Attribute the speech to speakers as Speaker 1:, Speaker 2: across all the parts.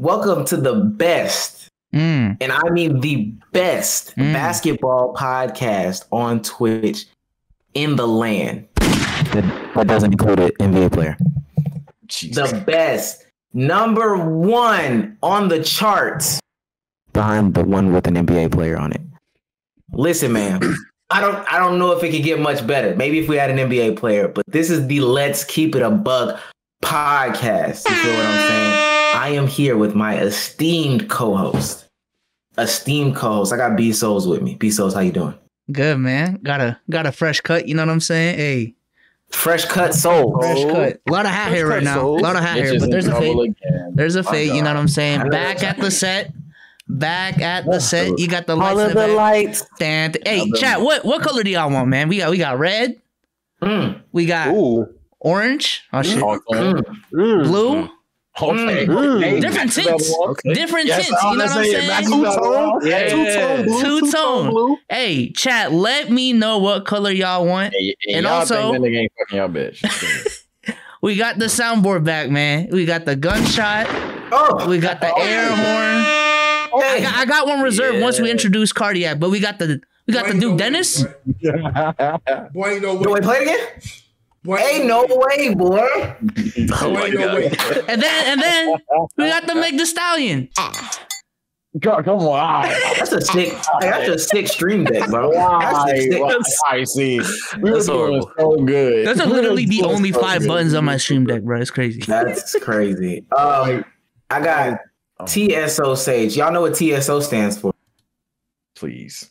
Speaker 1: welcome to the best, and I mean the best basketball podcast on Twitch in the land. That doesn't include an NBA player. Jesus. The best, number one on the charts, behind the one with an NBA player on it. Listen, man, I don't know if it could get much better. Maybe if we had an NBA player, but this is the Let's Keep It a Buck podcast. You feel what I'm saying? I am here with my esteemed co-host. I got B Souls with me. B Souls, how you doing?
Speaker 2: Good, man. Got a fresh cut. You know what I'm saying? Hey,
Speaker 1: fresh cut soul.
Speaker 2: Fresh cut. A lot of hat hair right now. A lot of hat hair, but there's a fade. There's a fade. You know what I'm saying? Back at the set. You got the lights.
Speaker 1: All of the lights.
Speaker 2: Hey, chat. What color do y'all want, man? We got red. We got orange. Oh shit. Blue.
Speaker 3: Okay.
Speaker 2: Different tints.
Speaker 3: Okay.
Speaker 2: Different tints. You know what I'm saying? Two-tone. Blue. Hey, chat, let me know what color y'all want. And also,
Speaker 3: think ain't fucking y'all bitch.
Speaker 2: we got the soundboard back, man. We got the gunshot. We got the air horn. I got one reserved once we introduce Cardiac, but we got the Duke Dennis.
Speaker 4: Boy, ain't no way.
Speaker 1: Play it again. Ain't no way, boy.
Speaker 3: Oh my God.
Speaker 2: And then we got the Meg Thee Stallion.
Speaker 3: God, come on.
Speaker 1: That's a sick stream deck, bro.
Speaker 3: I see. That's horrible. So good.
Speaker 2: That's literally the only 5 buttons on my stream deck, bro. It's crazy.
Speaker 1: That's crazy. I got TSO Sage. Y'all know what TSO stands for?
Speaker 3: Please.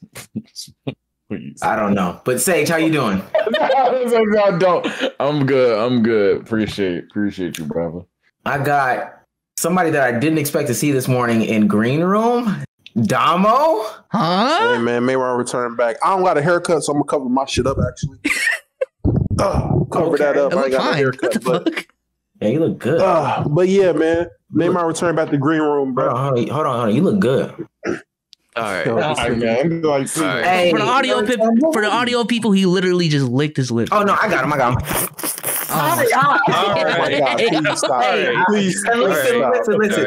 Speaker 1: I don't know. But Sage, how you doing?
Speaker 3: I don't. I'm good. Appreciate you, brother.
Speaker 1: I got somebody that I didn't expect to see this morning in Green Room. Damo?
Speaker 2: Huh?
Speaker 4: Hey, man, Mayron returned back. I don't got a haircut, so I'm going to cover my shit up, actually. Cover that up. I ain't got a haircut. But,
Speaker 1: yeah, you look good.
Speaker 4: But yeah, man. Mayron returned back to Green Room, bro.
Speaker 1: Hold on. You look good.
Speaker 3: All right, man. Like,
Speaker 1: hey,
Speaker 2: for the audio people, he literally just licked his lips.
Speaker 1: Oh no, I got him.
Speaker 4: Please stop.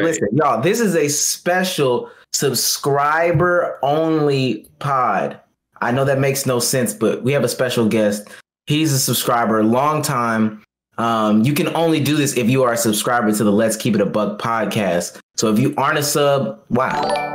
Speaker 1: Listen, y'all. This is a special subscriber only pod. I know that makes no sense, but we have a special guest. He's a subscriber, long time. You can only do this if you are a subscriber to the Let's Keep It a Buck podcast. So if you aren't a sub, why?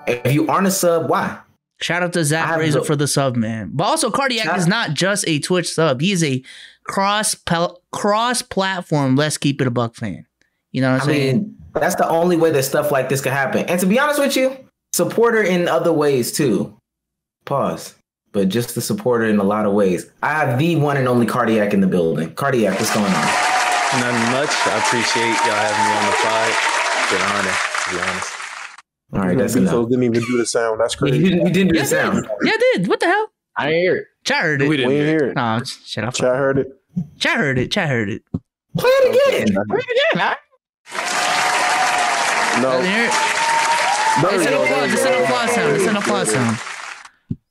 Speaker 1: If you aren't a sub, why?
Speaker 2: Shout out to Zach Razor for the sub, man. But also, Cardiac is not just a Twitch sub. He is a cross-platform Let's Keep It a Buck fan. You know what I'm saying?
Speaker 1: That's the only way that stuff like this could happen. And to be honest with you, supporter in other ways too. Pause. But just the supporter in a lot of ways. I have the one and only Cardiac in the building. Cardiac, what's going on?
Speaker 5: Nothing much. I appreciate y'all having me on the pod. It's an honor, to be honest.
Speaker 1: All right, that's enough.
Speaker 4: Didn't even do the sound. That's crazy.
Speaker 1: You didn't do the sound.
Speaker 2: Yeah, I did. What the hell?
Speaker 3: I ain't hear it.
Speaker 2: Chat heard it.
Speaker 4: We didn't hear it.
Speaker 2: No, shut up.
Speaker 4: Chat heard it.
Speaker 2: Chat heard it.
Speaker 1: Play it again.
Speaker 3: Huh?
Speaker 4: No.
Speaker 2: It's an applause sound.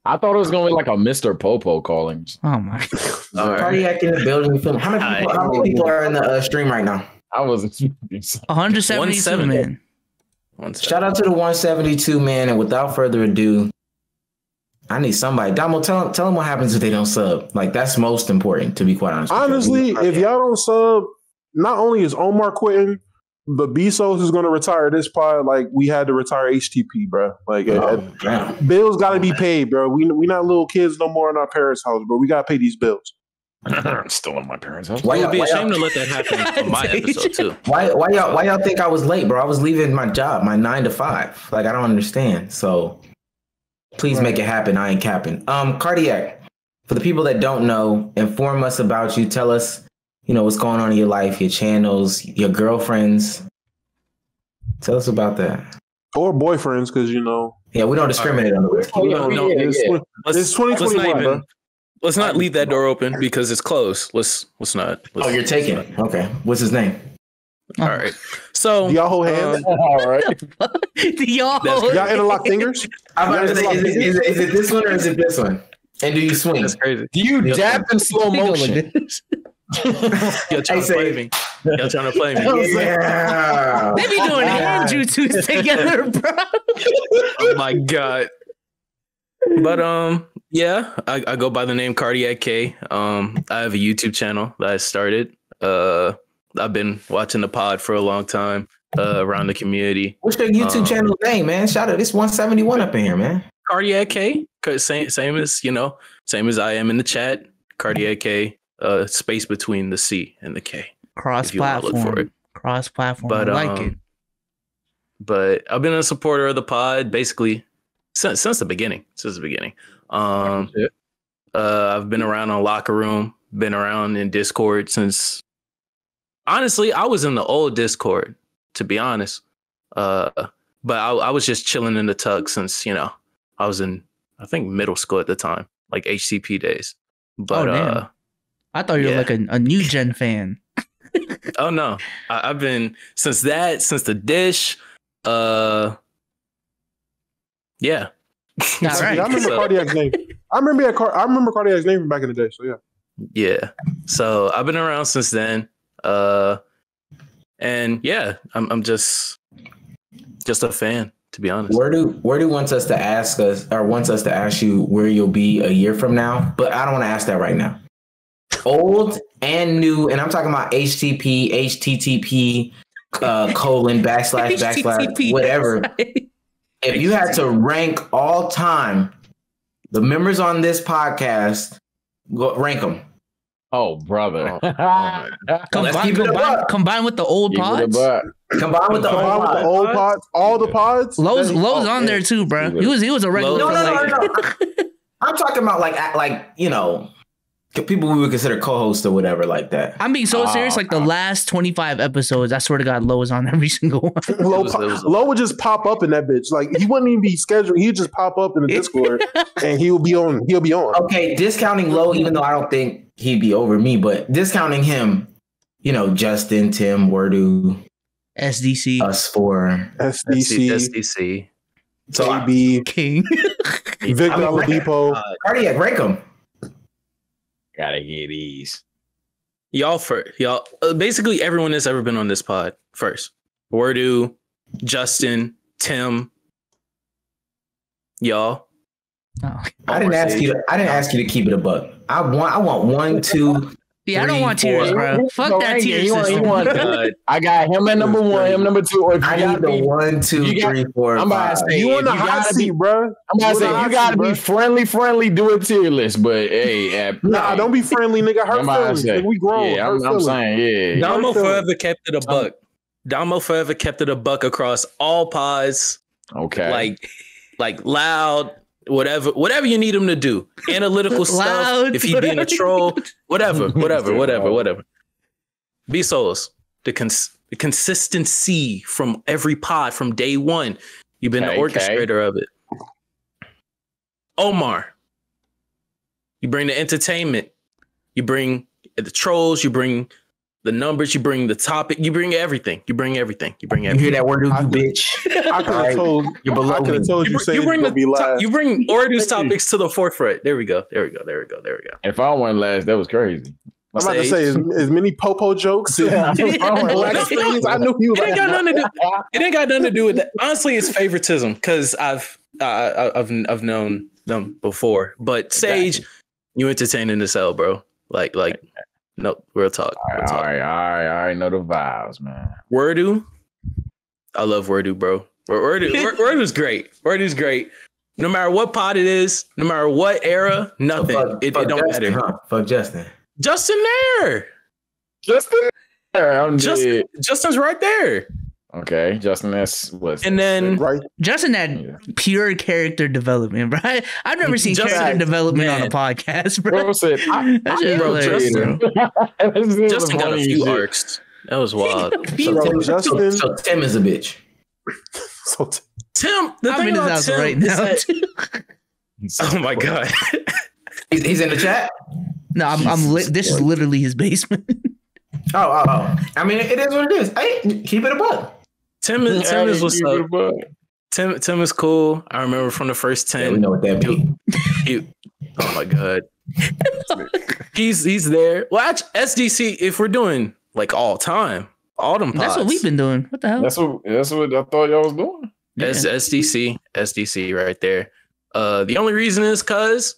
Speaker 3: I thought it was going to be like a Mr. Popo calling.
Speaker 2: Oh my God.
Speaker 1: Cardiac in the building. How many people are in the stream right now?
Speaker 3: I wasn't.
Speaker 2: 172, man.
Speaker 1: Shout out to the 172, man. And without further ado, I need somebody. Damo, tell them what happens if they don't sub. Like, that's most important, to be quite honest.
Speaker 4: Honestly, if y'all don't sub, not only is Omar quitting, but Bezos is going to retire this pod. Like, we had to retire HTP, bro. Like, bills got to be paid, bro. We not little kids no more in our parents' house, bro. We got to pay these bills.
Speaker 3: I'm still in my parents' house.
Speaker 5: It would be a shame to let that happen on my episode too.
Speaker 1: Why y'all think I was late, bro? I was leaving my job, my 9 to 5. Like, I don't understand. So please make it happen. I ain't capping. Cardiac, for the people that don't know, inform us about you. Tell us, what's going on in your life, your channels, your girlfriends. Tell us about that.
Speaker 4: Or boyfriends, because
Speaker 1: Yeah, we don't discriminate on the way.
Speaker 4: It's 2021, bro.
Speaker 5: Let's not leave that door open because it's closed. Let's not.
Speaker 1: You're taking it. Okay. What's his name?
Speaker 5: All right. So
Speaker 4: y'all hold hands. All right.
Speaker 2: Y'all
Speaker 4: interlock fingers.
Speaker 1: I'm about to say, is it this one or is it this one? And do you swing?
Speaker 5: That's crazy.
Speaker 3: Do you dab in slow motion?
Speaker 5: Yo, Charles, play me. Y'all trying to play me?
Speaker 1: Yeah.
Speaker 2: They be doing hand jutsus together, bro.
Speaker 5: Oh my god. But yeah, I go by the name Cardiac K. I have a YouTube channel that I started. I've been watching the pod for a long time around the community.
Speaker 1: What's your YouTube channel name, man? Shout out, this 171 up in here, man.
Speaker 5: Cardiac K, same as same as I am in the chat. Cardiac K, space between the C and the K.
Speaker 2: Cross-platform. Look for it. Cross-platform. But I like it.
Speaker 5: But I've been a supporter of the pod basically since the beginning. I've been around on Locker Room, been around in Discord since. Honestly, I was in the old Discord, to be honest. But I was just chilling in the tug since, I was in, I think, middle school at the time, like HCP days. But
Speaker 2: damn. I thought you were like a new gen fan.
Speaker 5: Oh no, I've been since the dish. Yeah.
Speaker 2: All right.
Speaker 4: I remember Cardiac's name. I remember Cardiac's name from back in the day. So yeah.
Speaker 5: Yeah. So I've been around since then. And yeah, I'm just a fan, to be honest.
Speaker 1: Where do wants us to ask you where you'll be a year from now? But I don't want to ask that right now. Old and new, and I'm talking about HTTP, // whatever. If you had to rank all time the members on this podcast, rank them.
Speaker 3: Oh, brother.
Speaker 2: Combine with the old pods.
Speaker 1: Combine with the old
Speaker 4: pods. All the pods.
Speaker 2: Lowe's on there too, bro. He was a regular.
Speaker 1: No. I'm talking about like people we would consider co-hosts or whatever like that.
Speaker 2: I'm being so serious. Like the last 25 episodes, I swear to God, Lowe was on every single one.
Speaker 4: Lowe would just pop up in that bitch. Like he wouldn't even be scheduled. He'd just pop up in the Discord and he'll be on.
Speaker 1: Okay, discounting Lowe, even though I don't think he'd be over me, but discounting him, Justin, Tim, Wordu,
Speaker 2: SDC,
Speaker 1: us four,
Speaker 5: SDC,
Speaker 4: JB,
Speaker 2: King,
Speaker 4: Victor Oladipo,
Speaker 1: Cardiac, rank them.
Speaker 3: Gotta get these.
Speaker 5: Y'all, basically everyone that's ever been on this pod first. Wordu, Justin, Tim, y'all.
Speaker 2: Oh.
Speaker 1: I didn't ask you to keep it a buck. I want 1, 2.
Speaker 2: Yeah, I don't want tiers, bro. Fuck that tier system.
Speaker 3: I got him at number 1, him number 2. Or if
Speaker 1: I need the 1, 2, 3, 4.
Speaker 3: I'm about to say
Speaker 4: you on the hot seat, bro.
Speaker 3: I'm about to say you gotta be friendly. Do a tier list, but hey,
Speaker 4: don't be friendly, nigga. Hurt feelings. Nigga, we grown.
Speaker 3: Yeah, I'm saying, yeah.
Speaker 5: Damo forever kept it a buck. Damo forever kept it a buck across all pods.
Speaker 3: Okay,
Speaker 5: like loud. Whatever you need him to do, analytical stuff. If he's being a troll, whatever. B Souls, the consistency from every pod from day one. You've been the orchestrator of it. Omar, you bring the entertainment, you bring the trolls, you bring the numbers, you bring the topic, you bring everything. You hear
Speaker 1: that word, you bitch?
Speaker 4: I could have told you be last.
Speaker 5: You bring Ordu's topics to the forefront. There we go.
Speaker 3: If I went last, that was crazy.
Speaker 4: I'm about to say as many popo jokes. Yeah. I knew you.
Speaker 5: It ain't got nothing to do with that. Honestly, it's favoritism because I've known them before. But Sage, you entertaining as hell, bro. Like. No, real talk.
Speaker 3: All right. Know the vibes, man.
Speaker 5: Wordu, I love Wordu, bro. Wordu's great. Wordu's great. No matter what pod it is, no matter what era, nothing. It don't
Speaker 1: Justin,
Speaker 5: matter.
Speaker 1: Huh? Fuck Justin.
Speaker 5: Justin's right there.
Speaker 3: Okay, Justin, that's what.
Speaker 5: And then
Speaker 4: right.
Speaker 2: Justin had pure character development, right? I've never seen character development on a podcast, bro.
Speaker 5: Justin got a few arcs. That was wild.
Speaker 1: So Tim is a bitch.
Speaker 5: Tim, the thing about Tim right now. Oh my god,
Speaker 1: he's in the chat.
Speaker 2: No, I'm this is literally his basement.
Speaker 1: Oh. I mean, it is what it is. Hey, keep it a buck.
Speaker 5: Tim is what's up. Tim is cool. I remember from the first 10.
Speaker 1: Yeah, we know what that means.
Speaker 5: Oh my god. He's there. Well, SDC, if we're doing like all time. All them pods.
Speaker 2: That's what we've been doing. What the hell?
Speaker 3: That's what I thought y'all was doing.
Speaker 5: Yeah. SDC right there. The only reason is because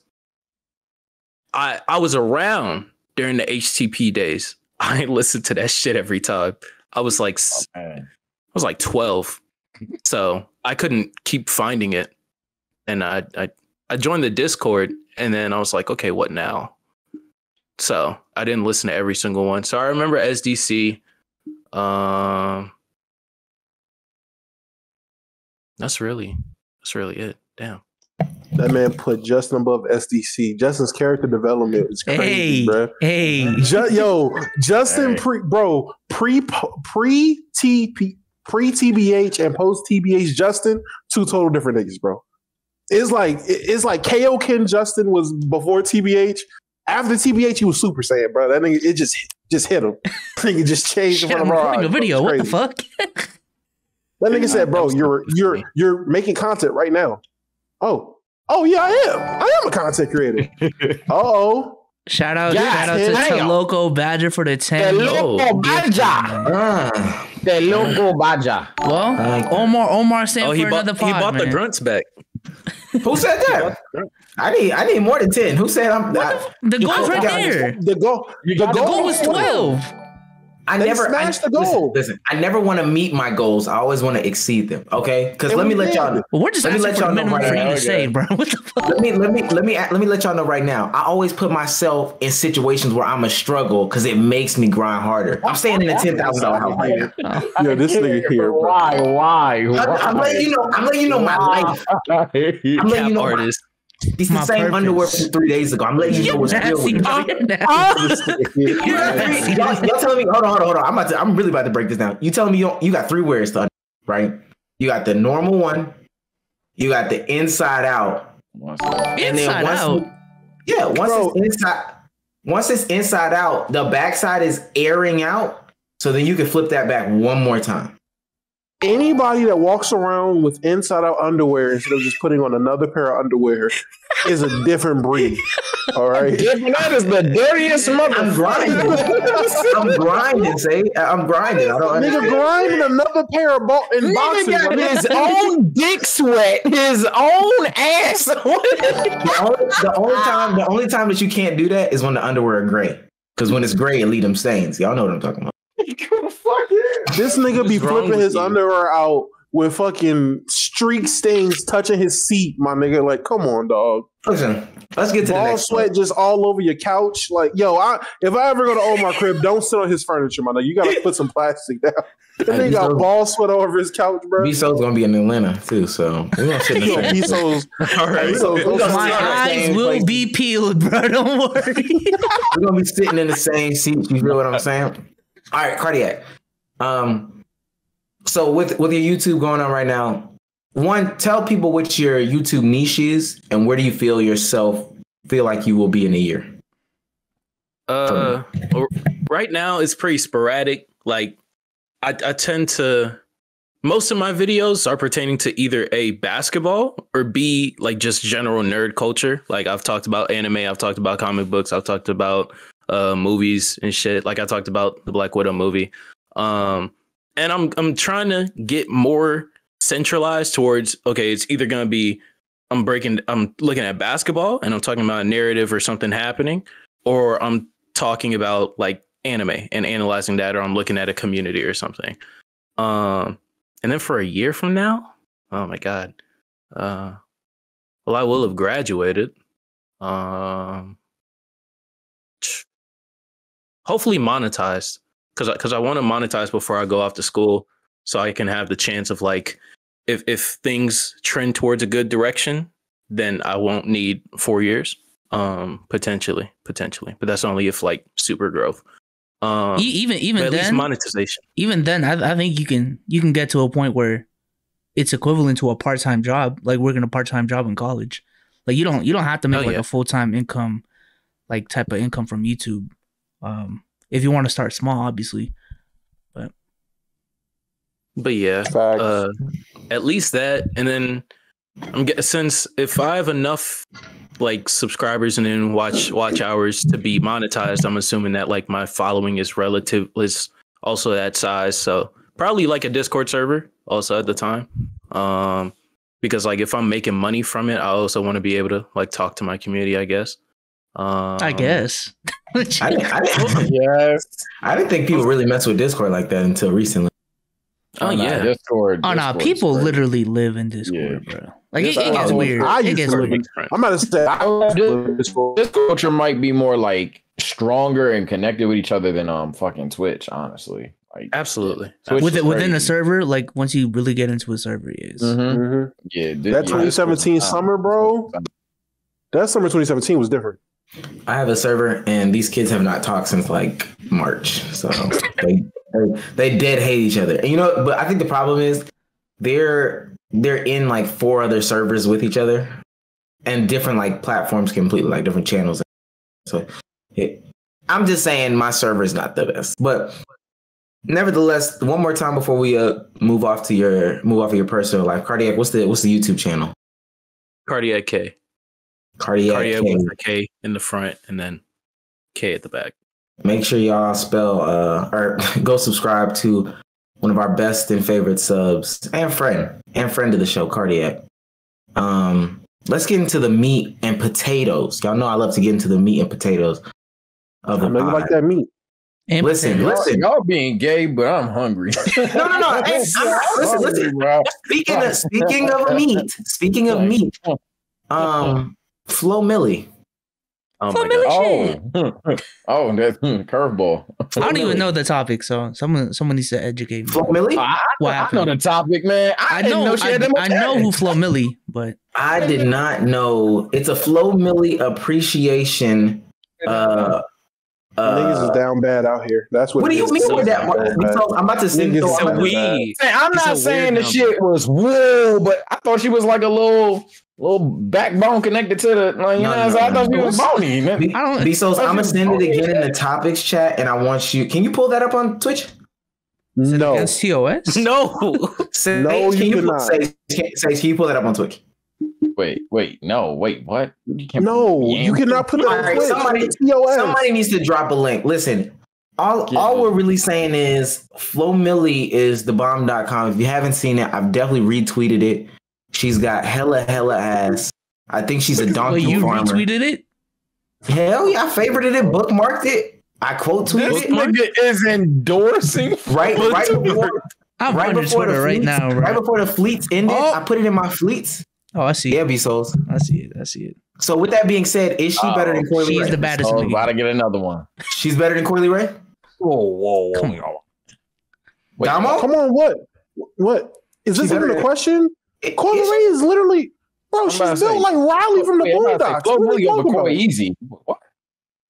Speaker 5: I was around during the HTP days. I listened to that shit every time. I was like 12, so I couldn't keep finding it, and I joined the Discord, and then I was like, okay, what now? So I didn't listen to every single one. So I remember SDC. That's really it. Damn.
Speaker 4: That man put Justin above SDC. Justin's character development is crazy, bro. Justin pre TBH and post TBH Justin, two total different niggas, bro. It's like Kaioken Justin was before TBH. After TBH, he was Super Saiyan, bro. That nigga, it just hit him. Nigga just changed in front of our eyes.
Speaker 2: A video. What the fuck?
Speaker 4: That nigga said, "Bro, you're making content right now." Oh yeah, I am a content creator.
Speaker 2: Shout out to Loco Badger for the 10.
Speaker 3: The Loco Badger.
Speaker 2: Well, Omar saying for another pod,
Speaker 5: he bought the grunts back.
Speaker 1: Who said that? I need more than 10. Who said
Speaker 2: the goal's right there?
Speaker 4: The goal
Speaker 2: was 12.
Speaker 1: I
Speaker 4: smashed the goal.
Speaker 1: Listen, I never want to meet my goals. I always want to exceed them. Okay, because let me let y'all know.
Speaker 2: Well, we're just asking for the minimum for you to say, bro. What the fuck?
Speaker 1: Let me let y'all know right now. I always put myself in situations where I'm a struggle because it makes me grind harder. I'm staying in a $10,000 house right now.
Speaker 4: Yo, this nigga here. Bro.
Speaker 3: Why?
Speaker 1: I'm letting you know my life. I'm letting you know artist. These the same underwear from 3 days ago. I'm letting you know what's real. Y'all telling me, hold on. I'm really about to break this down. You telling me you got 3 wears to right? You got the normal one, you got the inside out, and then once it's inside out, the backside is airing out. So then you can flip that back one more time.
Speaker 4: Anybody that walks around with inside out underwear instead of just putting on another pair of underwear is a different breed. All right.
Speaker 3: That is the dirtiest mother.
Speaker 1: I'm grinding. I'm grinding. I don't
Speaker 4: nigga grinding another pair of boxes.
Speaker 3: Got his own dick sweat, his own ass.
Speaker 1: the only time that you can't do that is when the underwear are gray. Because when it's gray, it leaves them stains. Y'all know what I'm talking about.
Speaker 4: This nigga be flipping his underwear out with fucking streak stains touching his seat, my nigga. Like, come on, dog.
Speaker 1: Listen, let's get to the next
Speaker 4: sweat one. Just all over your couch. Like, yo, if I ever go to Omar crib, don't sit on his furniture, my nigga. You gotta put some plastic down. This nigga got ball sweat all over his couch, bro.
Speaker 1: B-So's gonna be in Atlanta too, so we're gonna sit in the same.
Speaker 4: B-So's.
Speaker 1: All right,
Speaker 2: my eyes will be peeled, bro. Don't worry.
Speaker 1: We're gonna be sitting in the same seat. You feel what I'm saying? All right, Cardiac. So with your YouTube going on right now, one, tell people what your YouTube niche is and where do you feel like you will be in a year?
Speaker 5: Right now it's pretty sporadic. Like I tend to, most of my videos are pertaining to either A, basketball, or B, like just general nerd culture. Like I've talked about anime, I've talked about comic books, I've talked about movies and shit. Like I talked about the Black Widow movie. And I'm trying to get more centralized towards, okay, it's either going to be I'm looking at basketball and I'm talking about a narrative or something happening, or I'm talking about like anime and analyzing that, or I'm looking at a community or something. And then for a year from now, oh my God. Well, I will have graduated. Hopefully monetized. Because I want to monetize before I go off to school, so I can have the chance of like, if things trend towards a good direction, then I won't need 4 years, potentially. But that's only if like super growth.
Speaker 2: Even
Speaker 5: at
Speaker 2: then,
Speaker 5: least monetization.
Speaker 2: Even then, I think you can get to a point where it's equivalent to a part-time job, like working a part-time job in college. Like you don't have to make a full-time income, like type of income from YouTube. If you want to start small, obviously, but yeah,
Speaker 3: Facts.
Speaker 5: At least that, and then since if I have enough like subscribers and then watch hours to be monetized, I'm assuming that like my following is also that size. So probably like a Discord server also at the time. Because like if I'm making money from it, I also want to be able to like talk to my community, I guess.
Speaker 2: I guess.
Speaker 1: I didn't think people really mess with Discord like that until recently.
Speaker 3: Discord.
Speaker 2: Oh no, people literally live in Discord, bro. Like it gets weird. It gets weird.
Speaker 4: I'm about to say
Speaker 3: this culture might be more like stronger and connected with each other than fucking Twitch, honestly. Like
Speaker 5: absolutely.
Speaker 2: Within a server, like once you really get into a server, is
Speaker 3: yeah.
Speaker 4: That 2017 summer, bro. That summer 2017 was different.
Speaker 1: I have a server, and these kids have not talked since like March, so they dead hate each other. And, but I think the problem is they're in like 4 other servers with each other, and different like platforms completely, like different channels. So I'm just saying my server is not the best, but nevertheless, one more time before we move off of your personal life, Cardiac. What's the YouTube channel?
Speaker 5: Cardiac K. Cardiac with a K in the front and then K at the back.
Speaker 1: Make sure y'all spell or go subscribe to one of our best and favorite subs and friend of the show, Cardiac. Let's get into the meat and potatoes. Y'all know I love to get into the meat and potatoes of the
Speaker 4: I like that meat.
Speaker 2: And
Speaker 1: listen.
Speaker 3: Y'all being gay, but I'm hungry.
Speaker 1: No. Hey, listen. Speaking of meat. Flo Milli.
Speaker 2: Flo Milli.
Speaker 3: Oh, that's curveball.
Speaker 2: I don't even know the topic, so someone needs to educate me.
Speaker 1: Flo Milli?
Speaker 3: I know the topic, man. I know
Speaker 2: who Flo Milli, but
Speaker 1: I did not know. It's a Flo Milli appreciation.
Speaker 4: Niggas is down bad out here. That's what.
Speaker 1: What do you mean with that? I'm about to send you.
Speaker 3: I'm not saying the shit was woo, but I thought she was like a little backbone connected to the. I thought she was bony.
Speaker 1: Bezos, I'm gonna send it again in the topics chat, and I want you. Can you pull that up on Twitch?
Speaker 4: No.
Speaker 2: TOS?
Speaker 5: No.
Speaker 1: No, you cannot. Can you pull that up on Twitch?
Speaker 3: Wait, what?
Speaker 4: You cannot put that on Twitch.
Speaker 1: Somebody needs to drop a link. Listen, all we're really saying is Flo Milli is thebomb.com. If you haven't seen it, I've definitely retweeted it. She's got hella ass. I think she's a donkey farmer.
Speaker 2: You retweeted it?
Speaker 1: Hell yeah, I favorited it, bookmarked it. I quote tweeted
Speaker 3: it. This nigga is endorsing
Speaker 1: right before
Speaker 2: Twitter right now.
Speaker 1: Right before the fleets ended, I put it in my fleets.
Speaker 2: Oh, I see.
Speaker 1: Yeah, Bezos.
Speaker 2: I see it.
Speaker 1: So with that being said, is she better than Coily Ray?
Speaker 2: She's the baddest.
Speaker 3: About to get another one.
Speaker 1: She's better than Coily Ray?
Speaker 3: Whoa.
Speaker 2: Come on.
Speaker 1: Damo?
Speaker 4: Come on, what? Is this even a question? Coily Ray is literally, bro, she's built like Riley from the Boondocks.
Speaker 3: What easy. What?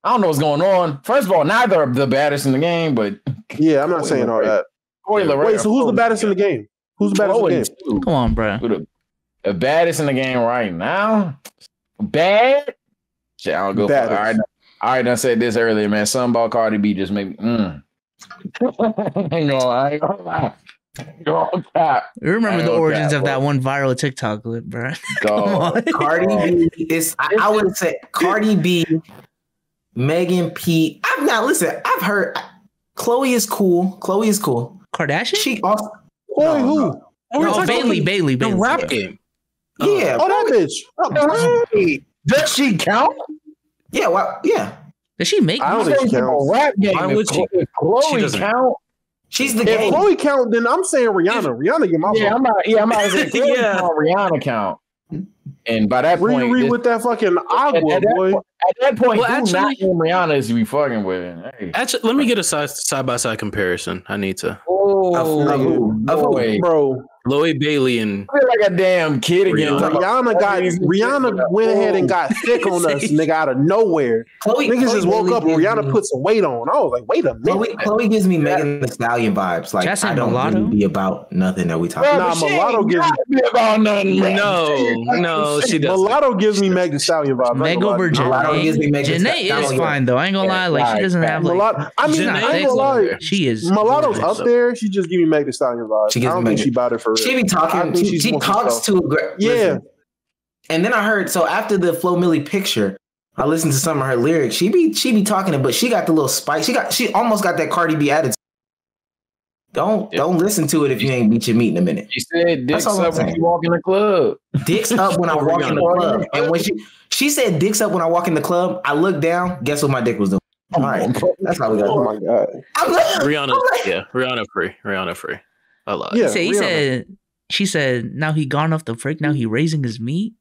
Speaker 3: I don't know what's going on. First of all, neither are the baddest in the game, but
Speaker 4: yeah, I'm not saying all that. Wait, so who's the baddest in the game? Who's the baddest in the game?
Speaker 2: Come on, bro.
Speaker 3: The baddest in the game right now? Bad? Shit, I'll go for it. I already done said this earlier, man. Something about Cardi B just made me I ain't gonna lie.
Speaker 2: Remember the origins of that one viral TikTok clip, bro.
Speaker 1: Cardi B is, I would say Cardi B, Megan P. I've heard Chloe is cool.
Speaker 2: Kardashian?
Speaker 1: She also
Speaker 4: who?
Speaker 2: Bailey.
Speaker 5: The rap game.
Speaker 1: Yeah.
Speaker 4: That bitch.
Speaker 3: Does she count?
Speaker 1: Yeah. Well, yeah.
Speaker 2: Does she make?
Speaker 4: I don't think she counts.
Speaker 3: Rap game.
Speaker 5: Why would she?
Speaker 3: Chloe count?
Speaker 1: She's the
Speaker 4: game. If Chloe count, then I'm saying Rihanna. Rihanna get my
Speaker 3: vote. I'm about to say Rihanna count. And by that point,
Speaker 4: with that fucking agua, boy.
Speaker 3: At that point, who not in Rihanna is we fucking with? Hey.
Speaker 5: Actually, let me get a side by side comparison. I need to.
Speaker 4: Bro.
Speaker 5: Chloe Bailey and
Speaker 3: I feel like a damn kid again.
Speaker 4: Rihanna went ahead and got thick on us, nigga, out of nowhere. Niggas just woke up and Rihanna put some weight on. I was like, wait a minute.
Speaker 1: Chloe gives me Megan Thee Stallion vibes. Like, I don't really be about nothing that we talk about.
Speaker 4: Nah, Mulatto gives
Speaker 3: me about nothing.
Speaker 5: No, she doesn't.
Speaker 4: Mulatto gives me Megan Thee Stallion vibes.
Speaker 2: Meg over Janae is fine though. I ain't gonna lie. Like she doesn't have like.
Speaker 4: I mean, I ain't gonna lie.
Speaker 2: She is.
Speaker 4: Mulatto's up there. She just give me Megan Thee Stallion vibes. I don't think she about it for real.
Speaker 1: She be talking. She talks too aggressive.
Speaker 4: Yeah.
Speaker 1: And then I heard, so after the Flo Milli picture, I listened to some of her lyrics. She be talking it, but she got the little spike. She almost got that Cardi B attitude. Don't listen to it if you ain't beat your meat in a minute.
Speaker 3: She said dicks up when you walk in the club.
Speaker 1: Dicks up when I walk in the club. And when she said dicks up when I walk in the club, I looked down. Guess what my dick was doing? All right, that's how we got.
Speaker 4: Oh my god,
Speaker 5: Rihanna free. I lied.
Speaker 2: Yeah, she said now he gone off the frick. Now he raising his meat.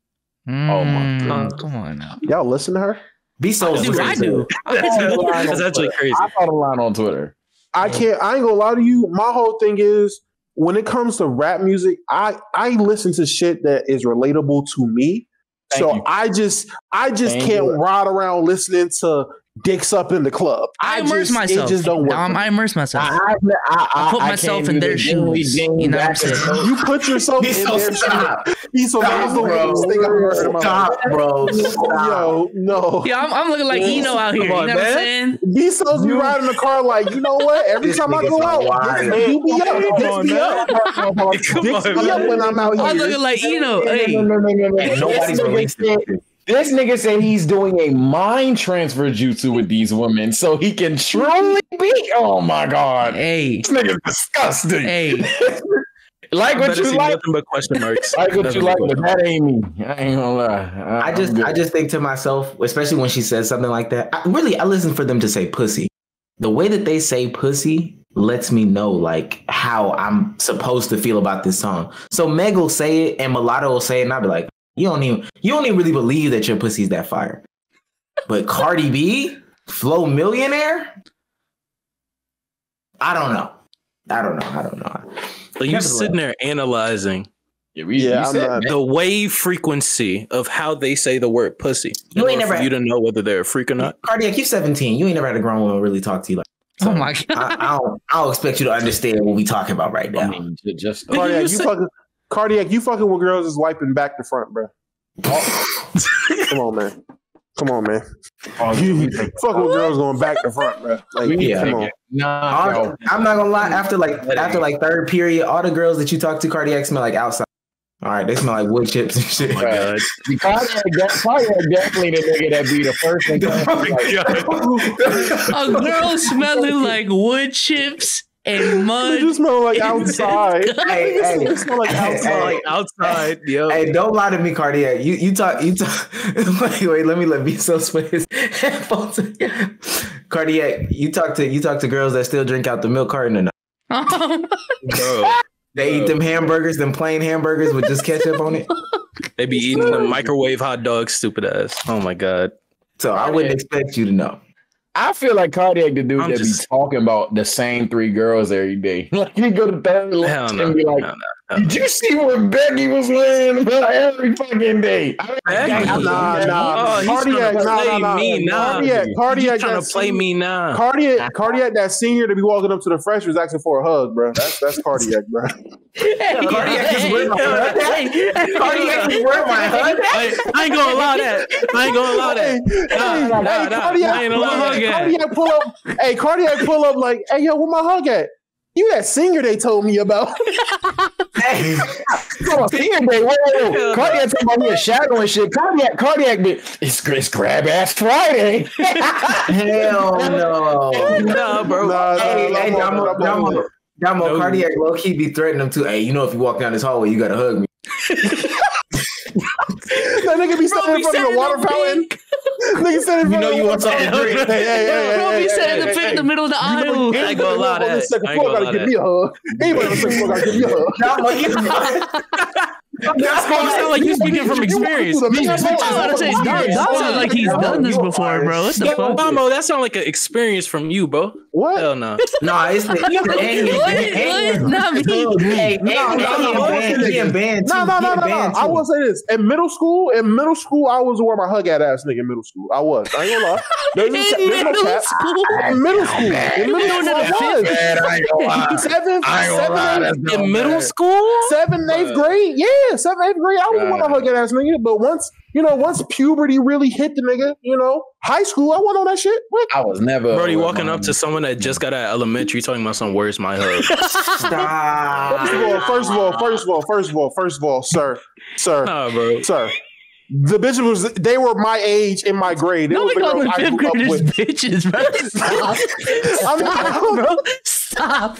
Speaker 3: Oh my god,
Speaker 2: come on now.
Speaker 4: Y'all listen to her?
Speaker 1: Be so.
Speaker 2: I do.
Speaker 5: That's actually crazy.
Speaker 3: I saw the line on Twitter.
Speaker 4: I ain't gonna lie to you. My whole thing is when it comes to rap music, I listen to shit that is relatable to me. I just can't ride around listening to dicks up in the club.
Speaker 2: I immerse myself. It just don't work. I immerse myself. I put myself in their shoes. You know what I'm saying?
Speaker 4: You put yourself in their shoes. Stop, bro. Yo, no.
Speaker 2: Yeah, I'm looking like Eno out here. You know what I'm saying?
Speaker 4: B-So's be riding the car like, you know what? Every time I go out, you be up. Dicks be up when I'm out here.
Speaker 2: I'm looking like Eno. Hey.
Speaker 1: Nobody's released it.
Speaker 3: This nigga said he's doing a mind transfer jutsu with these women so he can truly be. Oh my god.
Speaker 2: Hey.
Speaker 3: This nigga's disgusting.
Speaker 2: Hey.
Speaker 5: Like what you like. Nothing but question marks.
Speaker 3: Like what you like, but that ain't me. I ain't gonna lie.
Speaker 1: I just think to myself, especially when she says something like that, I listen for them to say pussy. The way that they say pussy lets me know like how I'm supposed to feel about this song. So Meg will say it and Mulatto will say it and I'll be like, you don't even really believe that your pussy's that fire. But Cardi B, Flo Millionaire, I don't know.
Speaker 5: So you sitting there analyzing the wave frequency of how they say the word pussy. You ain't never for you to know whether they're a freak or not.
Speaker 1: Cardiac, you 17. You ain't never had a grown woman really talk to you like. So
Speaker 2: oh my god!
Speaker 1: I don't expect you to understand what we talking about right now.
Speaker 3: I mean, just
Speaker 4: Cardiac, you fucking with girls is wiping back to front, bro. Oh. Come on, man. You fucking with girls going back to front, bro. Like, come on.
Speaker 1: No, I'm not gonna lie. After like third period, all the girls that you talk to, Cardiac, smell like outside. All right, they smell like wood chips and shit.
Speaker 3: Oh my god. Cardiac definitely the nigga that be the first thing.
Speaker 2: A girl smelling like wood chips and mud.
Speaker 4: You smell like outside.
Speaker 1: Hey,
Speaker 4: smell like
Speaker 5: outside. Yo.
Speaker 1: Hey, don't lie to me, Cardiac. You talk. Wait, let me let B-Sos put his headphones. Cardiac, you talk to girls that still drink out the milk carton or not? Bro. They eat them hamburgers, them plain hamburgers with just ketchup on it.
Speaker 5: They be eating the microwave hot dogs, stupid ass. Oh my god.
Speaker 1: So I wouldn't expect you to know.
Speaker 3: I feel like Cardiac the dude be talking about the same three girls every day. Like he go to bed and be like, did you see what Becky was laying about every fucking day?
Speaker 1: Cardiac
Speaker 5: trying to play me now.
Speaker 4: Cardiac, that senior to be walking up to the freshers asking for a hug, bro. That's Cardiac, bro.
Speaker 1: Cardiac is worth my hug. Cardiac is worth my hug.
Speaker 5: I ain't gonna allow that.
Speaker 4: Cardiac pull up. Hey, Cardiac pull up like, hey, yo, where my hug at? You that singer they told me about.
Speaker 3: Hey, come on, singer day. Whoa. Cardiac talking about me a shadow and shit. Cardiac, it's grab ass Friday.
Speaker 1: Hell no.
Speaker 5: No, bro.
Speaker 1: Hey, Damo, Cardiac low key be threatening him too. Hey, you know if you walk down this hallway, you gotta hug me.
Speaker 4: That nigga be standing in front of the water fountain. Nigga standing in front of the water fountain.
Speaker 2: Bro, be standing in the middle of the aisle.
Speaker 5: I ain't gonna lie to that.
Speaker 4: Second floor gotta give me a hug. Anybody on the second floor gotta give me a hug.
Speaker 5: That sound like you speaking from experience.
Speaker 2: That sounds like he's done this before, bro. What the fuck?
Speaker 5: Mamo, that sounds like an experience from you, bro.
Speaker 4: What?
Speaker 5: Hell no.
Speaker 1: No, it's the
Speaker 4: No. I will say this. In middle school, I was where my hug ass nigga in middle school. I was. I ain't gonna lie. In middle school, in middle school,
Speaker 5: in middle school,
Speaker 4: 7th, 8th grade. Yeah, 7th, 8th grade. I was one hug ass nigga. But once puberty really hit the nigga, high school, I wasn't on that shit. What?
Speaker 3: I was never.
Speaker 5: Brody walking up to someone that just got out of elementary talking about some where's my hug.
Speaker 4: Stop. First of all, sir.
Speaker 5: Nah, bro.
Speaker 4: Sir. The bitches they were my age in my grade.
Speaker 2: No, we call them fifth graders bitches, bro.
Speaker 4: Stop. I'm not,
Speaker 2: bro. Stop.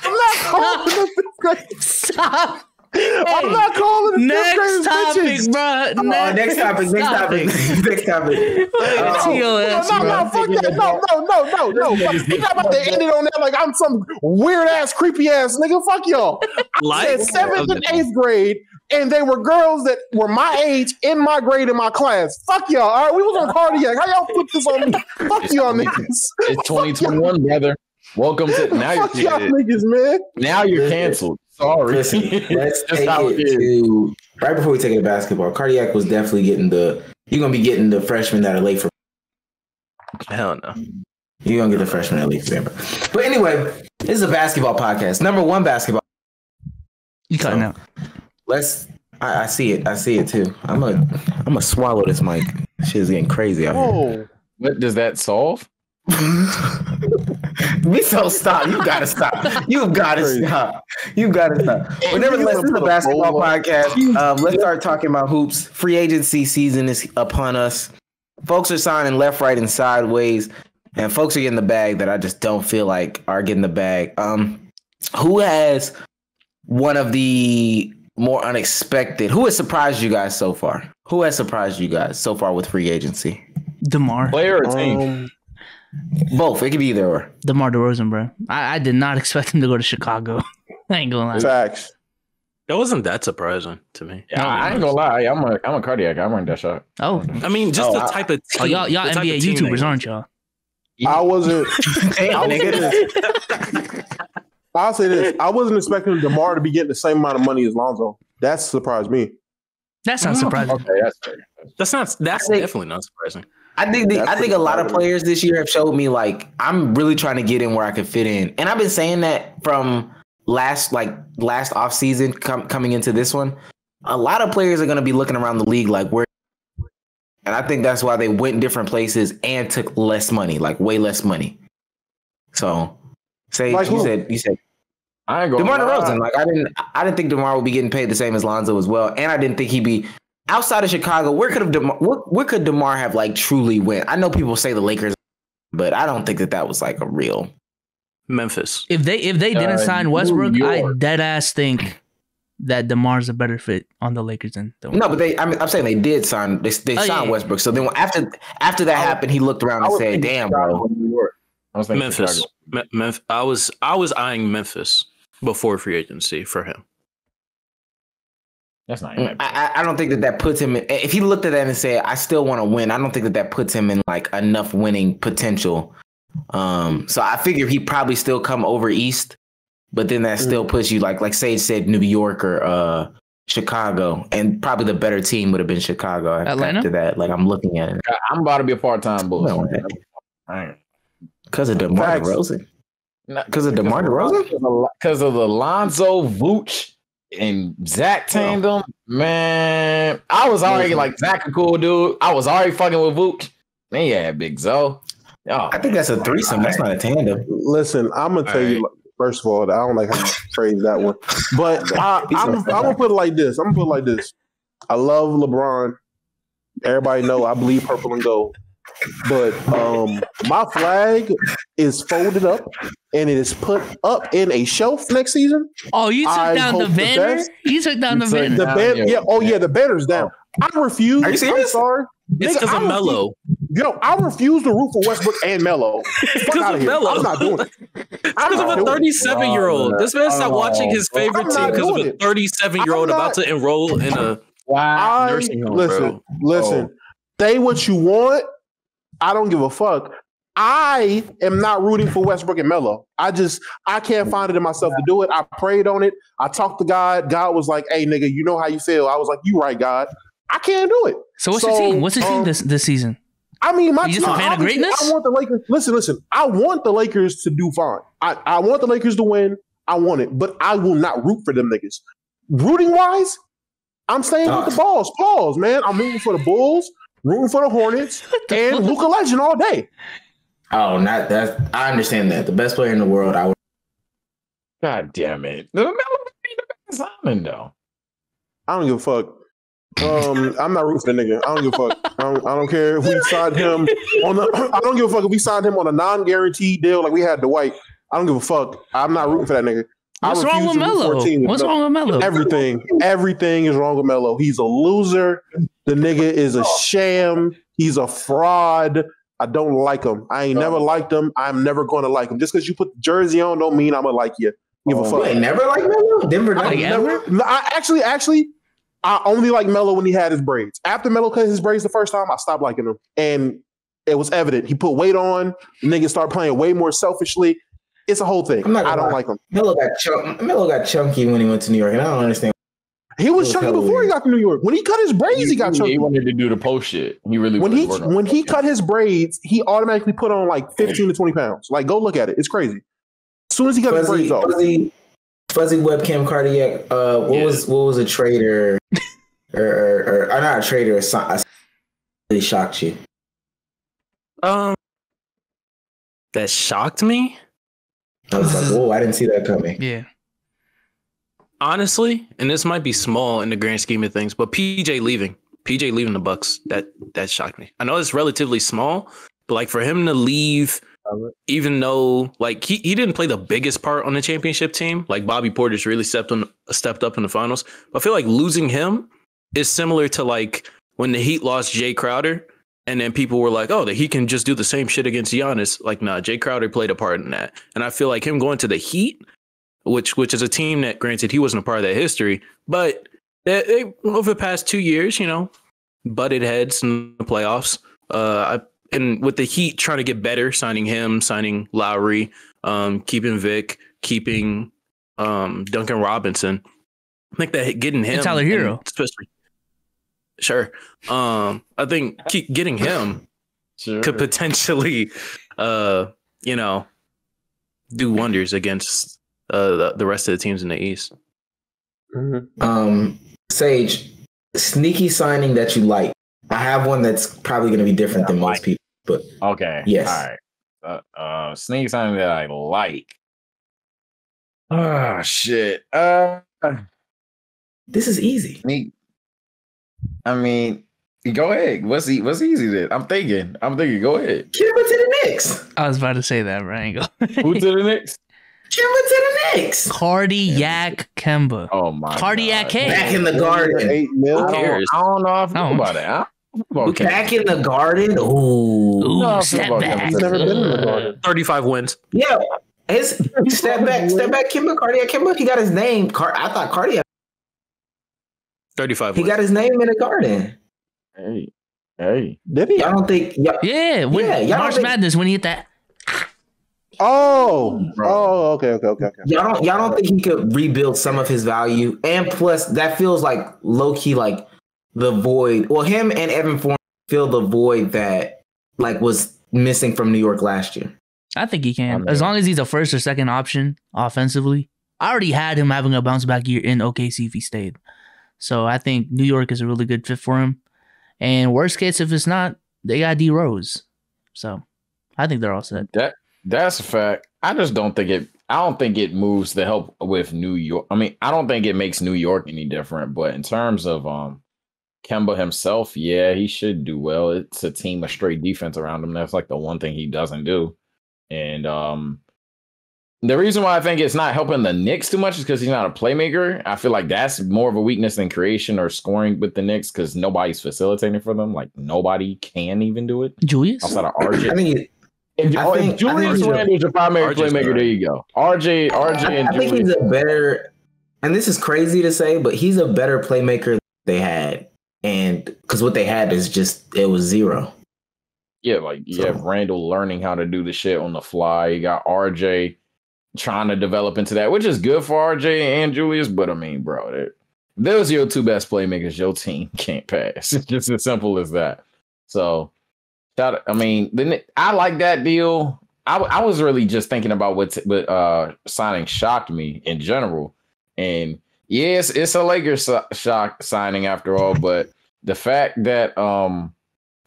Speaker 4: I'm not calling them fifth graders.
Speaker 2: Stop.
Speaker 4: I'm not calling them
Speaker 2: next
Speaker 4: fifth graders
Speaker 2: topic,
Speaker 4: bitches.
Speaker 2: bro.
Speaker 1: Next topic.
Speaker 4: No, fuck that. No. You not about to end it on that like I'm some weird ass, creepy ass nigga. Fuck y'all. I said 7th and 8th grade, and they were girls that were my age in my grade in my class. Fuck y'all. All right, we was on cardiac. How y'all flip this on me? Fuck y'all niggas.
Speaker 3: It's 2021, brother. Welcome to now.
Speaker 4: Fuck y'all niggas, man.
Speaker 3: Now you're canceled. Sorry.
Speaker 1: Listen, let's take it to right before we take it to basketball. Cardiac was definitely getting you're gonna be getting the freshmen that are late for.
Speaker 5: Hell no.
Speaker 1: You're gonna get the freshmen that are late for Denver. But anyway, this is a basketball podcast. Number 1 basketball.
Speaker 2: You cutting out.
Speaker 1: I see it. I see it too. I'm gonna swallow this mic. Shit's getting crazy out here.
Speaker 3: What does that solve?
Speaker 1: Miso, stop. You gotta stop. You gotta stop. But nevertheless, this is a basketball podcast. Let's start talking about hoops. Free agency season is upon us. Folks are signing left, right, and sideways. And folks are getting the bag that I just don't feel like are getting the bag. Who has one of the more unexpected? Who has surprised you guys so far? Who has surprised you guys so far with free agency?
Speaker 2: DeMar.
Speaker 3: Player or team?
Speaker 1: Both. It could be either or.
Speaker 2: DeMar DeRozan, bro. I did not expect him to go to Chicago. I ain't gonna lie.
Speaker 4: Facts.
Speaker 5: That wasn't that surprising to me.
Speaker 3: Yeah, I ain't gonna lie. I'm a cardiac. I'm wearing that shot.
Speaker 2: Oh,
Speaker 5: I mean, just the type of team.
Speaker 2: Y'all NBA YouTubers, aren't y'all?
Speaker 4: I wasn't. I'll say this. I wasn't expecting DeMar to be getting the same amount of money as Lonzo. That surprised me.
Speaker 2: That's not surprising.
Speaker 3: Okay, that's fair.
Speaker 5: That's definitely not surprising.
Speaker 1: I think a lot of players this year have showed me like I'm really trying to get in where I can fit in, and I've been saying that from last off season coming into this one. A lot of players are going to be looking around the league like where, and I think that's why they went different places and took less money, like way less money. So, you said.
Speaker 3: I ain't going.
Speaker 1: DeMar DeRozan, like I didn't think DeMar would be getting paid the same as Lonzo as well, and I didn't think he'd be. Outside of Chicago, where could DeMar have like truly went? I know people say the Lakers, but I don't think that was like a real
Speaker 5: Memphis.
Speaker 2: If they didn't sign Westbrook, I dead ass think that DeMar's a better fit on the Lakers than
Speaker 1: no, but I'm saying they did sign. They signed Westbrook. So then after that happened, he looked around and said, "Damn, bro."
Speaker 3: I was thinking
Speaker 5: Memphis. I was eyeing Memphis before free agency for him.
Speaker 3: That's not even
Speaker 1: I don't think that puts him in. If he looked at that and said, I still want to win, I don't think that puts him in like enough winning potential. So I figure he'd probably still come over East, but then that still puts you like Sage said, New York or Chicago, and probably the better team would have been Chicago.
Speaker 2: Atlanta?
Speaker 1: After that, like I'm looking at it.
Speaker 3: I'm about to be a part-time bull.
Speaker 1: Because of DeMar DeRozan? Because of DeMar DeRozan?
Speaker 3: Because of the Lonzo Vooch and Zach tandem, man. I was already like Zach a cool dude. I was already fucking with Vooch. Man, yeah, Big Zoe. Oh,
Speaker 1: I think that's a threesome. That's not a tandem.
Speaker 4: Listen, I'm gonna tell you. First of all, I don't like how you phrase that one, but I'm gonna put it like this. I love LeBron. Everybody know I bleed purple and gold. But my flag is folded up and it is put up in a shelf next season.
Speaker 2: Oh, you took down the banner? You took down the banner.
Speaker 4: The banner's down. I refuse.
Speaker 1: Are you serious?
Speaker 4: I'm sorry.
Speaker 5: It's because of Melo.
Speaker 4: I refuse to root for Westbrook and Melo.
Speaker 5: Because of Melo.
Speaker 4: I'm not doing it.
Speaker 5: Because of a 37-year-old. This man stopped watching his favorite team because of a 37-year-old about to enroll in a nursing home.
Speaker 4: Listen. Say what you want. I don't give a fuck. I am not rooting for Westbrook and Melo. I can't find it in myself to do it. I prayed on it. I talked to God. God was like, "Hey, nigga, you know how you feel." I was like, "You right, God. I can't do it."
Speaker 2: So what's your team? What's your team this season?
Speaker 4: I mean,
Speaker 2: you just a fan of greatness?
Speaker 4: I want the Lakers. Listen. I want the Lakers to do fine. I want the Lakers to win. I want it, but I will not root for them niggas. Rooting wise, I'm staying with the balls. Pause, man. I'm rooting for the Bulls. Rooting for the Hornets and Luka Legend all day.
Speaker 1: Oh, not that. I understand that. The best player in the world.
Speaker 3: God damn it. The Melo be the best signing, though.
Speaker 4: I don't give a fuck. I'm not rooting for the nigga. I don't give a fuck. I don't care if we signed him on I don't give a fuck if we signed him on a non-guaranteed deal like we had Dwight. I don't give a fuck. I'm not rooting for that nigga.
Speaker 2: What's wrong with Melo? What's wrong with Melo?
Speaker 4: Everything is wrong with Melo. He's a loser. The nigga is a sham. He's a fraud. I don't like him. I ain't never liked him. I'm never going to like him. Just because you put the jersey on don't mean I'm going to like you. Give a fuck.
Speaker 1: Wait, never like Melo? Denver never?
Speaker 4: Actually, I only like Melo when he had his braids. After Melo cut his braids the first time, I stopped liking him. And it was evident. He put weight on. Niggas started playing way more selfishly. It's a whole thing. I don't like him.
Speaker 1: Melo got chunky when he went to New York, and I don't understand.
Speaker 4: He was chunky before he got to New York. When he cut his braids, he got chunky.
Speaker 3: He wanted to do the post shit. He really
Speaker 4: when he cut his braids, he automatically put on like 15 to 20 pounds. Like, go look at it. It's crazy. As soon as he got his braids off.
Speaker 1: Fuzzy webcam cardiac. What was a trader or not a trader? Really shocked you.
Speaker 5: That shocked me.
Speaker 1: I was like, whoa, I didn't see that coming.
Speaker 2: Yeah.
Speaker 5: Honestly, and this might be small in the grand scheme of things, but PJ leaving the Bucks, that shocked me. I know it's relatively small, but like for him to leave, even though like he didn't play the biggest part on the championship team, like Bobby Portis really stepped up in the finals. But I feel like losing him is similar to like when the Heat lost Jay Crowder. And then people were like, oh, that he can just do the same shit against Giannis. Like, nah, Jay Crowder played a part in that. And I feel like him going to the Heat, which is a team that, granted, he wasn't a part of that history, but they over the past 2 years, butted heads in the playoffs. And with the Heat trying to get better, signing him, signing Lowry, keeping Vic, keeping Duncan Robinson. I think that getting him.
Speaker 2: And Tyler Hero.
Speaker 5: Especially. Sure. I think getting him could potentially, do wonders against the rest of the teams in the East.
Speaker 1: Mm-hmm. Sage, sneaky signing that you like. I have one that's probably going to be different than most people, but
Speaker 3: okay.
Speaker 1: Yes.
Speaker 3: All right. Sneaky signing that I like. Oh shit.
Speaker 1: This is easy.
Speaker 3: I mean, go ahead. What's easy then? I'm thinking. Go ahead.
Speaker 1: Kemba to the Knicks.
Speaker 2: I was about to say that, right?
Speaker 3: Who to the Knicks?
Speaker 1: Kemba to the Knicks.
Speaker 2: Cardiac Kemba.
Speaker 3: Oh my
Speaker 2: Cardiac
Speaker 3: God.
Speaker 1: Back in the Garden.
Speaker 4: $8 million.
Speaker 3: I don't know if I know about that.
Speaker 1: Back in the Garden.
Speaker 2: Ooh, step back.
Speaker 4: He's never been in the Garden.
Speaker 5: 35 wins.
Speaker 1: Yeah. Step back, Kemba, Cardiac Kemba. He got his name. I thought Cardiac.
Speaker 5: 35
Speaker 1: He
Speaker 5: wins.
Speaker 1: got his name in the Garden.
Speaker 3: Hey.
Speaker 4: Did he?
Speaker 1: Y'all don't think?
Speaker 2: Yeah, March Madness when he hit that.
Speaker 4: Okay.
Speaker 1: Y'all don't think he could rebuild some of his value? And plus, that feels like low key, like the void. Well, him and Evan Fournier fill the void that like was missing from New York last year.
Speaker 2: I think he can, as long as he's a first or second option offensively. I already had him having a bounce back year in OKC if he stayed. So I think New York is a really good fit for him. And worst case, if it's not, they got D Rose. So I think they're all set.
Speaker 3: That's a fact. I just don't think it. I don't think it moves to help with New York. I mean, I don't think it makes New York any different. But in terms of Kemba himself, yeah, he should do well. It's a team of straight defense around him. That's like the one thing he doesn't do. And the reason why I think it's not helping the Knicks too much is because he's not a playmaker. I feel like that's more of a weakness than creation or scoring with the Knicks because nobody's facilitating for them. Like nobody can even do it.
Speaker 2: Julius?
Speaker 3: Outside of RJ.
Speaker 1: I think
Speaker 3: if Julius Randle is your primary playmaker, there you go. RJ and
Speaker 1: I think he's a better, and this is crazy to say, but he's a better playmaker than they had. And because what they had is just, it was zero.
Speaker 3: Yeah, like you have Randle learning how to do the shit on the fly. You got RJ trying to develop into that, which is good for RJ and Julius. But I mean, bro, those are your two best playmakers. Your team can't pass. It's just as simple as that. So, I mean, I like that deal. I was really just thinking about what signing shocked me in general. And yes, it's a Lakers shock signing after all. But the fact that,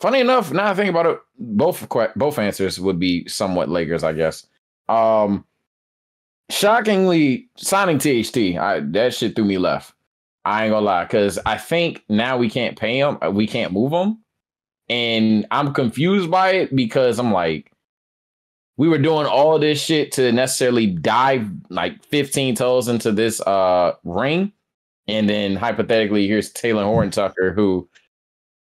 Speaker 3: funny enough, now I think about it, both answers would be somewhat Lakers, I guess. Shockingly, signing THT, that shit threw me left. I ain't gonna lie, because I think now we can't pay him. We can't move him. And I'm confused by it because I'm like, we were doing all this shit to necessarily dive like 15 toes into this ring. And then hypothetically, here's Taylor Horton-Tucker, who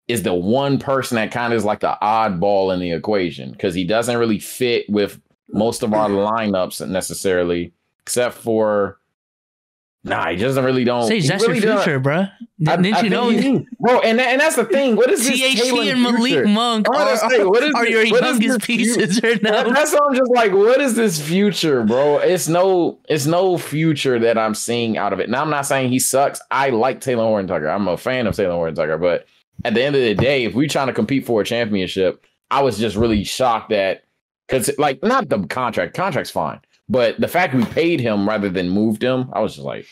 Speaker 3: is the one person that kind of is like the oddball in the equation because he doesn't really fit with most of our lineups necessarily, except for he doesn't really
Speaker 2: Sage, that's really your future, bro. Didn't you know,
Speaker 3: bro? And that's the thing. What is this?
Speaker 2: THT and Malik Monk are your youngest pieces right now.
Speaker 3: That's what I'm just like. What is this future, bro? It's no future that I'm seeing out of it. Now I'm not saying he sucks. I like Taylor Horton-Tucker. I'm a fan of Taylor Horton-Tucker, but at the end of the day, if we're trying to compete for a championship, I was just really shocked that because like not the contract's fine. But the fact we paid him rather than moved him, I was just like,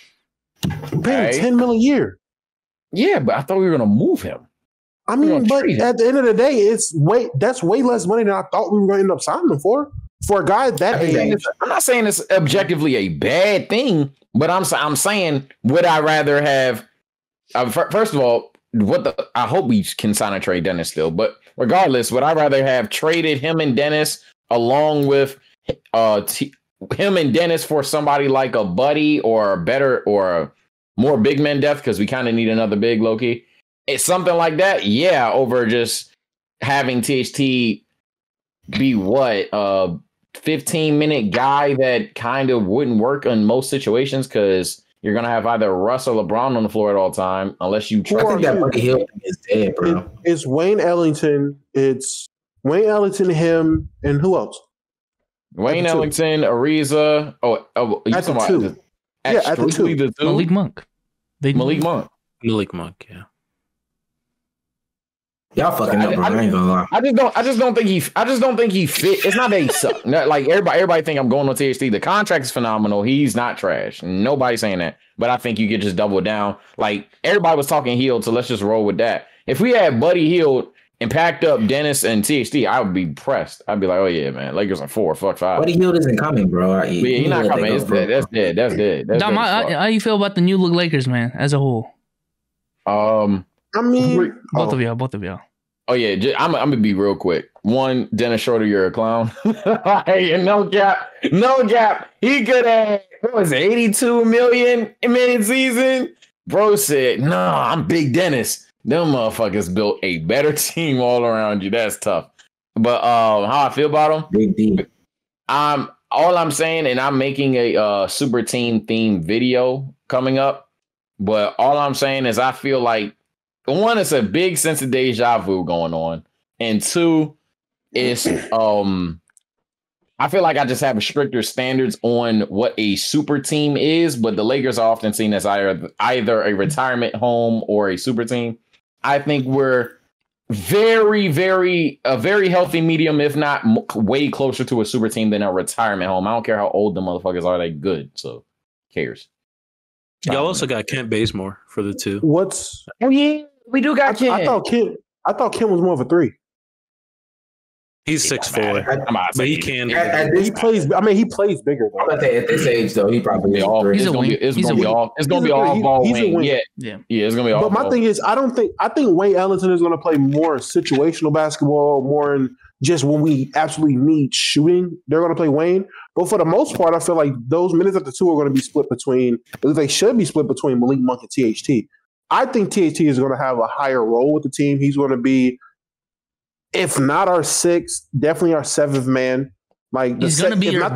Speaker 4: paying $10 million a year.
Speaker 3: Yeah, but I thought we were gonna move him.
Speaker 4: I mean, but at the end of the day, that's way less money than I thought we were gonna end up signing him for a guy that age.
Speaker 3: I'm not saying it's objectively a bad thing, but I'm saying would I rather have? First of all, I hope we can sign and trade Dennis still, but regardless, would I rather have traded him and Dennis along with him and Dennis for somebody like a Buddy or a better or a more big man depth because we kind of need another big Loki. It's something like that, yeah. Over just having THT be what 15-minute guy that kind of wouldn't work in most situations because you're gonna have either Russ or LeBron on the floor at all time unless you try.
Speaker 1: I think that Buddy Hield is dead, bro.
Speaker 4: It's Wayne Ellington. It's Wayne Ellington, him, and who else?
Speaker 3: Wayne Ellington, Ariza.
Speaker 4: At the two. At the two.
Speaker 2: Malik Monk.
Speaker 3: Malik Monk,
Speaker 5: yeah.
Speaker 1: Y'all fucking up, bro. I ain't gonna lie.
Speaker 3: I just don't think he fit. It's not that he sucked. Like everybody think I'm going on THT. The contract is phenomenal. He's not trash. Nobody's saying that. But I think you could just double down. Like everybody was talking Hield, so let's just roll with that. If we had Buddy Hield and packed up Dennis and THT, I would be pressed. I'd be like, oh yeah, man, Lakers are 4, fuck 5.
Speaker 1: Buddy Hield isn't coming, bro.
Speaker 3: He's not coming. That's dead.
Speaker 2: Dom, how you feel about the new look Lakers, man, as a whole?
Speaker 4: I mean,
Speaker 2: both of y'all.
Speaker 3: Oh yeah, I'm gonna be real quick. One, Dennis Schroeder, you're a clown. Hey, no gap. He could have what was it, 82 million in mid-season. Bro said, "No, I'm Big Dennis." Them motherfuckers built a better team all around you. That's tough. But how I feel about them?
Speaker 1: Big D.
Speaker 3: All I'm saying, and I'm making a super team themed video coming up. But all I'm saying is I feel like one, it's a big sense of deja vu going on. And two, it's I feel like I just have stricter standards on what a super team is, but the Lakers are often seen as either a retirement home or a super team. I think we're very, very healthy medium, if not way closer to a super team than a retirement home. I don't care how old the motherfuckers are; they good. So, who cares?
Speaker 5: Y'all also got Kent Bazemore for the 2.
Speaker 3: Oh yeah, we do got Kent.
Speaker 4: I thought Kent was more of a 3.
Speaker 5: He's 6'4", but he can.
Speaker 4: He plays. I mean, he plays bigger though.
Speaker 1: At this age, though, he probably
Speaker 2: He's a wing.
Speaker 3: It's gonna be all ball wing. Yeah, it's gonna be all.
Speaker 4: But my thing is, I think Wayne Ellington is gonna play more situational basketball, more in just when we absolutely need shooting. They're gonna play Wayne. But for the most part, I feel like those minutes at the 2 are gonna be split between. They should be split between Malik Monk and THT. I think THT is gonna have a higher role with the team. He's gonna be, if not our 6th, definitely our 7th man. Like
Speaker 2: he's going to be your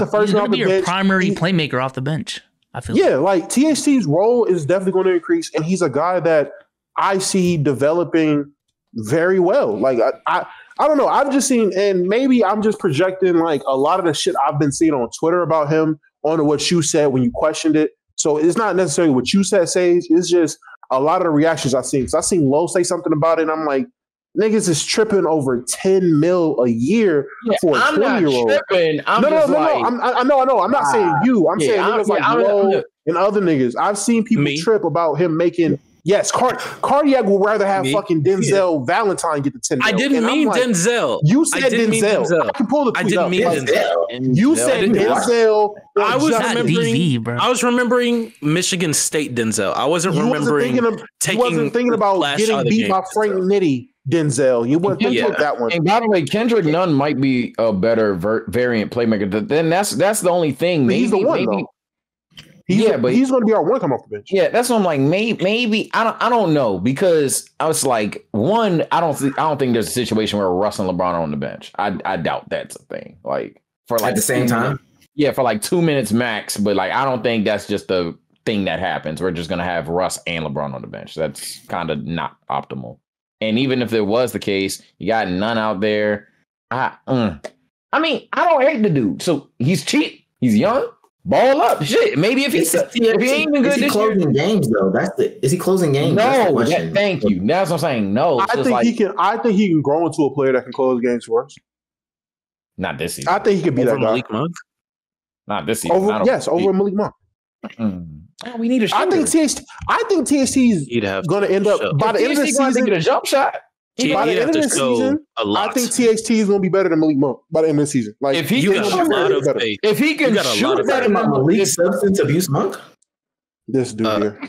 Speaker 2: primary playmaker off the bench. I feel
Speaker 4: like THT's role is definitely going to increase, and he's a guy that I see developing very well. Like I don't know. I've just seen, and maybe I'm just projecting like a lot of the shit I've been seeing on Twitter about him onto what you said when you questioned it. So it's not necessarily what you said, Sage. It's just a lot of the reactions I've seen. Because I seen Lowe say something about it, and I'm like, niggas is tripping over $10 million a year for a 20-year-old.
Speaker 3: No.
Speaker 4: I know. I'm not saying you. I'm saying niggas like Lowe and other niggas. I've seen people trip about him making Yes, Cardiac would rather have fucking Denzel Valentine get the 10 mil.
Speaker 5: I didn't mean Denzel.
Speaker 4: You said Denzel. I can pull the tweet up.
Speaker 5: I didn't mean Denzel.
Speaker 4: You said Denzel.
Speaker 5: I was remembering Michigan State Denzel. I wasn't remembering
Speaker 4: thinking about getting beat by Frank Nitti Denzel. You wouldn't think of that one.
Speaker 3: And by the way, Kendrick Nunn might be a better variant playmaker. Then that's the only thing.
Speaker 4: Maybe he's the one though. He's going to be our one come off the bench.
Speaker 3: Yeah, that's what I'm like. Maybe I don't know, because I was like, one, I don't think there's a situation where Russ and LeBron are on the bench. I doubt that's a thing. Like for like
Speaker 1: at the same time.
Speaker 3: Yeah, for like 2 minutes max. But like, I don't think that's just the thing that happens. We're just going to have Russ and LeBron on the bench. That's kind of not optimal. And even if there was the case, you got Nunn out there. I mean, I don't hate the dude. So he's cheap. He's young. Ball up, shit. Maybe if he ain't even good,
Speaker 1: is he closing games though? Is he closing games?
Speaker 3: No, thank you. That's what I'm saying. No,
Speaker 4: I think he can grow into a player that can close games for us.
Speaker 3: Not this season.
Speaker 4: I think he could be that guy.
Speaker 5: Malik Monk?
Speaker 3: Not this season.
Speaker 4: Over Malik Monk.
Speaker 3: We need a shooter.
Speaker 4: I think THT is going to end up by the end of the season.
Speaker 3: Get a jump shot.
Speaker 4: By the end of the season, I think THT is going to be better than Malik Monk by the end of the season. Like
Speaker 3: if he can shoot better than
Speaker 1: Malik substance abuse Monk.
Speaker 4: This dude here.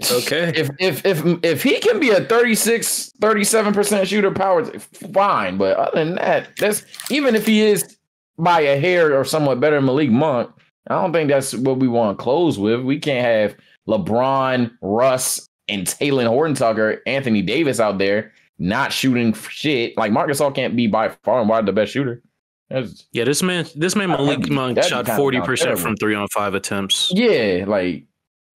Speaker 5: Okay.
Speaker 3: If he can be a 37% shooter power, fine. But other than that, that's even if he is by a hair or somewhat better than Malik Monk, I don't think that's what we want to close with. We can't have LeBron, Russ, and Talen Horton-Tucker, Anthony Davis out there not shooting shit. Like Marcus Gasol can't be by far and wide the best shooter.
Speaker 5: This man Malik Monk shot 40% from 3-on-5 attempts.
Speaker 3: Yeah, like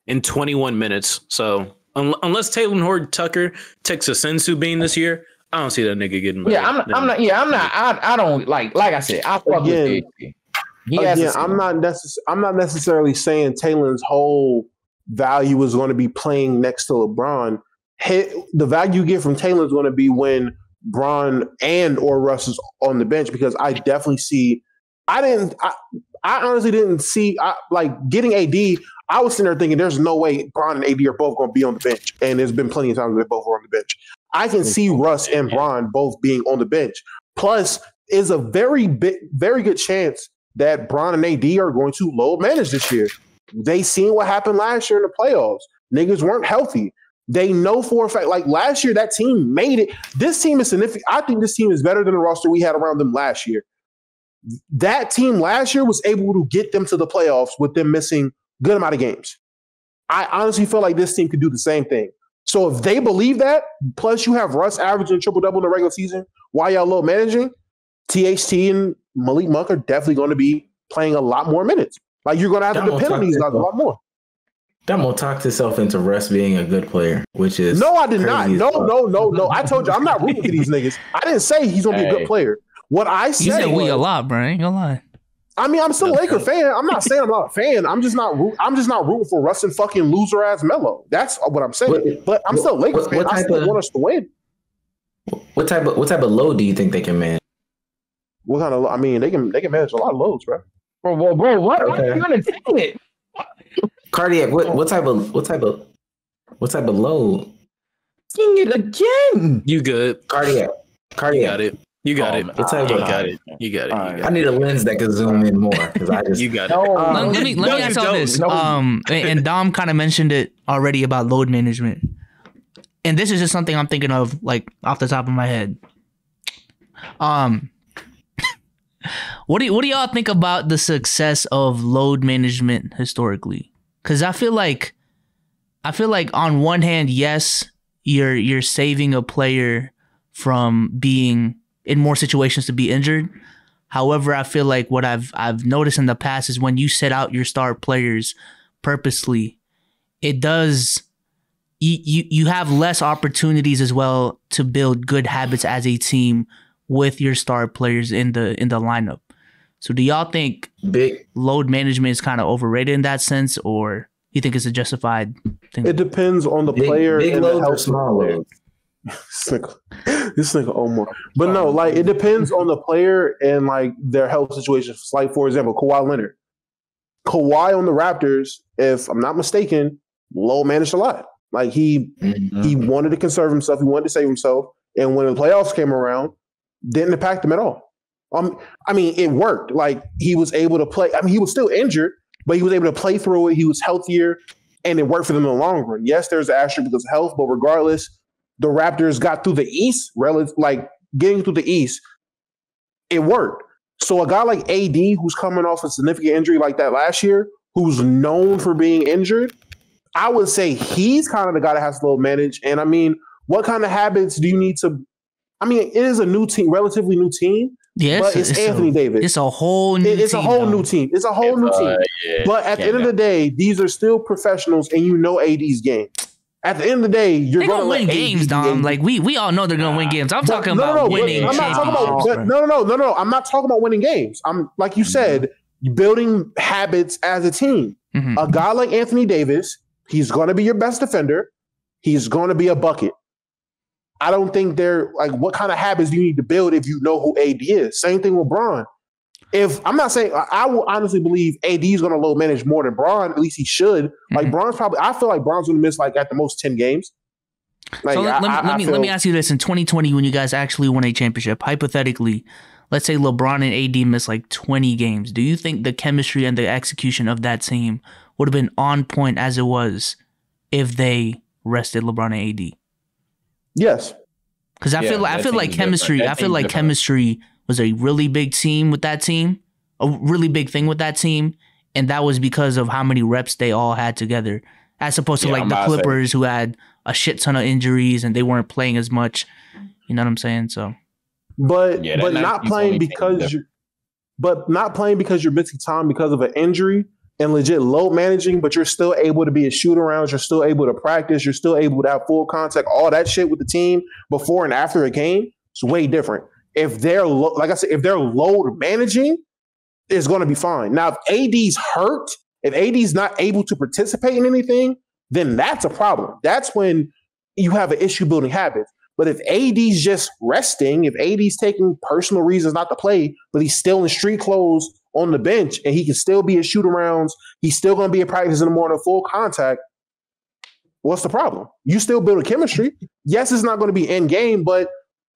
Speaker 5: in 21 minutes. So unless Talen Horton-Tucker takes a sensu bean this year, I don't see that nigga getting better.
Speaker 3: I don't like I said, I fuck with KD.
Speaker 4: I'm not necessarily saying Talen's whole value is going to be playing next to LeBron. The value you get from Taylor is going to be when Bron and or Russ is on the bench, because I definitely see. I honestly didn't see like getting AD. I was sitting there thinking, there's no way Bron and AD are both going to be on the bench, and there's been plenty of times they both were on the bench. I can see Russ and Bron both being on the bench. Plus, is a very good chance that Bron and AD are going to load manage this year. They seen what happened last year in the playoffs. Niggas weren't healthy. They know for a fact, like last year, that team made it. This team is significant. I think this team is better than the roster we had around them last year. That team last year was able to get them to the playoffs with them missing a good amount of games. I honestly feel like this team could do the same thing. So if they believe that, plus you have Russ averaging triple-double in the regular season while y'all low managing, THT and Malik Monk are definitely going to be playing a lot more minutes. Like you're going to have to depend on these guys a lot more.
Speaker 1: Damo talked himself into Russ being a good player, which is
Speaker 4: no, I did not. No. I told you I'm not rooting for these niggas. I didn't say he's gonna be a good player. What I said,
Speaker 2: you said we a lot, bro. Ain't gonna lie.
Speaker 4: I mean, I'm still a Laker fan. I'm not saying I'm not a fan. I'm just not rooting for Russ and fucking loser ass Melo. That's what I'm saying. But I'm still a Laker fan. I still want us to win.
Speaker 1: What type of load do you think they can manage?
Speaker 4: What kind of? I mean, they can manage a lot of loads, bro.
Speaker 3: Bro, what? Okay. Are you gonna take it?
Speaker 1: Cardiac, what type of load?
Speaker 3: King it again.
Speaker 5: You good?
Speaker 1: Cardiac.
Speaker 5: You got it.
Speaker 1: What type
Speaker 5: You got it.
Speaker 1: I need a lens that can zoom in more because I just
Speaker 5: you got it.
Speaker 2: Let me ask y'all this. And Dom kind of mentioned it already about load management, and this is just something I'm thinking of like off the top of my head. What do y'all think about the success of load management historically? Because I feel like on one hand, yes, you're saving a player from being in more situations to be injured. However, I feel like what I've noticed in the past is when you set out your star players purposely, it does you have less opportunities as well to build good habits as a team with your star players in the lineup. So do y'all think load management is kind of overrated in that sense, or you think it's a justified thing?
Speaker 4: It depends on the player
Speaker 1: big
Speaker 4: and
Speaker 1: loads
Speaker 4: the health
Speaker 1: or small loads.
Speaker 4: This nigga Omar. But no, like it depends on the player and like their health situation. Like for example, Kawhi Leonard. Kawhi on the Raptors, if I'm not mistaken, low managed a lot. Like he wanted to conserve himself. He wanted to save himself. And when the playoffs came around, didn't impact him at all. I mean, it worked. Like he was able to play. I mean, he was still injured, but he was able to play through it. He was healthier, and it worked for them in the long run. Yes, there's an asterisk because of health, but regardless, the Raptors got through the East. Like getting through the East, it worked. So a guy like AD, who's coming off a significant injury like that last year, who's known for being injured, I would say he's kind of the guy that has to load manage. And I mean, what kind of habits do you need to? I mean, it is a new team, relatively new team.
Speaker 2: Yes,
Speaker 4: but it's Anthony Davis.
Speaker 2: It's a whole new team.
Speaker 4: It's a whole new team. It's a whole new team. Yeah, but at the end of the day, these are still professionals, and you know AD's game. At the end of the day, you're going to
Speaker 2: win games, Dom. Like we all know they're going to win games. I'm talking about winning.
Speaker 4: I'm not talking about no. I'm not talking about winning games. I'm like you said, building habits as a team. Mm-hmm. A guy like Anthony Davis, he's going to be your best defender. He's going to be a bucket. I don't think they're like, what kind of habits do you need to build if you know who AD is? Same thing with Bron. If I'm not saying, I will honestly believe AD is going to load manage more than Bron. At least he should. Mm-hmm. Like Bron's probably, I feel like Bron's going to miss like at the most 10 games. Like,
Speaker 2: so let me ask you this: in 2020, when you guys actually won a championship, hypothetically, let's say LeBron and AD miss like 20 games. Do you think the chemistry and the execution of that team would have been on point as it was if they rested LeBron and AD?
Speaker 4: Yes,
Speaker 2: because I feel like chemistry. I feel like chemistry was a really big team with that team, a really big thing with that team, and that was because of how many reps they all had together, as opposed to like the Clippers who had a shit ton of injuries and they weren't playing as much. You know what I'm saying? So,
Speaker 4: but not playing because you're missing time because of an injury. And legit load managing, but you're still able to be a shoot around. You're still able to practice. You're still able to have full contact. All that shit with the team before and after a game, it's way different. If they're like I said, if they're load managing, it's going to be fine. Now, if AD's hurt, if AD's not able to participate in anything, then that's a problem. That's when you have an issue building habits. But if AD's just resting, if AD's taking personal reasons not to play, but he's still in street clothes on the bench and he can still be at shoot arounds, he's still going to be at practice in the morning, full contact, what's the problem? You still build a chemistry. Yes, it's not going to be end game, but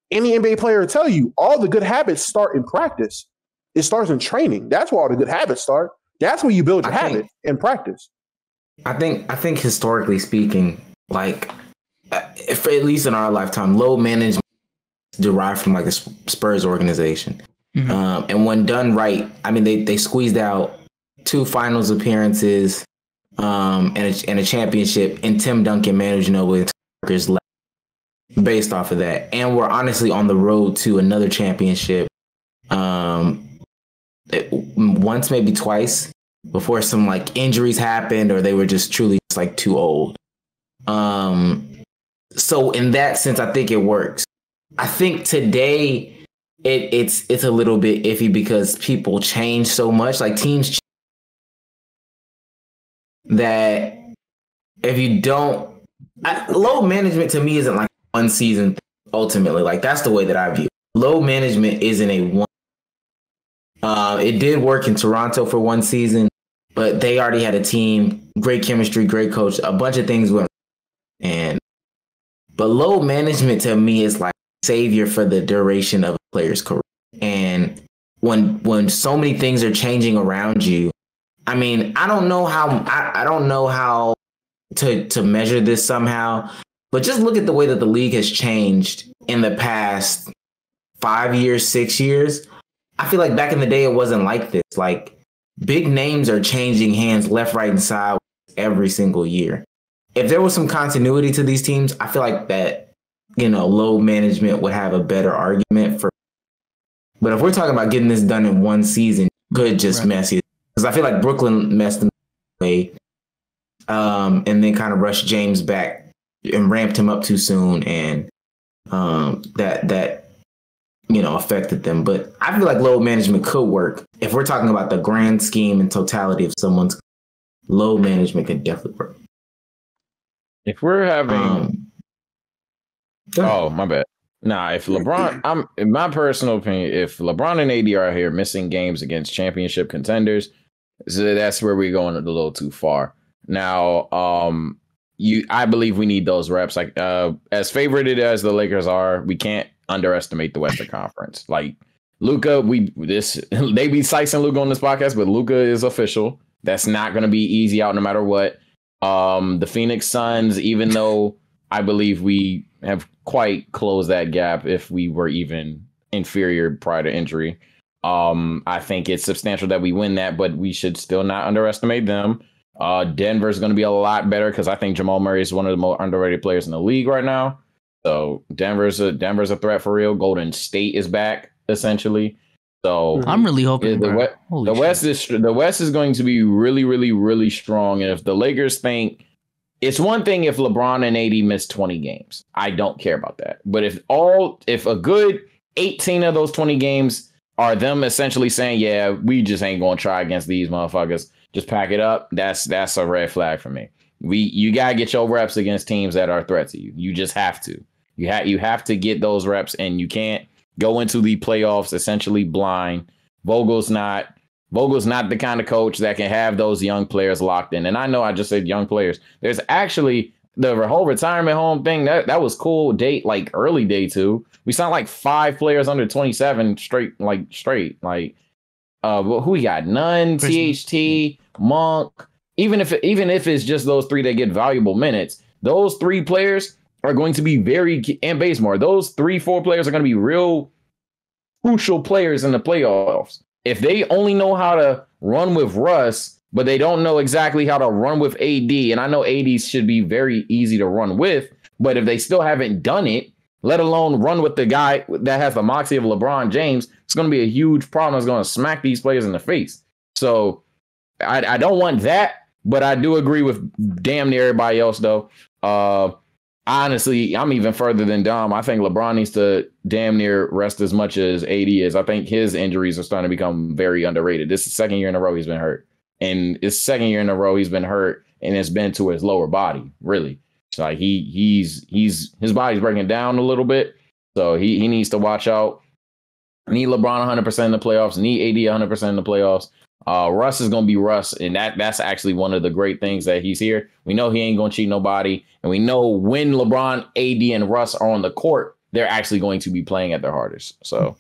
Speaker 4: any NBA player will tell you all the good habits start in practice. It starts in training. That's where all the good habits start. That's where you build your habit in practice.
Speaker 1: I think historically speaking, like if, at least in our lifetime, load management derived from like the Spurs organization. Mm-hmm. And when done right, I mean, they squeezed out 2 finals appearances and a championship, and Tim Duncan managed with Parker's left based off of that. And we're honestly on the road to another championship once, maybe twice, before some like injuries happened or they were just truly just like too old. So in that sense, I think it works. I think today it's a little bit iffy because people change so much, like teams change, that if you don't, load management to me isn't like one season thing, ultimately. Like that's the way that I view it. Load management isn't a one. It did work in Toronto for one season, but they already had a team, great chemistry, great coach, a bunch of things went. But load management to me is like savior for the duration of a player's career. And when so many things are changing around you, I mean, I don't know how to measure this somehow, but just look at the way that the league has changed in the past 5 years, 6 years. I feel like back in the day, it wasn't like this. Like big names are changing hands left, right, and side every single year. If there was some continuity to these teams, I feel like that, load management would have a better argument for. But if we're talking about getting this done in one season, could just mess it. Because I feel like Brooklyn messed them away, and then kind of rushed James back and ramped him up too soon, and that affected them. But I feel like load management could work if we're talking about the grand scheme and totality of someone's load management could definitely work.
Speaker 3: If we're having, my bad. Nah, if LeBron, in my personal opinion, if LeBron and AD are here missing games against championship contenders, so that's where we're going a little too far. Now, I believe we need those reps. Like as favorited as the Lakers are, we can't underestimate the Western Conference. Like Luka, they be slicing Luka on this podcast, but Luka is official. That's not going to be easy out no matter what. The Phoenix Suns, even though I believe we have quite closed that gap if we were even inferior prior to injury. I think it's substantial that we win that, but we should still not underestimate them. Denver's going to be a lot better because I think Jamal Murray is one of the more underrated players in the league right now. So Denver's a threat for real. Golden State is back essentially. So
Speaker 2: I'm really hoping
Speaker 3: the West is going to be really, really, really strong. And if the Lakers think it's one thing if LeBron and AD miss 20 games, I don't care about that. But if a good 18 of those 20 games are them essentially saying, yeah, we just ain't going to try against these motherfuckers, just pack it up, that's a red flag for me. You got to get your reps against teams that are a threat to you. You just have to. You have to get those reps, and you can't go into the playoffs essentially blind. Vogel's not the kind of coach that can have those young players locked in. And I know I just said young players. There's actually the whole retirement home thing. That was cool. Early day 2. We signed like 5 players under 27 straight. Who we got? Nunn, THT, Monk. Even if it's just those 3 that get valuable minutes, those 3 players are going to be and Bazemore. Those 3-4 players are going to be real crucial players in the playoffs. If they only know how to run with Russ, but they don't know exactly how to run with AD, and I know AD should be very easy to run with, but if they still haven't done it, let alone run with the guy that has the moxie of LeBron James, it's going to be a huge problem. It's going to smack these players in the face. So I don't want that, but I do agree with damn near everybody else, though. Honestly, I'm even further than Dom. I think LeBron needs to damn near rest as much as AD is. I think his injuries are starting to become very underrated. This is the second year in a row he's been hurt. And it's second year in a row he's been hurt, and it's been to his lower body, really. So like his body's breaking down a little bit. So he needs to watch out. Need LeBron 100% in the playoffs. Need AD 100% in the playoffs. Russ is going to be Russ, and that's actually one of the great things that he's here. We know he ain't going to cheat nobody, and we know when LeBron, AD, and Russ are on the court, they're actually going to be playing at their hardest. So,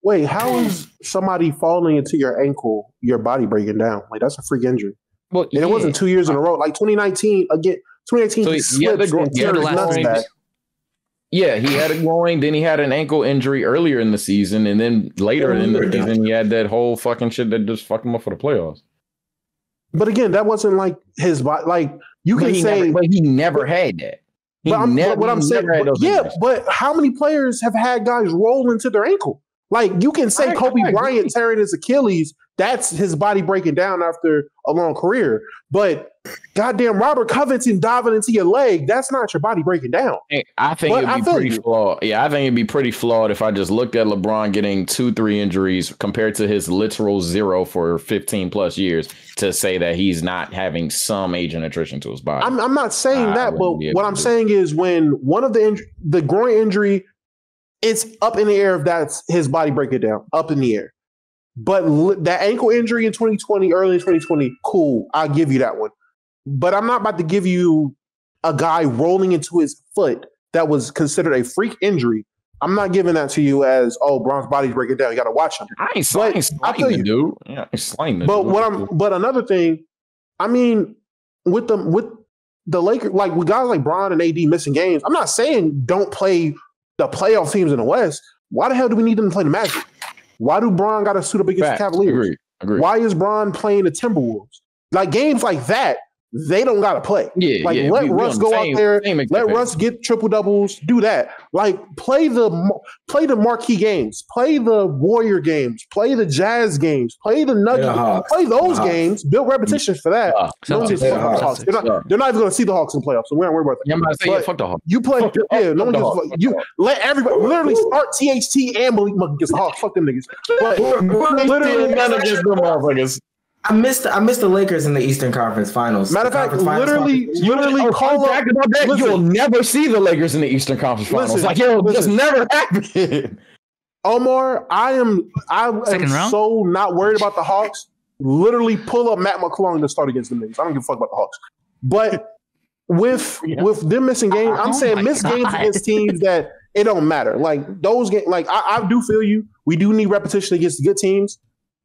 Speaker 4: wait, how is somebody falling into your ankle, your body breaking down? Like, that's a freak injury. Well, and it wasn't 2 years in a row. Like 2019 again. 2018
Speaker 3: so
Speaker 4: he slipped and tear his nuts back.
Speaker 3: Yeah, he had a groin, then he had an ankle injury earlier in the season, and then later in the season he had that whole fucking shit that just fucked him up for the playoffs.
Speaker 4: But again, that wasn't like his body. Like you can say,
Speaker 3: but he never had that.
Speaker 4: But how many players have had guys roll into their ankle? Like you can say Kobe Bryant tearing his Achilles, that's his body breaking down after a long career. But goddamn Robert Covington diving into your leg, that's not your body breaking down.
Speaker 3: I think it'd be pretty flawed. Yeah, I think it'd be pretty flawed if I just looked at LeBron getting 2-3 injuries compared to his literal 0 for 15 plus years to say that he's not having some age and attrition to his body.
Speaker 4: I'm not saying that, but what I'm saying is when one of the groin injury, it's up in the air if that's his body breaking down, up in the air. But that ankle injury in 2020, early in 2020, cool. I'll give you that one. But I'm not about to give you a guy rolling into his foot that was considered a freak injury. I'm not giving that to you as, Bron's body's breaking down. You got to watch him.
Speaker 3: I ain't slaying the dude. Yeah, I ain't slaying the dude.
Speaker 4: But another thing, I mean, with the Lakers, like with guys like Bron and AD missing games, I'm not saying don't play the playoff teams in the West. Why the hell do we need them to play the Magic? Why do Bron got to suit up against the Cavaliers?
Speaker 3: Agree.
Speaker 4: Why is Bron playing the Timberwolves? Like games like that, they don't got to play. Let Russ go out there. Let Russ get triple doubles. Do that. Like play the marquee games. Play the Warrior games. Play the Jazz games. Play the Nuggets. Play those games. Build repetitions for that. They're not even going to see the Hawks in playoffs, so we don't worry about that.
Speaker 3: Yeah, I'm about to say, fuck the Hawks.
Speaker 4: You play. No one gives. You let everybody literally start THT and Malik Monk against the Hawks. Fuck them niggas. But
Speaker 3: literally none against them motherfuckers.
Speaker 1: I missed the Lakers in the Eastern Conference Finals.
Speaker 4: Matter of fact, literally call up.
Speaker 3: You'll never see the Lakers in the Eastern Conference Finals. Just never happen.
Speaker 4: Omar, I am so not worried about the Hawks. Literally pull up Matt McClung to start against the Knicks. I don't give a fuck about the Hawks. But with them missing games, I'm saying miss games against teams that it don't matter. Like those games, like I do feel you. We do need repetition against the good teams,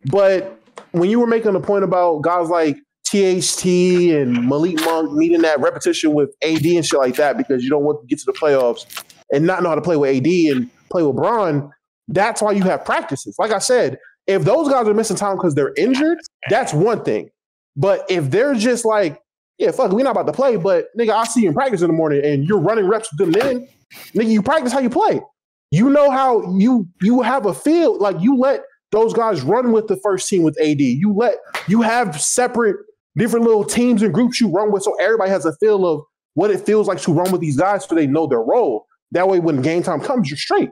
Speaker 4: but when you were making a point about guys like THT and Malik Monk needing that repetition with AD and shit like that because you don't want to get to the playoffs and not know how to play with AD and play with Bron, that's why you have practices. Like I said, if those guys are missing time because they're injured, that's one thing. But if they're just like, yeah, fuck, we're not about to play, but nigga, I see you in practice in the morning and you're running reps with them then, nigga, you practice how you play. You know how you have a feel, like you let those guys run with the first team with AD. You have separate different little teams and groups you run with so everybody has a feel of what it feels like to run with these guys so they know their role. That way when game time comes, you're straight.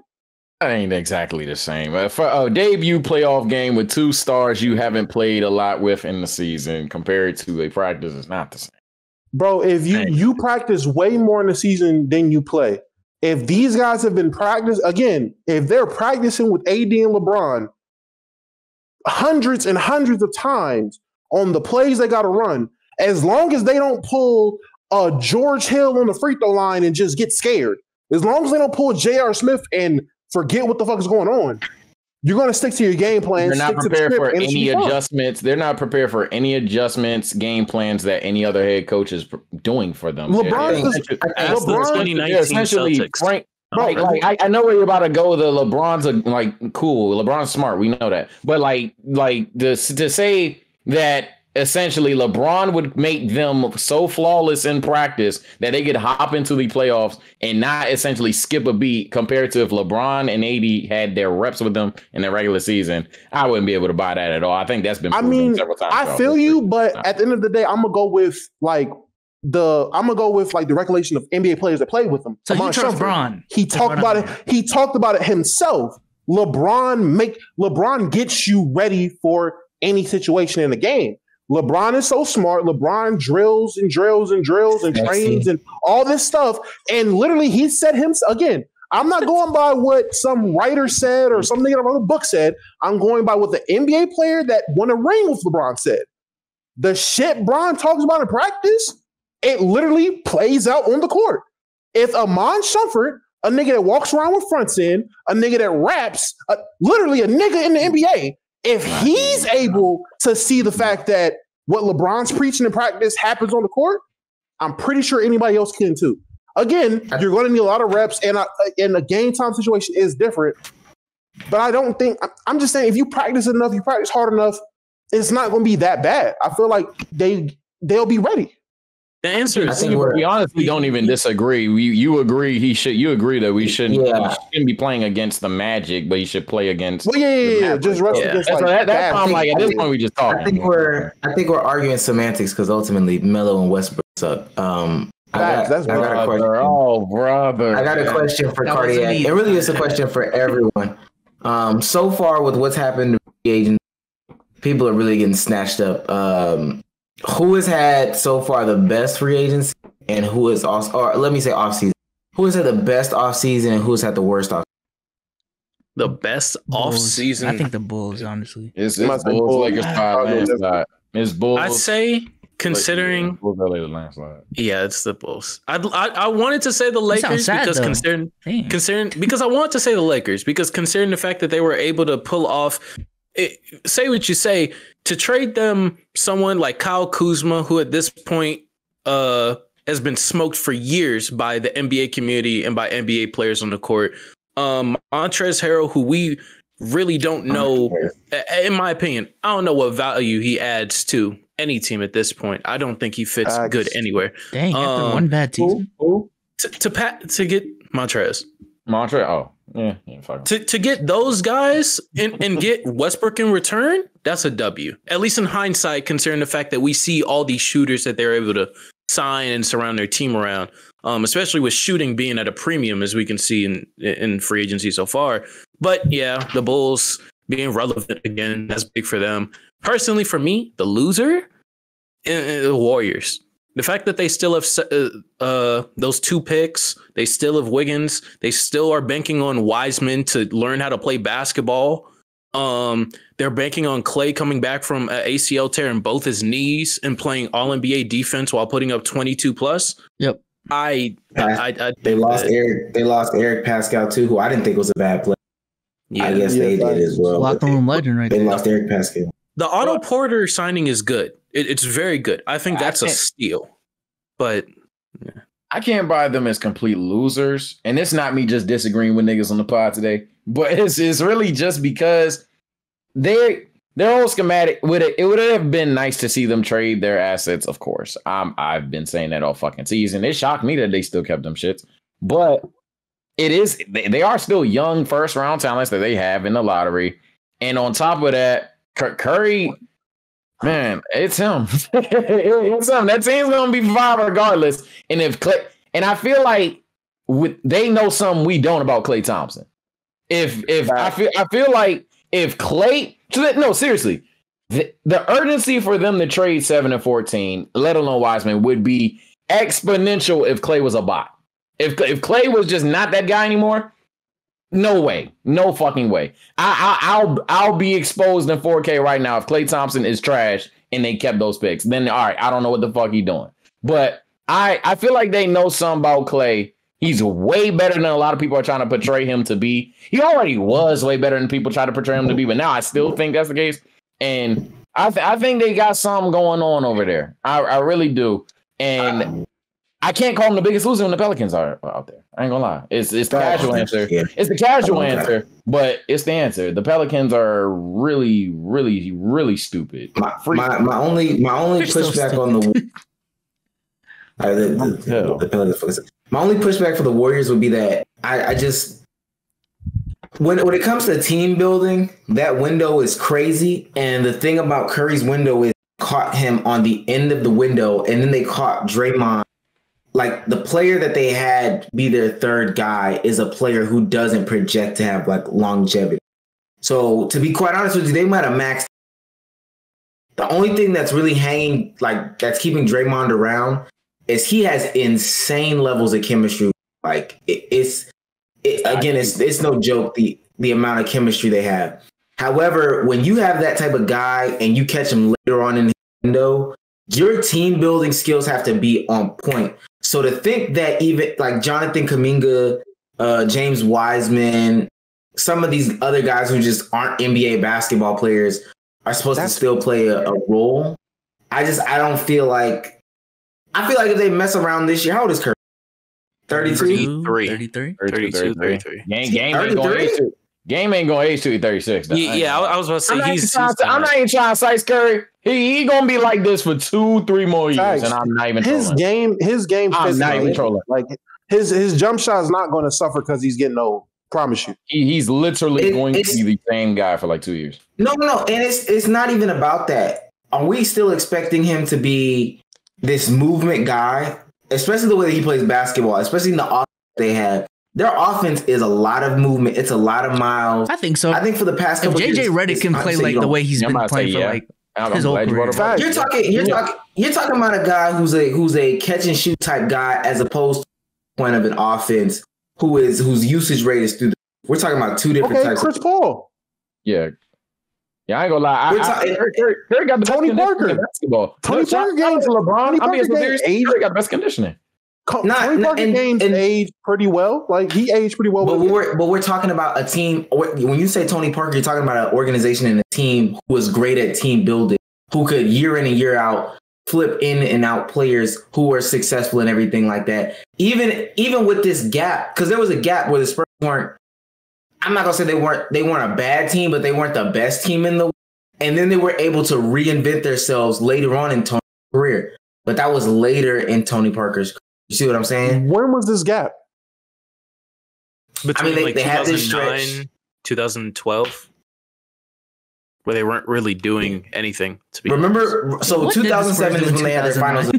Speaker 3: That ain't exactly the same. For a debut playoff game with 2 stars you haven't played a lot with in the season compared to a practice, it's not the same.
Speaker 4: Bro, if you practice way more in the season than you play, if these guys have been practiced, again, if they're practicing with AD and LeBron hundreds and hundreds of times on the plays they got to run, as long as they don't pull a George Hill on the free throw line and just get scared, as long as they don't pull J.R. Smith and forget what the fuck is going on, you're going to stick to your game plan.
Speaker 3: They're not prepared for any adjustments. They're not prepared for any adjustments, game plans that any other head coach is doing for them.
Speaker 4: LeBron,
Speaker 3: essentially, Frank. Right, like I know where you're about to go. The LeBron's cool. LeBron's smart. We know that. But to say that essentially LeBron would make them so flawless in practice that they could hop into the playoffs and not essentially skip a beat compared to if LeBron and AD had their reps with them in the regular season, I wouldn't be able to buy that at all. I think that's been proven several times.
Speaker 4: I feel you, but at the end of the day, I'm gonna go with the recollection of NBA players that played with him.
Speaker 2: So you trust LeBron?
Speaker 4: He talked about it. He talked about it himself. LeBron gets you ready for any situation in the game. LeBron is so smart. LeBron drills and trains and all this stuff. And literally, he said himself, again, I'm not going by what some writer said or something on the book said. I'm going by what the NBA player that won a ring with LeBron said. The shit Bron talks about in practice, it literally plays out on the court. If Iman Shumpert, a nigga that walks around with fronts in, a nigga that raps, literally a nigga in the NBA, if he's able to see the fact that what LeBron's preaching in practice happens on the court, I'm pretty sure anybody else can too. Again, you're going to need a lot of reps, and a game time situation is different. But I don't think I'm just saying if you practice enough, you practice hard enough, it's not going to be that bad. I feel like they'll be ready.
Speaker 5: The answer is
Speaker 3: we honestly don't even disagree. You agree you agree that we shouldn't be playing against the Magic, but you should play against.
Speaker 4: Well, just rest against
Speaker 3: that's why I'm like at this point we just talking.
Speaker 1: I think we're arguing semantics because ultimately Melo and Westbrook suck. I got a question.
Speaker 3: Oh, brother!
Speaker 1: I got a question for Cardiac. It really is a question for everyone. So far with what's happened to free agents, people are really getting snatched up. Who has had so far the best free agency and who is also, or let me say off season? Who has had the best off season and who's had the worst off?
Speaker 5: The best off season.
Speaker 2: I think the Bulls, honestly.
Speaker 3: It's Bulls, Lakers, landslide. It's Bulls.
Speaker 5: I'd say considering.
Speaker 3: Bulls are the landslide.
Speaker 5: Yeah, it's the Bulls. I wanted to say the Lakers because considering because I want to say the Lakers because considering the fact that they were able to pull off. Say what you say, to trade them someone like Kyle Kuzma, who at this point has been smoked for years by the NBA community and by NBA players on the court. Montrezl Harrell, who we really don't know, in my opinion, I don't know what value he adds to any team at this point. I don't think he fits good anywhere.
Speaker 2: Dang, after one bad season.
Speaker 5: To get Montrezl.
Speaker 3: Yeah,
Speaker 5: to get those guys and get Westbrook in return, that's a W. At least in hindsight, considering the fact that we see all these shooters that they're able to sign and surround their team around, especially with shooting being at a premium, as we can see in free agency so far. But yeah, the Bulls being relevant again, that's big for them. Personally, for me, the loser, the Warriors. The fact that they still have those 2 picks, they still have Wiggins, they still are banking on Wiseman to learn how to play basketball. They're banking on Klay coming back from an ACL tear in both his knees and playing All NBA defense while putting up 22 plus.
Speaker 2: Yep.
Speaker 1: They lost Eric Pascal too, who I didn't think was a bad player. Yeah, I guess they did as well.
Speaker 2: Locker room legend, right?
Speaker 1: They lost Eric Pascal.
Speaker 5: The Otto Porter signing is good. It's very good. I think that's a steal. But yeah.
Speaker 3: I can't buy them as complete losers, and it's not me just disagreeing with niggas on the pod today, but it's really just because their whole schematic it would have been nice to see them trade their assets. Of course, I've been saying that all fucking season. It shocked me that they still kept them shits, but they are still young first round talents that they have in the lottery, and on top of that, Curry. Man, it's him. It's him. That team's gonna be fine regardless. And if Klay, and I feel like they know something we don't about Klay Thompson. I feel like if Klay, no, seriously, the urgency for them to trade 7 and 14, let alone Wiseman, would be exponential if Klay was a bot. If Klay was just not that guy anymore. No way. No fucking way. I'll be exposed in 4K right now if Klay Thompson is trash and they kept those picks. Then, all right, I don't know what the fuck he's doing. But I feel like they know something about Klay. He's way better than a lot of people are trying to portray him to be. He already was way better than people try to portray him to be, but now I still think that's the case. And I think they got something going on over there. I really do. And I can't call them the biggest loser when the Pelicans are out there. I ain't gonna lie. It's the casual answer. Yeah. It's the casual answer, but it's the answer. The Pelicans are really, really, really stupid.
Speaker 1: My only pushback on the Pelicans. My only pushback for the Warriors would be that I just when it comes to team building, that window is crazy. And the thing about Curry's window is caught him on the end of the window, and then they caught Draymond. Like the player that they had be their third guy is a player who doesn't project to have like longevity. So to be quite honest with you, they might have maxed. The only thing that's really hanging, like that's keeping Draymond around, is he has insane levels of chemistry. Like it's no joke the amount of chemistry they have. However, when you have that type of guy and you catch him later on in the window, your team building skills have to be on point. So to think that even like Jonathan Kuminga, James Wiseman, some of these other guys who just aren't NBA basketball players are supposed to still play a role. I don't feel like. I feel like if they mess around this year, how old is Curry? 32?
Speaker 5: 33.
Speaker 3: Game ain't going to age till he's 36.
Speaker 5: Yeah, I was about to say
Speaker 3: I'm not even trying to size Curry. He gonna be like this for 2-3 more years, and I'm not even trolling.
Speaker 4: His game.
Speaker 3: I'm not even trolling.
Speaker 4: Like his jump shot is not going to suffer because he's getting old. Promise you.
Speaker 3: He's literally going to be the same guy for like 2 years.
Speaker 1: No, and it's not even about that. Are we still expecting him to be this movement guy, especially the way that he plays basketball, especially in the offense they have? Their offense is a lot of movement. It's a lot of miles.
Speaker 2: I think so.
Speaker 1: I think for the past couple
Speaker 2: years, JJ Redick can play like the way he's been playing for like his whole career.
Speaker 1: You're talking about a guy who's a catch and shoot type guy as opposed to the point of an offense whose usage rate is through the. We're talking about two different types.
Speaker 4: Chris Paul.
Speaker 3: Yeah, I ain't gonna lie. Curry got the
Speaker 4: Tony Parker.
Speaker 3: Basketball.
Speaker 4: Tony Parker games LeBron.
Speaker 3: Curry got best conditioning.
Speaker 4: Tony Parker games aged pretty well. Like he aged pretty well.
Speaker 1: But we're talking about a team. When you say Tony Parker, you're talking about an organization and a team who was great at team building, who could year in and year out flip in and out players who were successful and everything like that. Even with this gap, because there was a gap where the Spurs weren't. I'm not gonna say they weren't a bad team, but they weren't the best team in the world. And then they were able to reinvent themselves later on in Tony's career. But that was later in Tony Parker's career. You see what I'm saying?
Speaker 4: When was this gap?
Speaker 5: Between they had this stretch, 2012, where they weren't really doing anything.
Speaker 1: Remember, so 2007 is when they had their finals.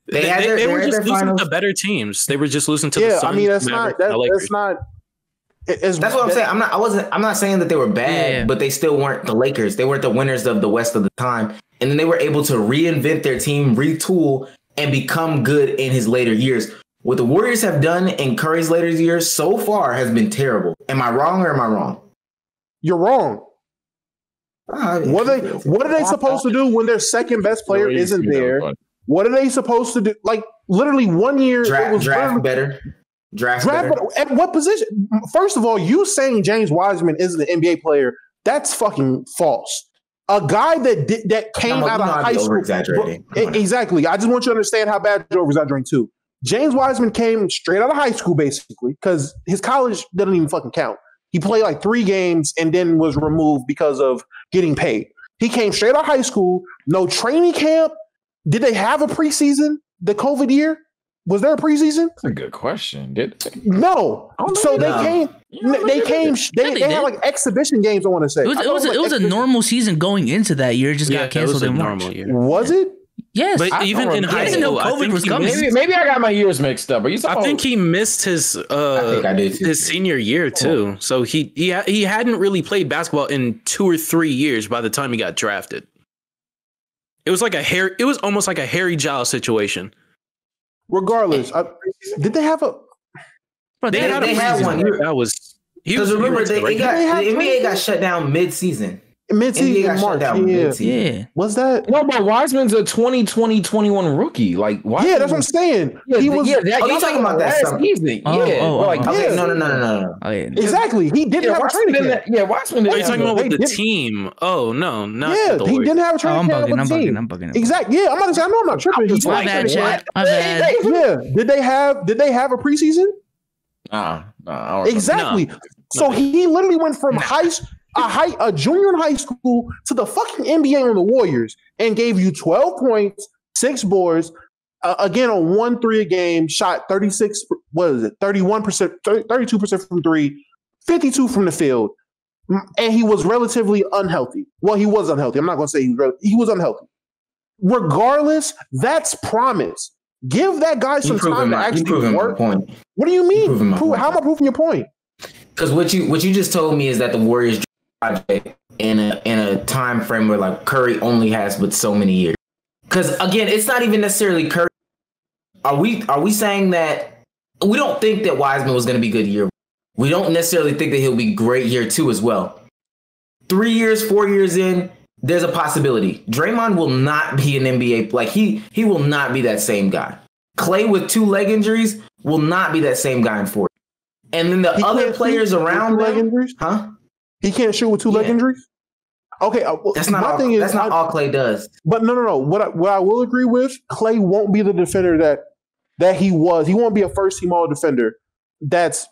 Speaker 5: They were just losing to better teams. They were just losing to the Suns.
Speaker 4: I mean, that's not. That's
Speaker 1: what I'm saying. I'm not saying that they were bad, but they still weren't the Lakers. They weren't the winners of the West of the time. And then they were able to reinvent their team, retool, and become good in his later years. What the Warriors have done in Curry's later years so far has been terrible. Am I wrong or am I wrong?
Speaker 4: You're wrong. What are they supposed to do when their second best player isn't there? What are they supposed to do? Like literally 1 year,
Speaker 1: draft better. Draft better.
Speaker 4: At what position? First of all, you saying James Wiseman isn't an NBA player, that's fucking false. A guy that came out of high school. Exactly. I just want you to understand how bad you're over-exaggerating too. James Wiseman came straight out of high school, basically, because his college doesn't even fucking count. He played like 3 games and then was removed because of getting paid. He came straight out of high school, no training camp. Did they have a preseason the COVID year? Was there a preseason?
Speaker 3: That's a good question.
Speaker 4: No. So they came. They had like exhibition games. I want to say
Speaker 2: it was a normal season going into that year. It just got canceled in March.
Speaker 4: Was it?
Speaker 2: Yes,
Speaker 5: but even in high school,
Speaker 2: COVID was coming.
Speaker 3: Maybe I got my years mixed up.
Speaker 5: I think he missed his his senior year too. So he hadn't really played basketball in 2 or 3 years by the time he got drafted. It was almost like a Harry Giles situation.
Speaker 4: Regardless, did they have a?
Speaker 1: They had one. That was because remember the NBA got shut down mid-season.
Speaker 4: Mid-season in March,
Speaker 2: yeah.
Speaker 4: Was that?
Speaker 3: No, but Wiseman's a 2020-21 rookie. Like, Wiseman,
Speaker 4: yeah, that's what I'm saying.
Speaker 3: He was.
Speaker 1: You talking about that
Speaker 3: season?
Speaker 1: No.
Speaker 2: Oh, yeah.
Speaker 4: Exactly. He didn't have a training camp.
Speaker 3: Wiseman.
Speaker 5: Are you talking about with the team? Oh no, not
Speaker 4: yeah. He didn't have a training camp with the team.
Speaker 2: I'm bugging.
Speaker 4: Exactly. Yeah, I'm about to say. I know I'm not tripping.
Speaker 2: My bad, chat. My bad.
Speaker 4: Yeah. Did they have a preseason? Exactly.
Speaker 5: No.
Speaker 4: So he literally went from a junior in high school to the fucking NBA on the Warriors and gave you 12 points, 6 boards, again on 1 3 a game, shot 36, 31%, 32% from 3, 52 from the field. And he was relatively unhealthy. Well, he was unhealthy. I'm not going to say he was unhealthy. Regardless, that's promise. Give that guy some time to actually work. What do you mean? How am I proving your point?
Speaker 1: Because what you just told me is that the Warriors project in a time frame where like Curry only has but so many years. Because again, it's not even necessarily Curry. Are we saying that we don't think that Wiseman was going to be good year? We don't necessarily think that he'll be great year 2 as well. 3 years, 4 years in, there's a possibility. Draymond will not be an NBA like he will not be that same guy. Klay with 2 leg injuries will not be that same guy in 4. And then the other players around him,
Speaker 4: He can't shoot with 2 leg injuries? Okay.
Speaker 1: That's not all Klay does.
Speaker 4: But no. What I will agree with, Klay won't be the defender that he was. He won't be a first-team all-defender. That's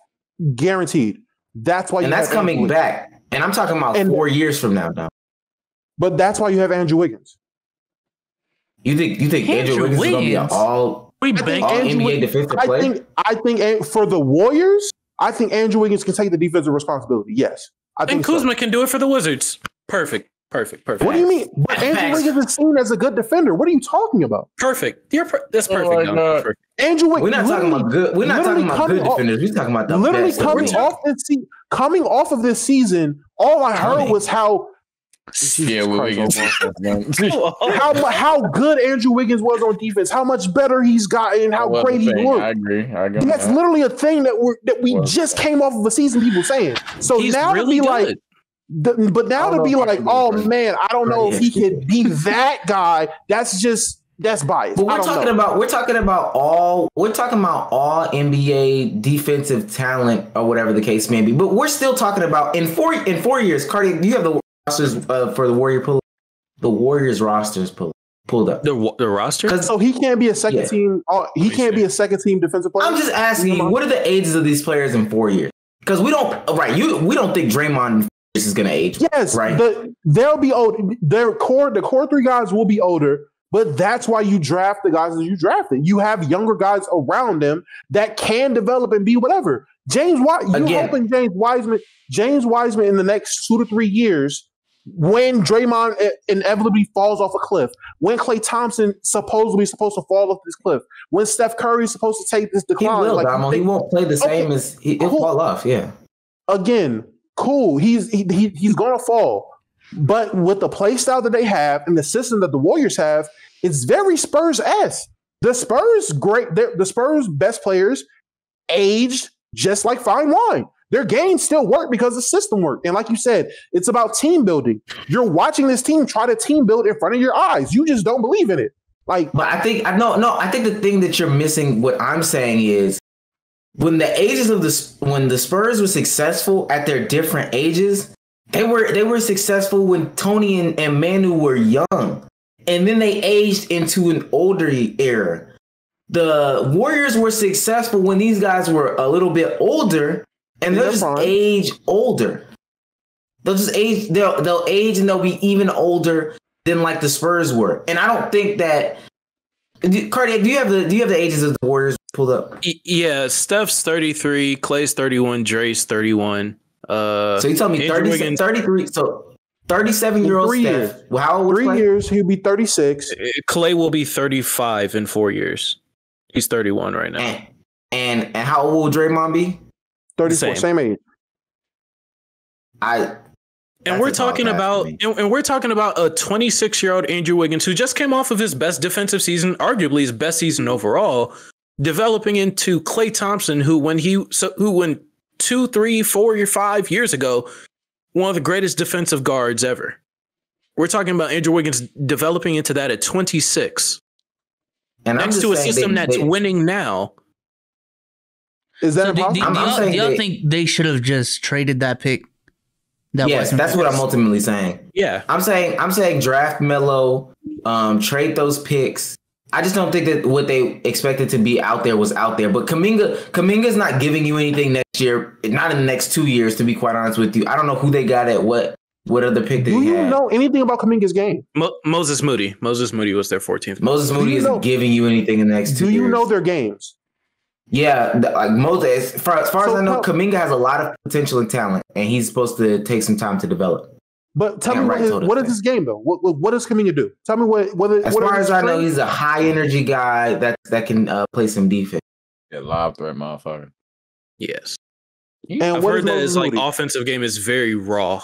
Speaker 4: guaranteed. That's why.
Speaker 1: And that's coming back. And I'm talking about 4 years from now.
Speaker 4: But that's why you have Andrew Wiggins.
Speaker 1: You think Andrew Wiggins is going to be all NBA defensive player?
Speaker 4: I think for the Warriors, I think Andrew Wiggins can take the defensive responsibility. Yes.
Speaker 5: And Kuzma can do it for the Wizards. Perfect. What
Speaker 4: do you mean? But Andrew Wiggins is seen as a good defender. What are you talking about?
Speaker 5: Perfect. That's perfect.
Speaker 4: Perfect. Andrew Wiggins.
Speaker 1: We're not talking about good. We're not talking about good defenders. We're talking about the
Speaker 4: literally
Speaker 1: best.
Speaker 4: coming off of this season. All I heard was how.
Speaker 3: Yeah,
Speaker 4: how good Andrew Wiggins was on defense, how much better he's gotten, how great he looked.
Speaker 3: I agree.
Speaker 4: That's literally a thing that we just came off of a season. People saying so
Speaker 5: he's
Speaker 4: now
Speaker 5: really
Speaker 4: to be good. Oh man, I don't know if he could be that guy. That's biased.
Speaker 1: But we're talking about all NBA defensive talent or whatever the case may be. But we're still talking about in 4 years. Cardi, do you have the rosters for the Warriors rosters pulled up.
Speaker 5: The roster?
Speaker 4: So he can't be a second team. He can't be a second team defensive player.
Speaker 1: I'm just asking you, what are the ages of these players in 4 years? Because we don't think Draymond is going to age.
Speaker 4: Yes,
Speaker 1: right.
Speaker 4: They'll be old. The core 3 guys will be older, but that's why you draft the guys that you drafted. You have younger guys around them that can develop and be whatever. James Wiseman in the next 2 to 3 years. When Draymond inevitably falls off a cliff, when Klay Thompson supposedly supposed to fall off this cliff, when Steph Curry is supposed to take this decline,
Speaker 1: he won't play the same as he'll fall off. Yeah.
Speaker 4: Again, cool. He's gonna fall, but with the play style that they have and the system that the Warriors have, it's very Spurs-esque. The Spurs the Spurs best players aged just like fine wine. Their games still work because the system worked. And like you said, it's about team building. You're watching this team try to team build in front of your eyes. You just don't believe in it. Like,
Speaker 1: but I think the thing that you're missing, what I'm saying is, when the Spurs were successful at their different ages, they were successful when Tony and Manu were young, and then they aged into an older era. The Warriors were successful when these guys were a little bit older, and they'll just age older. They'll just age. They'll age, and they'll be even older than like the Spurs were. And I don't think that. Cardiac, do you have the ages of the Warriors pulled up?
Speaker 5: Yeah, Steph's 33, Clay's 31, Dre's 31.
Speaker 1: So you tell me 33. So 37-year-old Steph. Well, how old?
Speaker 4: 3 years, he'll be 36.
Speaker 5: Clay will be 35 in 4 years. He's 31 right now.
Speaker 1: And how old will Draymond be?
Speaker 4: 34, same age.
Speaker 5: And we're talking about a 26-year-old Andrew Wiggins who just came off of his best defensive season, arguably his best season overall, developing into Klay Thompson, who when 2, 3, 4 or 5 years ago, one of the greatest defensive guards ever. We're talking about Andrew Wiggins developing into that at 26. And next to a system that's winning now.
Speaker 4: Is that
Speaker 2: do y'all think they should have just traded that pick?
Speaker 1: Yes, that's what I'm ultimately saying.
Speaker 5: Yeah.
Speaker 1: I'm saying draft Melo, trade those picks. I just don't think that what they expected to be out there was out there. But Kuminga's not giving you anything next year, not in the next 2 years, to be quite honest with you. I don't know who they got at what other pick they had.
Speaker 4: Do you know anything about Kuminga's game?
Speaker 5: Moses Moody. Moses Moody was their 14th.
Speaker 1: Moses Moody isn't giving you anything in the next 2 years.
Speaker 4: Do you know their games?
Speaker 1: Yeah, like Moses, as far as I know, Kuminga has a lot of potential and talent, and he's supposed to take some time to develop.
Speaker 4: But tell me what is his game though? What does Kuminga do? Tell me what.
Speaker 1: As far as I know, he's a high energy guy that can play some defense.
Speaker 3: Yeah, live threat motherfucker.
Speaker 5: Yes,
Speaker 4: and
Speaker 5: I've heard that his offensive game is very raw,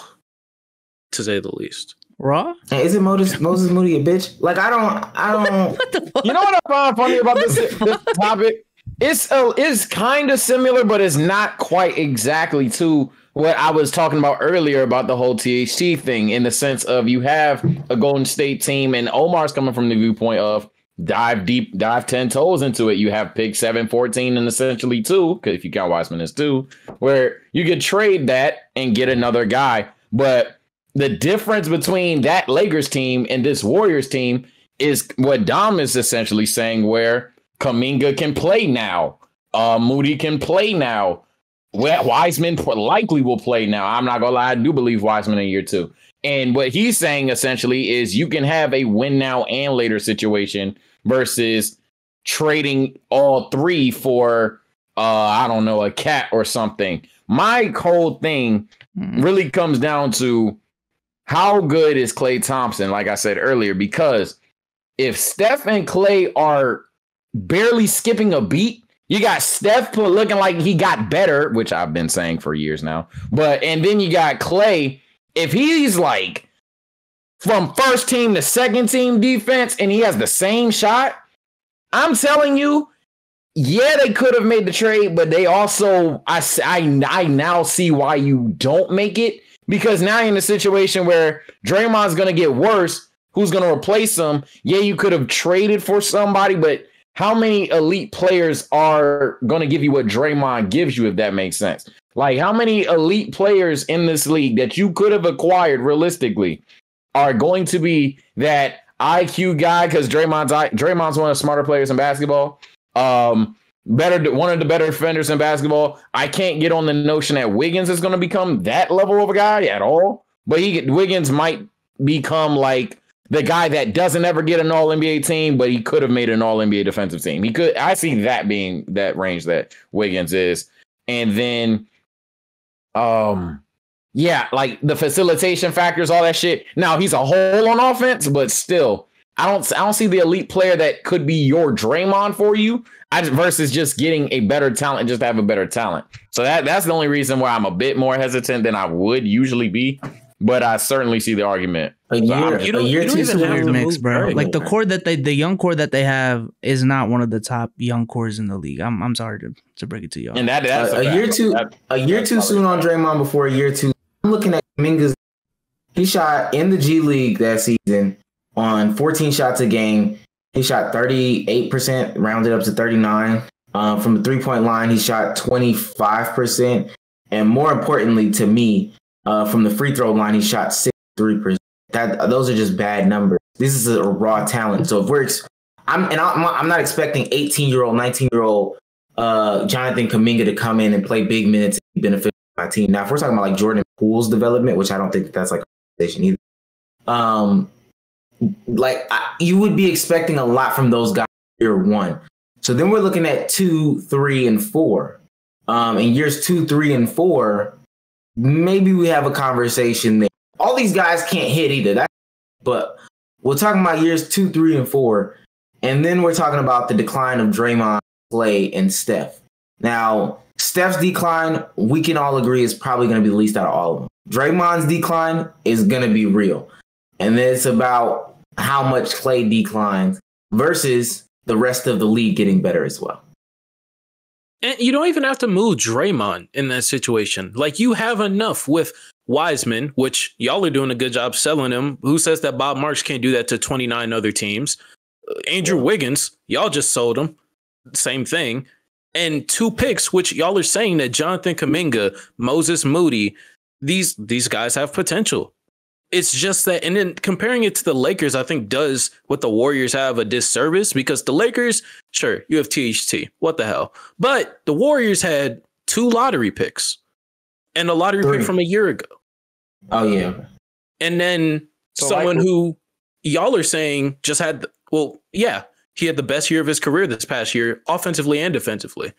Speaker 5: to say the least.
Speaker 2: Raw?
Speaker 1: Hey, isn't Moses Moody a bitch? Like I don't.
Speaker 3: What the fuck? You know what I find funny about this topic? It's kind of similar, but it's not quite exactly to what I was talking about earlier about the whole THT thing, in the sense of you have a Golden State team, and Omar's coming from the viewpoint of dive deep, dive 10 toes into it. You have pick 7, 14, and essentially 2, because if you count Wiseman as 2, where you could trade that and get another guy. But the difference between that Lakers team and this Warriors team is what Dom is essentially saying, where Kuminga can play now. Moody can play now. Wiseman likely will play now. I'm not going to lie. I do believe Wiseman in year 2. And what he's saying essentially is you can have a win now and later situation versus trading all 3 for, I don't know, a cat or something. My whole thing really comes down to how good is Klay Thompson, like I said earlier, because if Steph and Klay are barely skipping a beat, you got Steph looking like he got better, which I've been saying for years now. And then you got Klay, if he's like from first team to second team defense and he has the same shot, I'm telling you, yeah, they could have made the trade, but they also, I now see why you don't make it, because now you're in a situation where Draymond's going to get worse. Who's going to replace him? Yeah, you could have traded for somebody, but how many elite players are going to give you what Draymond gives you, if that makes sense? Like, how many elite players in this league that you could have acquired realistically are going to be that IQ guy? Because Draymond's one of the smarter players in basketball. One of the better defenders in basketball. I can't get on the notion that Wiggins is going to become that level of a guy at all. But Wiggins might become like the guy that doesn't ever get an all-NBA team, but he could have made an all-NBA defensive team. He could. I see that being that range that Wiggins is. And then, yeah, like the facilitation factors, all that shit. Now he's a hole on offense, but still, I don't see the elite player that could be your Draymond for you versus just getting a better talent, just to have a better talent. So that's the only reason why I'm a bit more hesitant than I would usually be. but I certainly see the argument.
Speaker 2: A year two is a weird mix, bro. Like the core the young core that they have is not one of the top young cores in the league. I'm sorry to break it to y'all.
Speaker 3: And that's
Speaker 1: a year too soon on Draymond before a year too. I'm looking at Kuminga's. He shot in the G League that season on 14 shots a game. He shot 38%, rounded up to 39. From the 3-point line, he shot 25%. And more importantly to me, from the free throw line, he shot 63%. Those are just bad numbers. This is a raw talent. So if I'm not expecting 18-year-old, 19-year-old Jonathan Kuminga to come in and play big minutes and benefit my team. Now, if we're talking about like Jordan Poole's development, which I don't think that's like a conversation either. You would be expecting a lot from those guys year one. So then we're looking at 2, 3, and 4. In years 2, 3, and 4, maybe we have a conversation there. All these guys can't hit either. But we're talking about years 2, 3, and 4. And then we're talking about the decline of Draymond, Klay, and Steph. Now, Steph's decline, we can all agree, is probably going to be the least out of all of them. Draymond's decline is going to be real. And then it's about how much Klay declines versus the rest of the league getting better as well.
Speaker 5: And you don't even have to move Draymond in that situation. Like, you have enough with Wiseman, which y'all are doing a good job selling him. Who says that Bob Marks can't do that to 29 other teams? Andrew Wiggins, y'all just sold him. Same thing. And 2 picks, which y'all are saying that Jonathan Kuminga, Moses Moody, these guys have potential. It's just that, and then comparing it to the Lakers, I think does what the Warriors have a disservice, because the Lakers, sure, you have THT, what the hell? But the Warriors had 2 lottery picks and a lottery 3 pick from a year ago.
Speaker 1: Oh, yeah.
Speaker 5: And then someone who y'all are saying just had, he had the best year of his career this past year, offensively and defensively.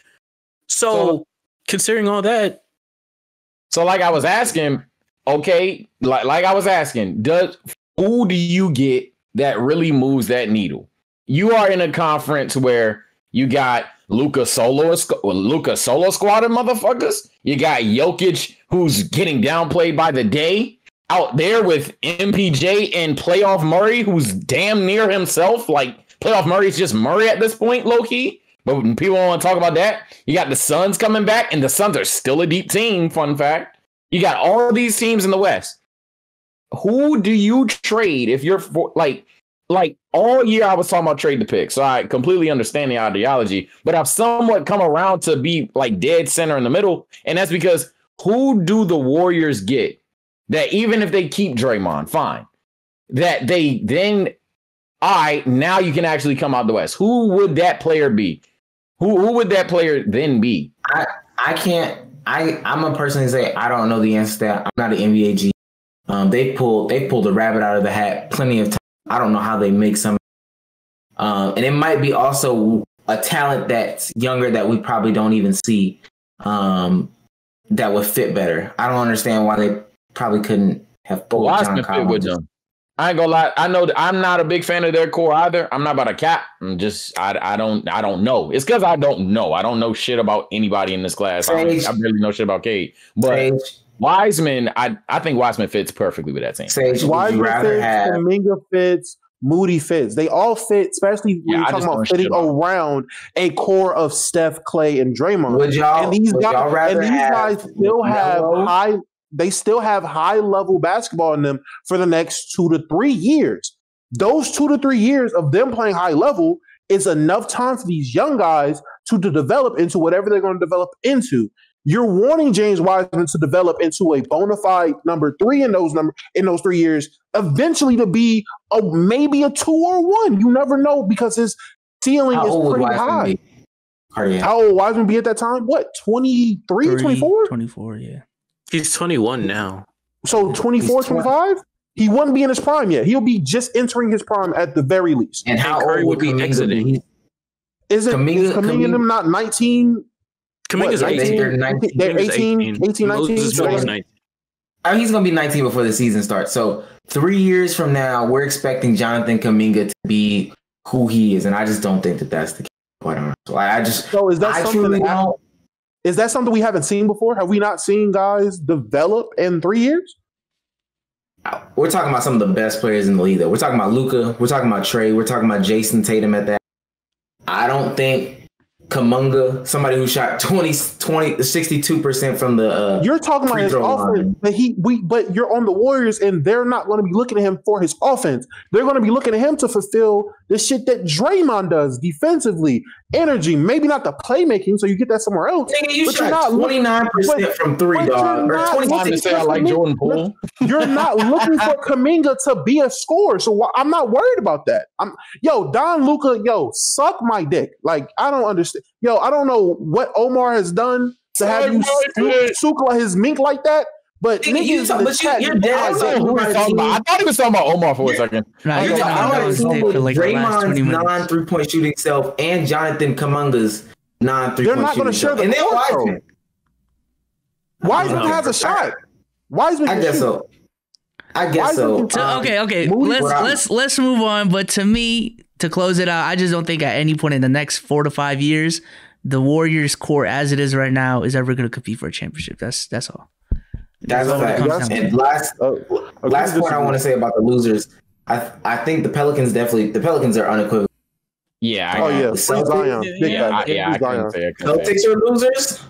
Speaker 5: So considering all that.
Speaker 3: So like I was asking, okay, like I was asking, who do you get that really moves that needle? You are in a conference where you got Luka solo squatted motherfuckers. You got Jokic, who's getting downplayed by the day, out there with MPJ and playoff Murray, who's damn near himself. Like, playoff Murray's just Murray at this point, low key. But when people want to talk about that, you got the Suns coming back, and the Suns are still a deep team. Fun fact. You got all of these teams in the West. Who do you trade if you're like all year I was talking about trade the pick. So I completely understand the ideology, but I've somewhat come around to be like dead center in the middle. And that's because who do the Warriors get that even if they keep Draymond, fine, that they then, now you can actually come out the West. Who would that player be? Who would that player then be?
Speaker 1: I can't. I'm a person who say I don't know the answer to that. I'm not an NBA G. They pulled a rabbit out of the hat plenty of times. I don't know how they make some. And it might be also a talent that's younger that we probably don't even see that would fit better. I don't understand why they probably couldn't have pulled John Collins.
Speaker 3: I ain't gonna lie. I know that I'm not a big fan of their core either. I'm not about to cap. I don't know. It's because I don't know. I don't know shit about anybody in this class. I barely know shit about Cade. But Wiseman, I think Wiseman fits perfectly with that team.
Speaker 4: Wiseman fits, Kuminga fits, Moody fits. They all fit, especially when you're talking about fitting around a core of Steph, Klay, and Draymond. And these guys still have high. They still have high-level basketball in them for the next 2 to 3 years. Those 2 to 3 years of them playing high level is enough time for these young guys to develop into whatever they're going to develop into. You're wanting James Wiseman to develop into a bona fide number 3 in those 3 years, eventually to be maybe a 2 or 1. You never know because his ceiling is pretty high. How old Wiseman be at that time? What, 23, 24?
Speaker 2: 24, yeah.
Speaker 5: He's 21 now.
Speaker 4: So 24, 25? He wouldn't be in his prime yet. He'll be just entering his prime at the very least.
Speaker 1: And how Curry would be exiting?
Speaker 4: Is Kuminga them not 19?
Speaker 5: Kuminga's 18.
Speaker 4: They're 18, 19.
Speaker 5: He's 19.
Speaker 1: He's going to be 19 before the season starts. So 3 years from now, we're expecting Jonathan Kuminga to be who he is. And I just don't think that that's the case. Quite honestly.
Speaker 4: So is that something is that something we haven't seen before? Have we not seen guys develop in 3 years?
Speaker 1: we're talking about some of the best players in the league. Though we're talking about Luka, we're talking about Trey, we're talking about Jason Tatum at that. I don't think Kuminga, somebody who shot 62% from the
Speaker 4: you're talking about his offense, but you're on the Warriors and they're not going to be looking at him for his offense. They're going to be looking at him to fulfill the shit that Draymond does defensively, energy, maybe not the playmaking, so you get that somewhere else.
Speaker 1: Nigga, you shot 29% from three, dog. Or 26%.
Speaker 3: I like Jordan Poole.
Speaker 4: You're not looking for Kuminga to be a scorer, so I'm not worried about that. Don Luka, suck my dick. Like, I don't understand. I don't know what Omar has done to have you suka his mink like that. But
Speaker 1: you're dead.
Speaker 3: I thought he was talking about Omar for a second.
Speaker 1: Draymond's non-3-point shooting self and Jonathan Kuminga's non-3-point.
Speaker 4: They're not going to share the ball. Wiseman has a shot. Wiseman.
Speaker 1: I guess so.
Speaker 2: Okay. Let's move on. But to me, to close it out, I just don't think at any point in the next 4 to 5 years, the Warriors core as it is right now is ever going to compete for a championship. That's all.
Speaker 1: That's a fact. And last point I want to say about the losers, I think the Pelicans are unequivocal.
Speaker 3: Yeah.
Speaker 1: Celtics are losers.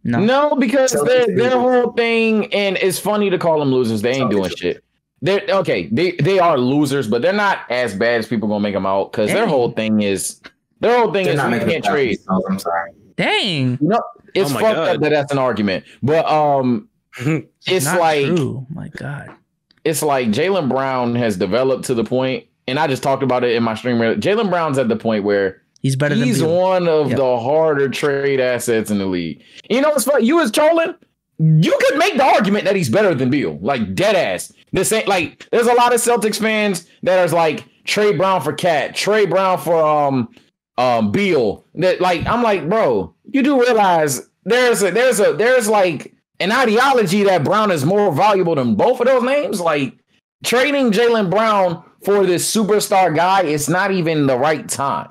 Speaker 3: No, because their whole thing, and it's funny to call them losers. They ain't doing shit. They are losers, but they're not as bad as people gonna make them out. Because their whole thing is we can't trade.
Speaker 1: I'm sorry.
Speaker 2: Dang.
Speaker 3: It's fucked up that that's an argument, but it's
Speaker 2: not
Speaker 3: like,
Speaker 2: true. My God,
Speaker 3: it's like Jaylen Brown has developed to the point, and I just talked about it in my stream. Jaylen Brown's at the point where
Speaker 2: he's better.
Speaker 3: He's one of the harder trade assets in the league. You know what's funny? You as Charlin, you could make the argument that he's better than Beal, like dead ass. This ain't like there's a lot of Celtics fans that are like trade Brown for Cat, trade Brown for Beal. That like I'm like, bro, you do realize there's like an ideology that Brown is more valuable than both of those names. Like trading Jaylen Brown for this superstar guy, it's not even the right time.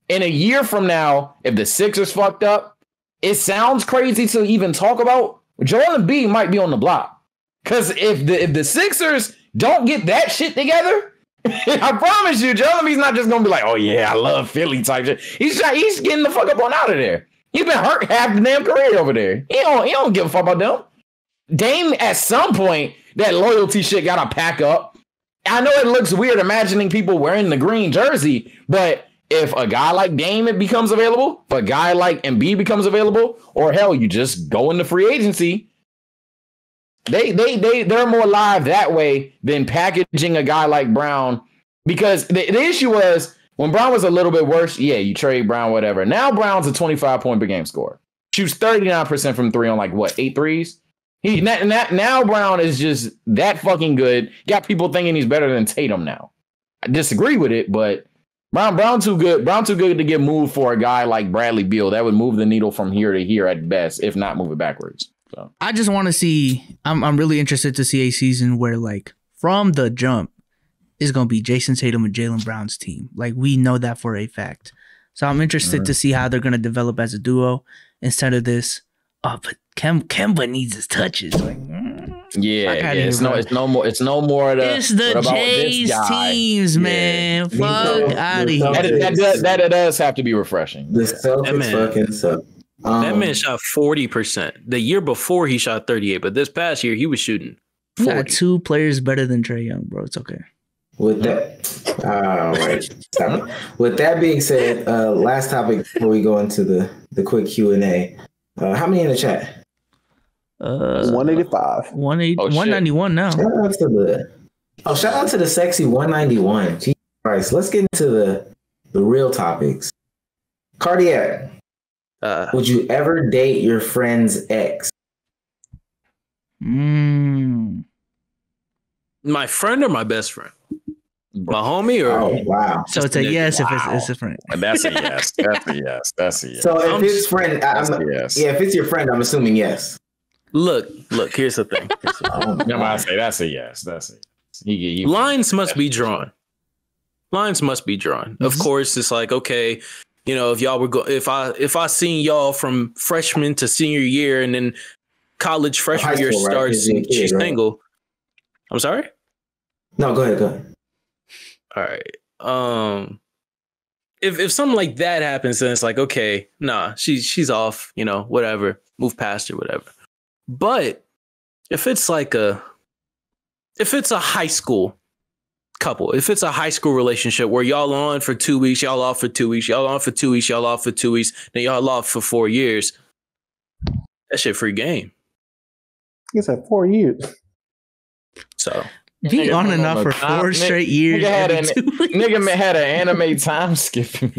Speaker 3: In a year from now, if the Sixers fucked up, it sounds crazy to even talk about. Joel Embiid might be on the block. Because if the Sixers don't get that shit together, I promise you, Joel Embiid's not just going to be like, oh yeah, I love Philly type shit. He's getting the fuck up on out of there. He's been hurt half the damn career over there. He don't give a fuck about them. Dame, at some point, that loyalty shit got to pack up. I know it looks weird imagining people wearing the green jersey, but if a guy like Dame becomes available, if a guy like Embiid becomes available, or hell, you just go into free agency, they're more live that way than packaging a guy like Brown. Because the issue was when Brown was a little bit worse, yeah, you trade Brown, whatever. Now Brown's a 25-point per game scorer. Shoots 39% from three on like what, 8 threes? Now Brown is just that fucking good. Got people thinking he's better than Tatum now. I disagree with it, but Brown too good. Brown too good to get moved for a guy like Bradley Beal. That would move the needle from here to here at best, if not move it backwards. So
Speaker 2: I just want to see. I'm really interested to see a season where, like, from the jump, is going to be Jason Tatum and Jaylen Brown's team. Like, we know that for a fact. So I'm interested to see how they're going to develop as a duo instead of this. Oh, but Kemba needs his touches. Like,
Speaker 3: it's no more. It's
Speaker 2: the Jays teams, man. Fuck out of here.
Speaker 3: That does have to be refreshing.
Speaker 1: The Celtics fucking suck.
Speaker 5: That man shot 40%. The year before he shot 38, but this past year he was shooting 40.
Speaker 2: Got 2 players better than Trae Young, bro. It's okay.
Speaker 1: With that, all right. Stop it. With that being said, last topic before we go into the quick Q&A. How many in the chat?
Speaker 4: 185.
Speaker 2: 191 now.
Speaker 1: Shout out to the sexy 191. Jesus Christ. Let's get into the real topics. Cardiac. Would you ever date your friend's ex?
Speaker 5: My friend or my best friend? My homie or?
Speaker 1: Oh, wow.
Speaker 2: So it's a yes if it's a friend.
Speaker 3: That's a yes. That's a yes. That's a yes.
Speaker 1: So if it's friend, yes. Yeah, if it's your friend, I'm assuming yes.
Speaker 5: Look, here's the thing.
Speaker 3: I say that's a yes. That's a yes.
Speaker 5: Lines must be drawn. Of course, it's like, okay, you know, if y'all were if I seen y'all from freshman to senior year and then college freshman year starts and she's single. I'm sorry?
Speaker 1: No, go ahead.
Speaker 5: All right. If something like that happens, then it's like, okay, nah, she's off, whatever. Move past her, whatever. But if it's a high school couple, if it's a high school relationship where y'all on for 2 weeks, y'all off for 2 weeks, y'all on for 2 weeks, y'all off for 2 weeks, then y'all off for 4 years, that shit free game.
Speaker 4: He said 4 years.
Speaker 5: So
Speaker 2: be on and off for 4 straight years.
Speaker 3: Nigga had an anime time skipping.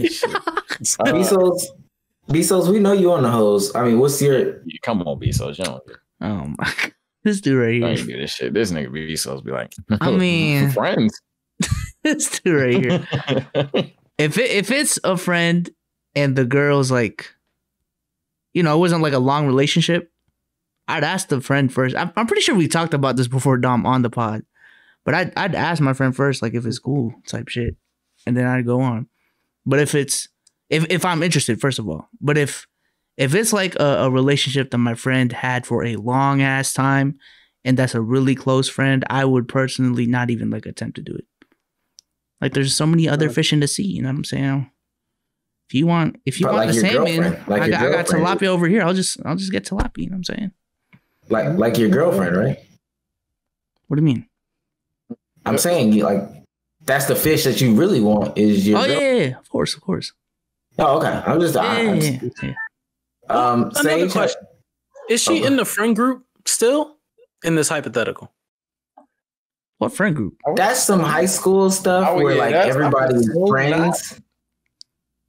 Speaker 1: Bezos, we know you on the hose. I mean, what's your?
Speaker 3: Come on, Bezos, you don't.
Speaker 2: Oh my God. This dude right here.
Speaker 3: I ain't do this shit. This nigga Bezos be like,
Speaker 2: I mean,
Speaker 3: friends.
Speaker 2: This dude right here. If it's a friend and the girl's like, it wasn't like a long relationship, I'd ask the friend first. I'm pretty sure we talked about this before, Dom, on the pod. But I'd ask my friend first, like if it's cool type shit, and then I'd go on. But if I'm interested, first of all. But if it's like a relationship that my friend had for a long ass time, and that's a really close friend, I would personally not even like attempt to do it. Like there's so many other fish in the sea, you know what I'm saying? If you want like the salmon, I got tilapia over here. I'll just get tilapia, you know what I'm saying?
Speaker 1: Like your girlfriend, right?
Speaker 2: What do you mean?
Speaker 1: I'm saying like that's the fish that you really want is your.
Speaker 2: Oh yeah, of course.
Speaker 1: Oh okay. I'm just.
Speaker 2: Yeah.
Speaker 5: Another question: is she in the friend group still in this hypothetical?
Speaker 2: What friend group?
Speaker 1: That's some high school stuff where like everybody's friends.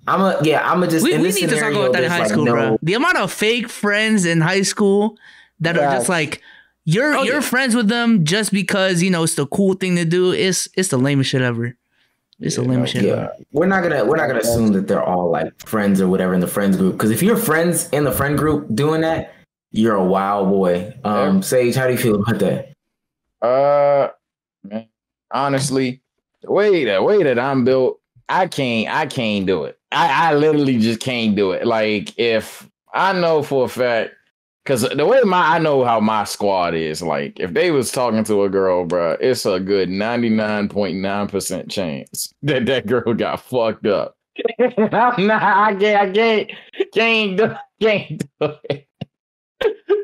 Speaker 1: I'm just.
Speaker 2: We need to talk about that in high school, bro. The amount of fake friends in high school that are just like. You're friends with them just because it's the cool thing to do. It's the lamest shit ever. It's the lamest shit ever.
Speaker 1: We're not gonna assume that they're all like friends or whatever in the friends group. Because if you're friends in the friend group doing that, you're a wild boy. Sage, how do you feel about that?
Speaker 3: Man, honestly, the way that I'm built, I can't do it. I literally just can't do it. Like if I know for a fact. Because the way I know how my squad is, like, if they was talking to a girl, bro, it's a good 99.9% chance that girl got fucked up. I can't do it.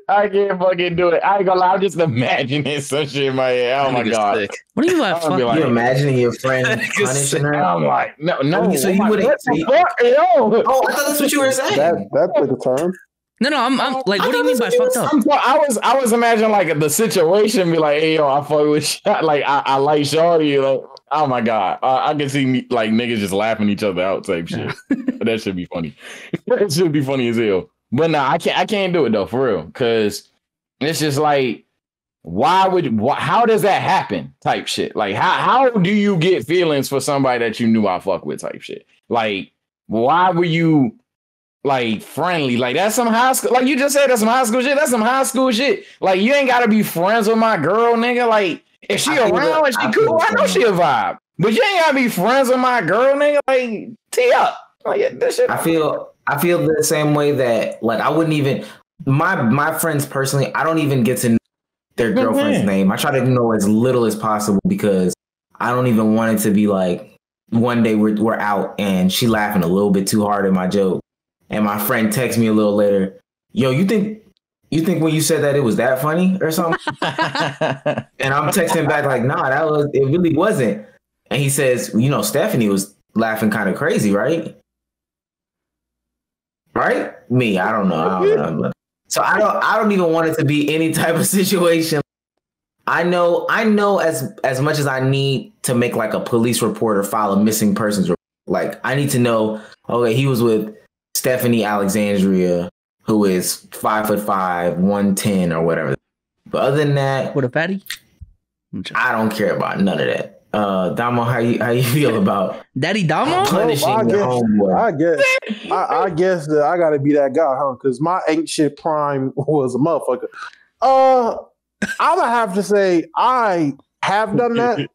Speaker 3: I can't fucking do it. I ain't gonna lie, I'm just imagining some shit in my head. Oh, my God.
Speaker 2: Sick. What do you mean by fuck?
Speaker 1: You imagining your friend punishing her?
Speaker 3: I'm like, no.
Speaker 1: So you wouldn't. Oh, I thought that's what you were saying.
Speaker 4: That's like a term.
Speaker 2: No, I'm like, what do you mean by fucked up?
Speaker 3: I was imagining like the situation, be like, hey, yo, I fuck with like I like shorty, like, oh my God, I can see me like niggas just laughing each other out type shit. That should be funny. That should be funny as hell. But no, I can't do it though, for real, because it's just like, how does that happen type shit? Like how do you get feelings for somebody that you knew I fuck with type shit? Like why were you? Like friendly, like that's some high school. Like you just said, that's some high school shit. That's some high school shit. Like you ain't gotta be friends with my girl, nigga. Like if she around and she cool, I know she a vibe. But you ain't gotta be friends with my girl, nigga. Like tee up. Like this shit.
Speaker 1: I feel the same way that like I wouldn't even my friends personally. I don't even get to know their girlfriend's name. I try to know as little as possible because I don't even want it to be like one day we're out and she laughing a little bit too hard at my joke. And my friend texts me a little later, yo, you think when you said that it was that funny or something? And I'm texting back like, nah, it really wasn't. And he says, Stephanie was laughing kind of crazy, right? Right? Me, I don't know. So I don't even want it to be any type of situation. I know as much as I need to make like a police report or file a missing persons report. Like I need to know, okay, he was with Stephanie Alexandria, who is 5'5", 110 or whatever. But other than that,
Speaker 2: what a fatty?
Speaker 1: I don't care about none of that. Damo, how you feel about
Speaker 2: Daddy Damo?
Speaker 1: Punishing your homeboy?
Speaker 4: I guess that I gotta be that guy, huh? Because my ain't shit prime was a motherfucker. I'm gonna have to say I have done that.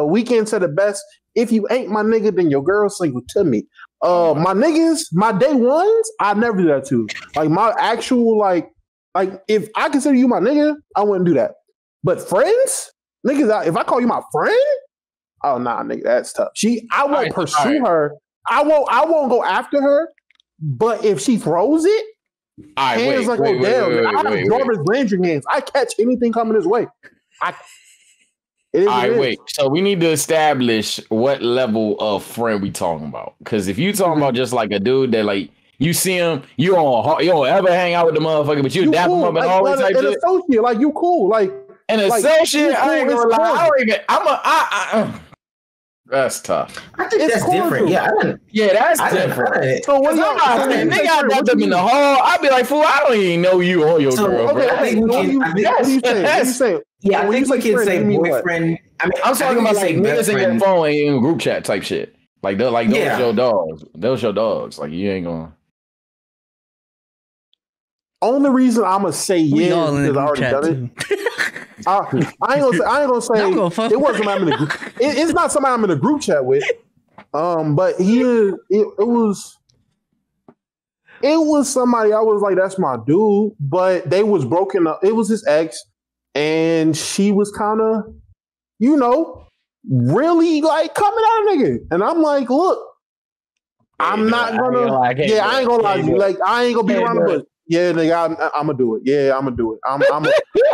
Speaker 4: Weekend said it best. If you ain't my nigga, then your girl single to me. My niggas, my day ones, I never do that too. Like my actual like if I consider you my nigga, I wouldn't do that. But friends, Niggas, if I call you my friend, oh nah, nigga, that's tough. I won't pursue her. I won't go after her. But if she throws it, hands like Odell, I have Jarvis Landry hands. I catch anything coming his way.
Speaker 3: So we need to establish what level of friend we talking about. Because if you talking about just like a dude that like you see him, you don't ever hang out with the motherfucker, but you dap him up and always like
Speaker 4: an associate, like you cool, like
Speaker 3: an associate. I ain't gonna lie. That's tough.
Speaker 1: I think that's different.
Speaker 3: That's different. So when y'all nigga, I got them in the hall, I'd be like, fool, I don't even know you or your girl.
Speaker 4: Okay, I think what you say?
Speaker 1: Yeah, I think we can say boyfriend. I mean,
Speaker 3: I'm talking about like niggas in your phone in group chat type shit. Like those your dogs. Those your dogs. Like you ain't gonna.
Speaker 4: Only reason I'm gonna say yeah because I already done it. I ain't gonna say it wasn't somebody I'm in a group. It's not somebody I'm in a group chat with. But it was somebody I was like, that's my dude. But they was broken up. It was his ex, and she was kind of, really like coming at a nigga. And I'm like, look, I'm not gonna. I ain't gonna lie to you. Like I ain't gonna be around the bush. Yeah, nigga, I'm gonna do it. Yeah, I'm gonna do it. I'm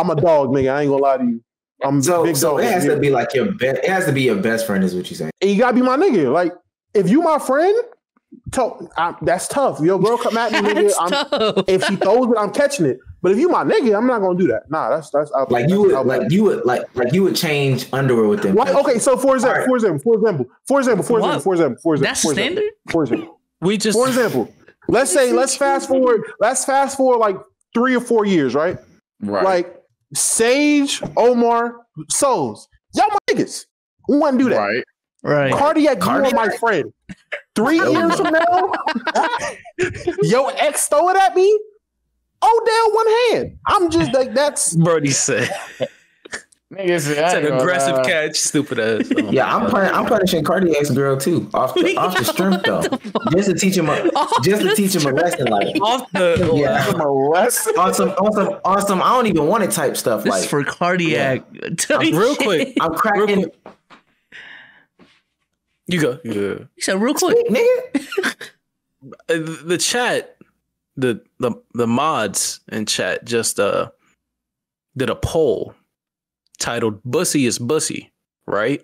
Speaker 4: a dog, nigga. I ain't gonna lie to you. I'm
Speaker 1: so
Speaker 4: big dog.
Speaker 1: It has to be like your best. It has to be your best friend, is what you're saying.
Speaker 4: And you gotta be my nigga. Like if you my friend, that's tough. Your girl come at me, nigga. If she throws it, I'm catching it. But if you my nigga, I'm not gonna do that. Nah, that's
Speaker 1: like you would change underwear with them.
Speaker 4: What? Okay, so for example,
Speaker 2: that's standard.
Speaker 4: For example. Let's fast forward like 3 or 4 years, right?
Speaker 3: Right.
Speaker 4: Like Sage, Omar, Souls. Y'all my niggas. We wouldn't do that.
Speaker 2: Right.
Speaker 4: Cardiac, you are my friend. 3 years from now, your ex throw it at me. Odell one hand. I'm just like, that's
Speaker 5: Brody said.
Speaker 3: Niggas,
Speaker 5: it's an aggressive catch, stupid ass.
Speaker 1: Yeah, I'm punishing Cardiac's girl too, off the strength though, just to teach him a lesson. Like
Speaker 5: off the
Speaker 3: lesson.
Speaker 1: On some. I don't even want to type stuff
Speaker 2: this
Speaker 1: like
Speaker 2: is for Cardiac.
Speaker 1: Yeah. Real quick, I'm cracking.
Speaker 5: You go.
Speaker 2: You said real quick,
Speaker 1: nigga.
Speaker 5: The chat, the mods in chat just did a poll titled "Bussy is Bussy," right?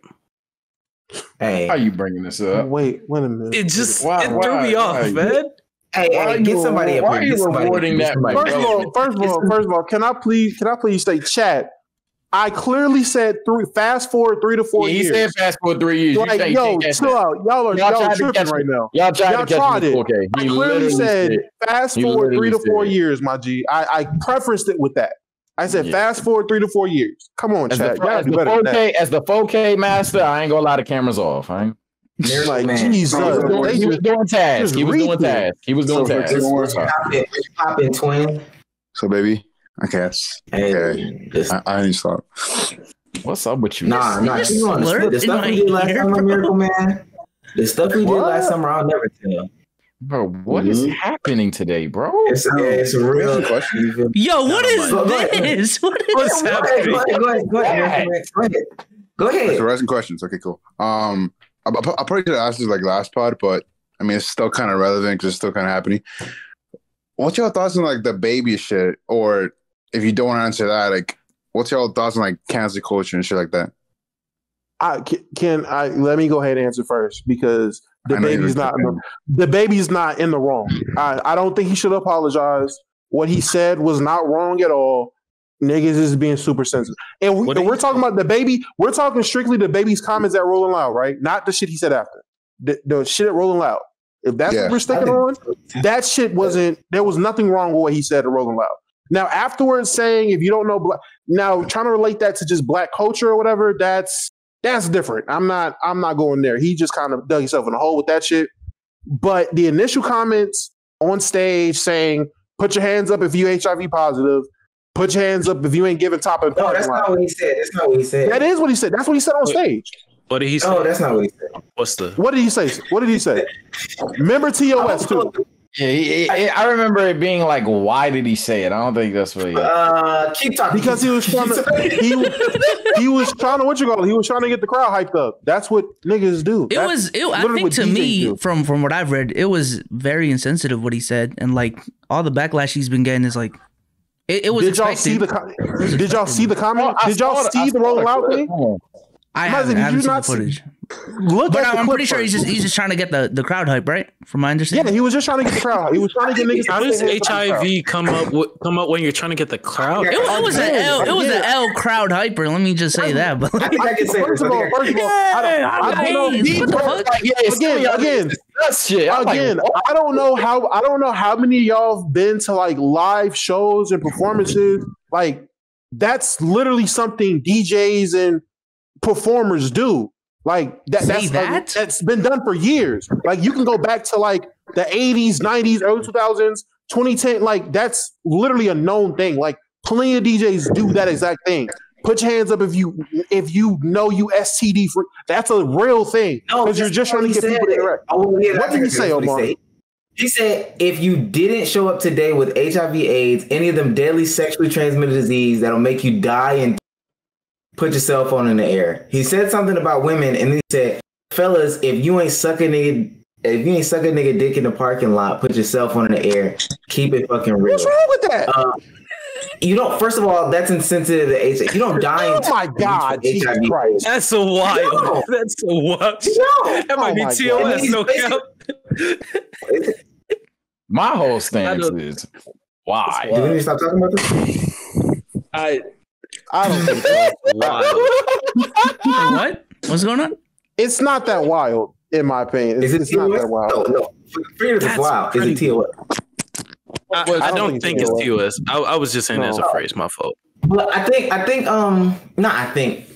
Speaker 1: Hey,
Speaker 3: how you bringing this up?
Speaker 4: Wait a minute.
Speaker 5: It just threw me off, man.
Speaker 1: Hey, get somebody up.
Speaker 3: Why are you rewarding that?
Speaker 4: First of all, can I please say chat? I clearly said fast forward 3 to 4 years.
Speaker 3: He said fast forward 3 years.
Speaker 4: Like, yo, chill out. Y'all are tripping right now.
Speaker 3: Y'all tried it. Okay.
Speaker 4: I clearly said fast forward 3 to 4 years, my G. I preferenced it with that. I said fast forward 3 to 4 years. Come on, chat.
Speaker 3: As the 4K master, I ain't gonna lie, the cameras off. I ain't.
Speaker 4: They're like, Jesus.
Speaker 3: He was doing tasks. He was doing tasks.
Speaker 1: Popping twin.
Speaker 6: So, baby, I guess.
Speaker 1: Hey,
Speaker 6: I need to stop.
Speaker 3: What's up with you?
Speaker 1: Nah. You want to the stuff we did last summer, Miracle Man? The stuff we did last summer, I'll never tell.
Speaker 3: Bro, what is happening today, bro?
Speaker 1: It's a real question.
Speaker 2: Yo, what is this? What's
Speaker 1: happening? Go ahead.
Speaker 6: So we're asking questions. Okay, cool. I probably could have asked this like last pod, but I mean, it's still kind of relevant because it's still kind of happening. What's your thoughts on like the baby shit? Or if you don't want to answer that, like, what's your thoughts on like cancel culture and shit like that?
Speaker 4: Let me go ahead and answer first because the baby's not in the wrong. I don't think he should apologize. What he said was not wrong at all. Niggas is being super sensitive. And we're talking about the baby. We're talking strictly the baby's comments at Rolling Loud, right? Not the shit he said after. The shit at Rolling Loud. If that's what we're sticking on, that shit there was nothing wrong with what he said at Rolling Loud. Now, afterwards saying, if you don't know black, now trying to relate that to just black culture or whatever, that's different. I'm not going there. He just kind of dug himself in a hole with that shit. But the initial comments on stage saying, put your hands up if you HIV positive, put your hands up if you ain't giving top and
Speaker 1: that's not what he said. That's not what he said.
Speaker 4: That is what he said. That's what he said on stage.
Speaker 5: What did he say?
Speaker 1: Oh, that's not what he said.
Speaker 5: What did he say?
Speaker 4: What did he say? Remember TOS too.
Speaker 3: Yeah, I remember it being like, why did he say it? I don't think that's what he.
Speaker 1: Keep talking.
Speaker 4: Because he was trying to. He was trying to. What you call it? He was trying to get the crowd hyped up. That's what niggas do.
Speaker 2: I think to me, from what I've read, it was very insensitive what he said, and like all the backlash he's been getting is like, it was. Did y'all see the?
Speaker 4: Did y'all see the comment? Did y'all see the Rolling Loud thing?
Speaker 2: I haven't seen the footage. But I'm pretty sure he's just trying to get the crowd hype, right? From my understanding.
Speaker 4: Yeah, he was just trying to get the crowd. He was trying to get niggas.
Speaker 5: How does HIV come up when you're trying to get the crowd?
Speaker 2: It was an L crowd hyper. Let me just say that. But
Speaker 1: I think I can say
Speaker 4: first of all, I don't know how many of y'all have been to like live shows and performances. Like that's literally something DJs and performers do. Like that's been done for years. Like you can go back to like the 80s, 90s, early 2000s, 2010. Like that's literally a known thing. Like plenty of DJs do that exact thing. Put your hands up if you know you STD free. That's a real thing. Because you're just trying to get people to interact. What did he say, Omar?
Speaker 1: He said if you didn't show up today with HIV/AIDS, any of them deadly sexually transmitted disease that'll make you die and put your cell phone in the air. He said something about women, and then he said, "Fellas, if you ain't suck a nigga dick in the parking lot, put your cell phone in the air. Keep it fucking real."
Speaker 4: What's wrong with that?
Speaker 1: You don't. First of all, that's insensitive to HIV. You don't die.
Speaker 4: Oh my God, Jesus Christ!
Speaker 5: That's so wild. No. That's so wild. No. That might be TOS. No cap.
Speaker 3: My whole stance is why.
Speaker 1: Do we need to stop talking about this?
Speaker 4: I don't think that's
Speaker 2: wild. What? What's going on?
Speaker 4: It's not that wild, in my opinion. It's not that wild.
Speaker 1: No. It's wild. Is it TOS?
Speaker 5: I don't think it's TOS. I was just saying as a phrase. My fault.
Speaker 1: But I think.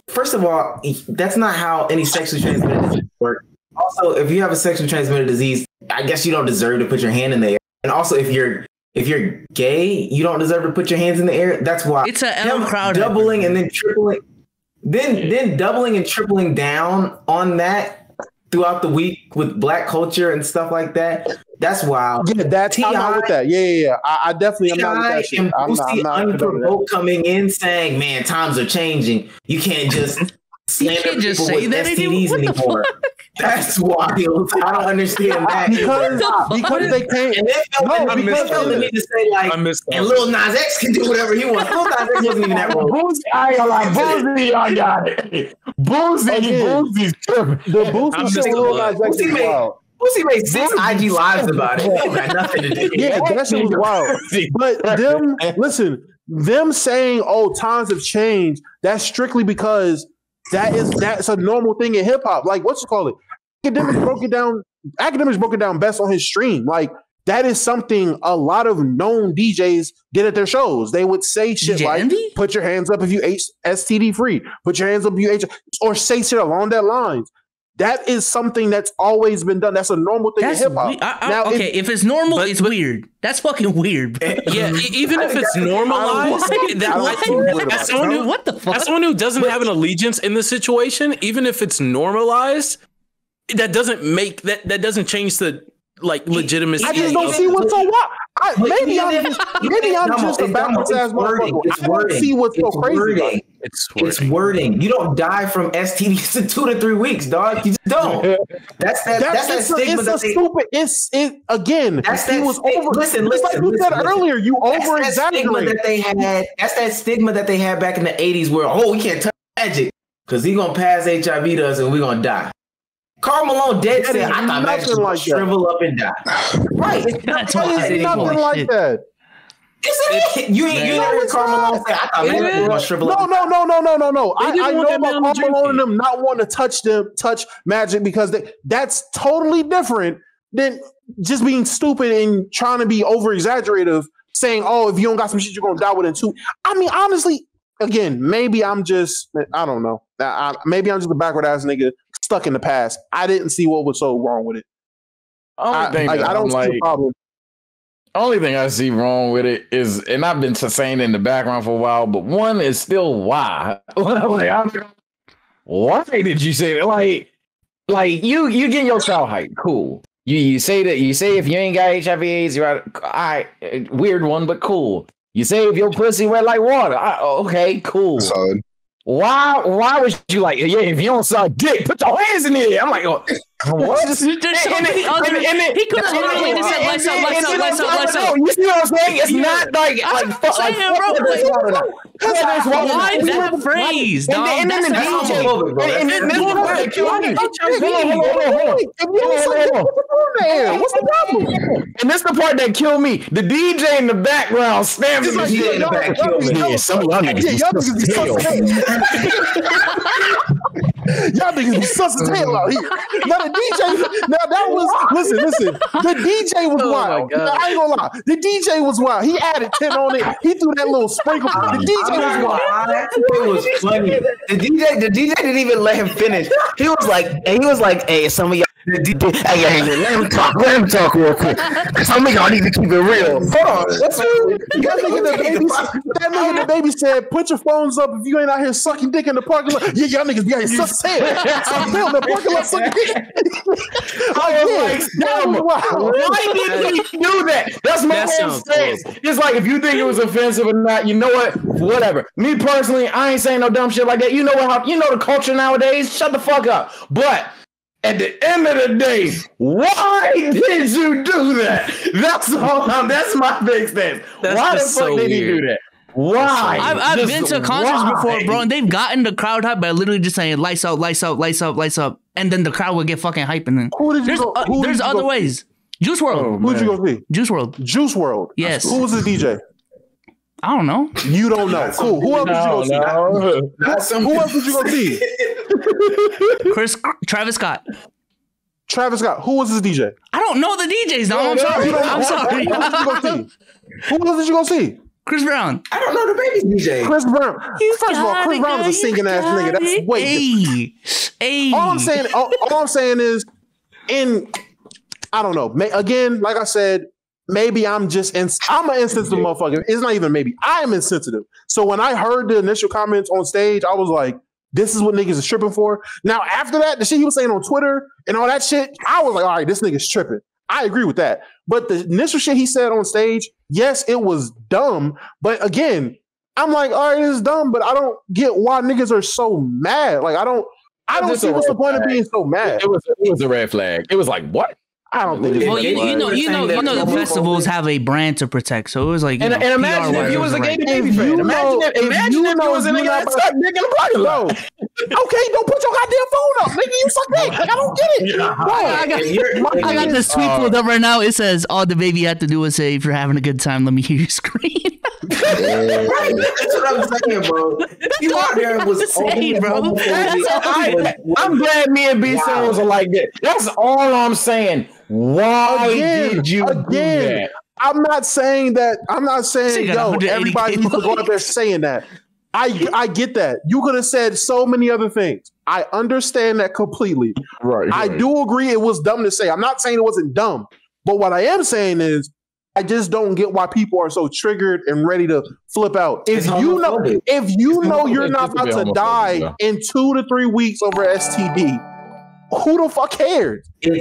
Speaker 1: First of all, that's not how any sexually transmitted disease works. Also, if you have a sexually transmitted disease, I guess you don't deserve to put your hand in the air. And also, if you're gay, you don't deserve to put your hands in the air. That's why
Speaker 2: it's a L crowd
Speaker 1: doubling and then tripling, then doubling and tripling down on that throughout the week with Black culture and stuff like that. That's wild.
Speaker 4: Yeah, I'm not with that. Yeah. I definitely am not with that shit.
Speaker 1: I'm not unprovoked coming in saying, "Man, times are changing. You can't just slander people with STDs anymore." That's wild. I don't understand that.
Speaker 4: because they can't.
Speaker 1: And they felt the need to say like, and Lil Nas X can do whatever he wants. Lil Nas X wasn't even that role.
Speaker 3: Boozy, y'all got it. Boozy's tripping.
Speaker 4: The Boozy shit with Lil Nas X is wild.
Speaker 1: Boozy made 6 IG lives about it. It had nothing to do.
Speaker 4: Yeah, that shit was wild. But them saying, "Oh, times have changed," that's strictly because that's a normal thing in hip hop. Like, what's it called? Academics broke it down best on his stream. Like, that is something a lot of known DJs did at their shows. They would say shit DJ like, Envy? "Put your hands up if you STD free. Put your hands up if you or say shit along that lines. That is something that's always been done. That's a normal thing in hip hop.
Speaker 2: If it's normal, it's weird. That's fucking weird.
Speaker 5: Yeah, even if it's normalized, as someone who doesn't have an allegiance in the situation, even if it's normalized, that doesn't change the legitimacy.
Speaker 4: I just don't see what's so wild. Maybe I'm just a backwards ass motherfucker. I don't see what's so crazy about it.
Speaker 1: It's wording. You don't die from STDs in 2 to 3 weeks, dog. You just don't. That's that stigma.
Speaker 4: It's again.
Speaker 1: He was over. Listen.
Speaker 4: Like you said earlier, you over exaggerate.
Speaker 1: That's that stigma that they had back in the 80s, where we can't touch Magic because he's gonna pass HIV to us and we're gonna die. Karl Malone said, "I thought Magic would like shrivel up and die." Right?
Speaker 4: It's nothing like that.
Speaker 1: You know what Karl Malone said? I thought Magic would shrivel up.
Speaker 4: No. I know about Karl Malone and them not wanting to touch Magic because that's totally different than just being stupid and trying to be over exaggerative, saying, "Oh, if you don't got some shit, you're gonna die within 2." I mean, honestly, again, maybe I don't know. Maybe I'm just a backward ass nigga stuck in the past. I didn't see what was so wrong with it. I don't see the problem.
Speaker 3: Only thing I see wrong with it is, and I've been saying in the background for a while, but one is still why. Why did you say that? Like you get your crowd hype, cool. You say if you ain't got HIV/AIDS, you're out. All right, weird one, but cool. You say if your pussy wet like water, okay, cool. Solid. Why was you like, yeah, if you don't suck dick, put your hands in the air? I'm like, what?
Speaker 2: He could have literally just said, lights up.
Speaker 3: You see what I'm saying? It's not like
Speaker 2: why that phrase, dog? And then the DJ,
Speaker 3: and then this one part that killed me. What's the problem? And this the part that killed me. The DJ in the background stamping the shit in the back killed me. Yeah, some of y'all niggas
Speaker 4: y'all niggas be sus as hell out here. Now the DJ, that was listen. The DJ was wild. I ain't gonna lie. The DJ was wild. He added 10 on it. He threw that little sprinkle. The DJ was wild.
Speaker 1: It was funny. The DJ didn't even let him finish. He was like, hey, some of y'all. Let him talk real quick. Some of y'all need to keep it real. Hold on.
Speaker 4: That nigga the baby said, put your phones up if you ain't out here sucking dick in the parking lot. Yeah, y'all niggas be out here sucking tail. Sucking tail in the parking lot sucking dick.
Speaker 3: Why did he do that? That's my whole stance. It's like, if you think it was offensive or not, you know what? Whatever. Me personally, I ain't saying no dumb shit like that. You know what? You know the culture nowadays. Shut the fuck up. But at the end of the day, why did you do that? That's my big stance. Why the fuck did he do that? Why?
Speaker 2: I've been to concerts before, bro, and they've gotten the crowd hype by literally just saying lights out, lights out, lights out, lights up, and then the crowd will get fucking hype. And then there's other ways. Juice WRLD.
Speaker 4: Who'd you go see?
Speaker 2: Juice WRLD.
Speaker 4: Juice WRLD.
Speaker 2: Yes.
Speaker 4: Who was the DJ?
Speaker 2: I don't know.
Speaker 4: You don't know. Cool. Who else did you go see? Who else did you go see?
Speaker 2: Travis Scott.
Speaker 4: Travis Scott. Who was his DJ?
Speaker 2: I don't know the DJs. No, I'm sorry. I'm sorry.
Speaker 4: Who else did you go see?
Speaker 2: Chris Brown.
Speaker 1: I don't know the baby's DJ.
Speaker 4: Chris Brown. First of all, Chris Brown is a singing ass nigga. That's way different. All I'm saying is, I don't know. Again, like I said, maybe I'm an insensitive motherfucker. It's not even maybe. I am insensitive. So when I heard the initial comments on stage, I was like, this is what niggas is tripping for. Now, after that, the shit he was saying on Twitter and all that shit, I was like, all right, this nigga's tripping. I agree with that. But the initial shit he said on stage, yes, it was dumb. But again, I'm like, all right, it's dumb, but I don't get why niggas are so mad. Like, I don't see what's the point of being so mad.
Speaker 3: It was a red flag. It was like, what?
Speaker 4: I don't think.
Speaker 2: Well, you know, the festivals have a brand to protect, so it was like.
Speaker 3: And imagine if you was a gay baby fan. Imagine if you was a nigga that sucked dick in the parking lot.
Speaker 4: Okay, don't put your goddamn phone up, nigga. You suck dick. Like, I don't get it.
Speaker 2: I got this tweet pulled up right now. It says, "All the baby had to do was say, if you're having a good time, let me hear you scream."
Speaker 1: Right, that's what I'm saying, bro. You out there was
Speaker 2: insane, bro.
Speaker 3: I'm glad me and B Souls are like that. That's all I'm saying. Why did you do that?
Speaker 4: I'm not saying, yo, everybody needs to go out there saying that. I get that. You could have said so many other things. I understand that completely.
Speaker 3: Right.
Speaker 4: I do agree it was dumb to say. I'm not saying it wasn't dumb. But what I am saying is, I just don't get why people are so triggered and ready to flip out. If you know you're not about to die in 2 to 3 weeks over STD, who the fuck cares? If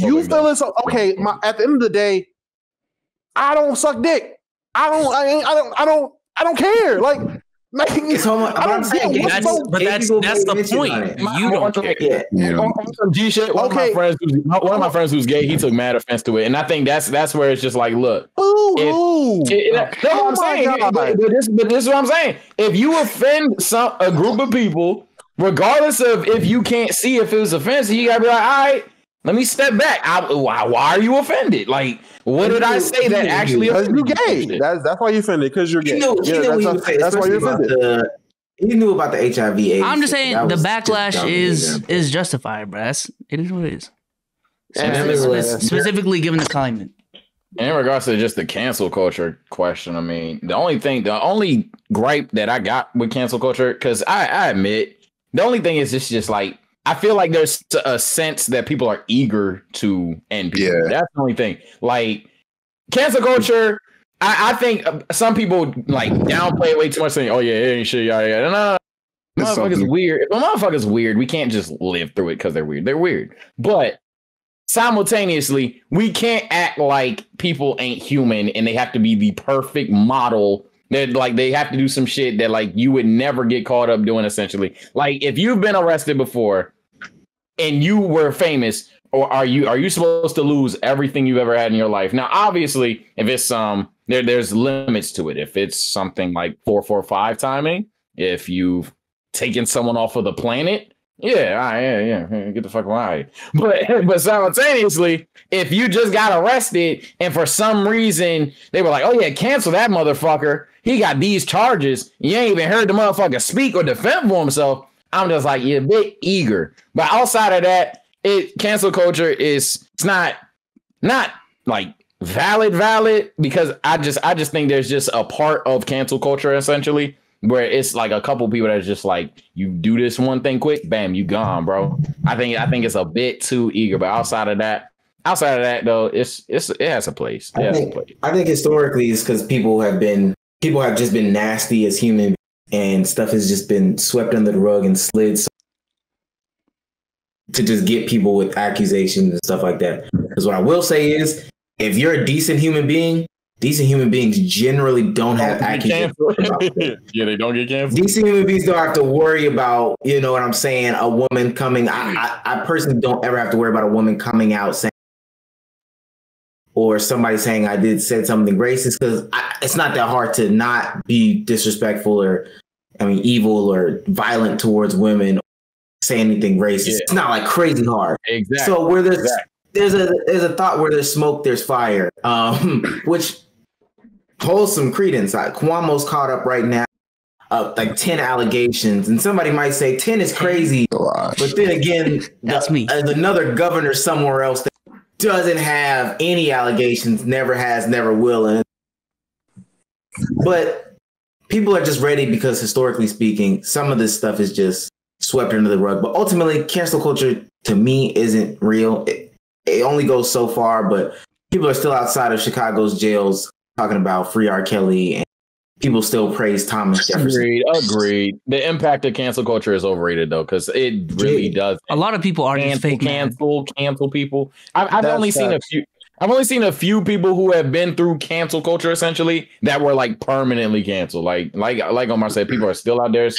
Speaker 4: you feel it's okay, at the end of the day, I don't suck dick. I don't care. Like it's
Speaker 5: that's the point. You don't care.
Speaker 3: Some G shit. One of my friends who's gay, he took mad offense to it, and I think that's where it's just like, look. That's what I'm saying. But this is what I'm saying. If you offend a group of people, regardless of if you can't see if it was offensive, you gotta be like, all right, let me step back. Why are you offended? Like, what did I say that actually?
Speaker 4: Because you're gay. That's why you offended. Because you're gay. That's why you're offended.
Speaker 1: He knew about the HIV/AIDS.
Speaker 2: I'm just saying the backlash is justified, bro. It is what it is. Specifically given the climate.
Speaker 3: In regards to just the cancel culture question, I mean, the only gripe that I got with cancel culture, because I admit, the only thing is it's just like, I feel like there's a sense that people are eager to end people. Yeah. That's the only thing. Like, cancel culture, I think some people like downplay it way too much, saying, "Oh yeah, it ain't shit, yeah." No, motherfucker's weird. If a motherfucker's weird, we can't just live through it because they're weird. They're weird. But simultaneously, we can't act like people ain't human and they have to be the perfect model. That like they have to do some shit that like you would never get caught up doing. Essentially, like if you've been arrested before and you were famous, or are you supposed to lose everything you've ever had in your life? Now, obviously, if it's there's limits to it. If it's something like 445 timing, if you've taken someone off of the planet. Yeah, get the fuck away. But simultaneously, if you just got arrested and for some reason they were like, oh yeah, cancel that motherfucker. He got these charges. You ain't even heard the motherfucker speak or defend for himself. I'm just like, you're a bit eager. But outside of that, cancel culture it's not like valid because I just think there's just a part of cancel culture essentially where it's like a couple people that's just like, you do this one thing quick, bam, you gone, bro. I think it's a bit too eager, but outside of that though, it has a place. I
Speaker 1: think historically it's because people have just been nasty as human, and stuff has just been swept under the rug and slid to just get people with accusations and stuff like that. Because what I will say is, if you're a decent human beings generally don't have accusations.
Speaker 3: Yeah, they don't get canceled.
Speaker 1: Decent human beings don't have to worry about, you know what I'm saying, a woman coming. I personally don't ever have to worry about a woman coming out saying, or somebody saying I said something racist, because it's not that hard to not be disrespectful or, evil or violent towards women, or say anything racist. Yeah. It's not like crazy hard.
Speaker 3: Exactly.
Speaker 1: So where there's a thought where there's smoke, there's fire, which holds some credence. Cuomo's caught up right now, like 10 allegations, and somebody might say 10 is crazy, but then again,
Speaker 2: that's me.
Speaker 1: There's another governor somewhere else that doesn't have any allegations, never has, never will, but people are just ready because historically speaking, some of this stuff is just swept under the rug. But ultimately, cancel culture to me isn't real. It only goes so far, but people are still outside of Chicago's jails talking about free R. Kelly, and people still praise Thomas Jefferson.
Speaker 3: Agreed. The impact of cancel culture is overrated though, because it really does.
Speaker 2: A lot of people are
Speaker 3: cancel people. I've only seen a few people who have been through cancel culture essentially that were like permanently canceled. Like Omar said, people are still out there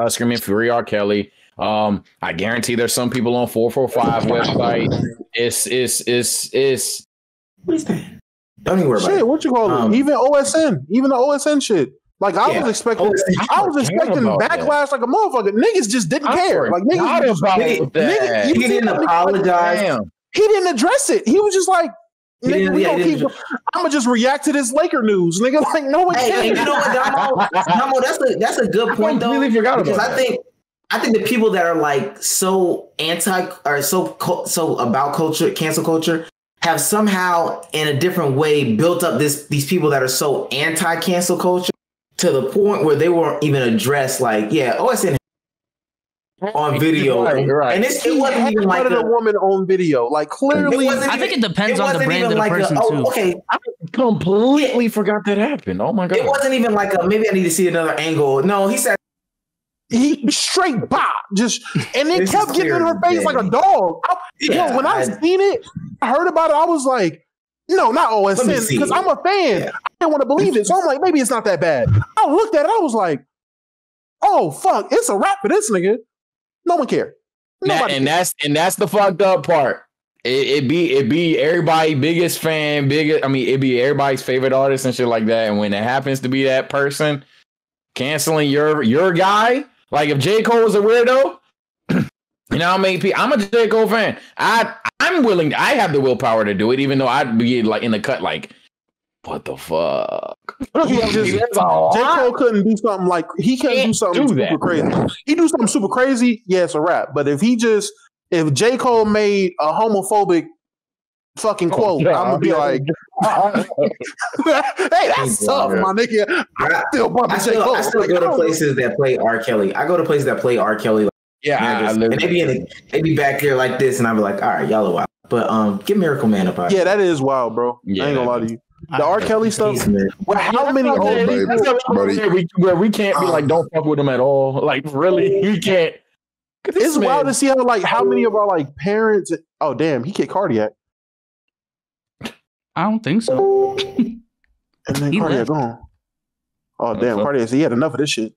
Speaker 3: screaming free R. Kelly. I guarantee there's some people on 445 website. It's
Speaker 1: what is that? Don't even worry about it.
Speaker 4: What you call it? Even OSN, even the OSN shit. Like I was expecting backlash like a motherfucker. Niggas just didn't care. Like niggas
Speaker 1: he didn't apologize.
Speaker 4: Damn. He didn't address it. He was just like, I'm gonna just react to this Laker news, nigga. Like no one cares.
Speaker 1: Hey, you know what, Damo? That's a good point though.
Speaker 3: Really forgot about that.
Speaker 1: I think the people that are like so about culture, cancel culture, have somehow in a different way built up these people that are so anti-cancel culture to the point where they weren't even addressed. Like, OSN on video,
Speaker 3: right.
Speaker 1: And it wasn't even like
Speaker 4: a woman on video. Like clearly,
Speaker 2: I think it depends on the brand of the person too.
Speaker 1: Okay,
Speaker 3: I completely forgot that happened. Oh my god,
Speaker 1: it wasn't even like maybe I need to see another angle. No, he said.
Speaker 4: He straight bop, and it kept getting in her face like a dog. When I seen it, I heard about it. I was like, no, not OSN, because I'm a fan. Yeah. I didn't want to believe it, so I'm like, maybe it's not that bad. I looked at it, I was like, oh fuck, it's a wrap for this nigga. No one cared.
Speaker 3: That's the fucked up part. It be everybody's biggest fan, it'd be everybody's favorite artist and shit like that. And when it happens to be that person canceling your guy. Like if J. Cole was a weirdo, I'm a J. Cole fan. I'm willing. I have the willpower to do it, even though I'd be like in the cut, like, what the fuck?
Speaker 4: J. Cole couldn't do something like he couldn't do something super crazy. He do something super crazy, yeah, it's a wrap. But if J. Cole made a homophobic fucking quote, I'm gonna be like, hey, that's tough, my nigga. I still go
Speaker 1: to places that play R. Kelly. I go to places that play R. Kelly. And they be back there like this, and I'll be like, all right, y'all are wild. But get Miracle Man up out.
Speaker 4: Yeah, that is wild, bro. Yeah. I ain't gonna lie to you. The R. Kelly stuff. How many old
Speaker 3: where we can't be like, don't fuck with them at all? Like, really, we can't.
Speaker 4: It's wild to see how many of our like parents. Oh damn, he kicked Cardiac.
Speaker 2: I don't think so.
Speaker 4: And then Cartier gone. Oh damn, Cartier said he had enough of this shit.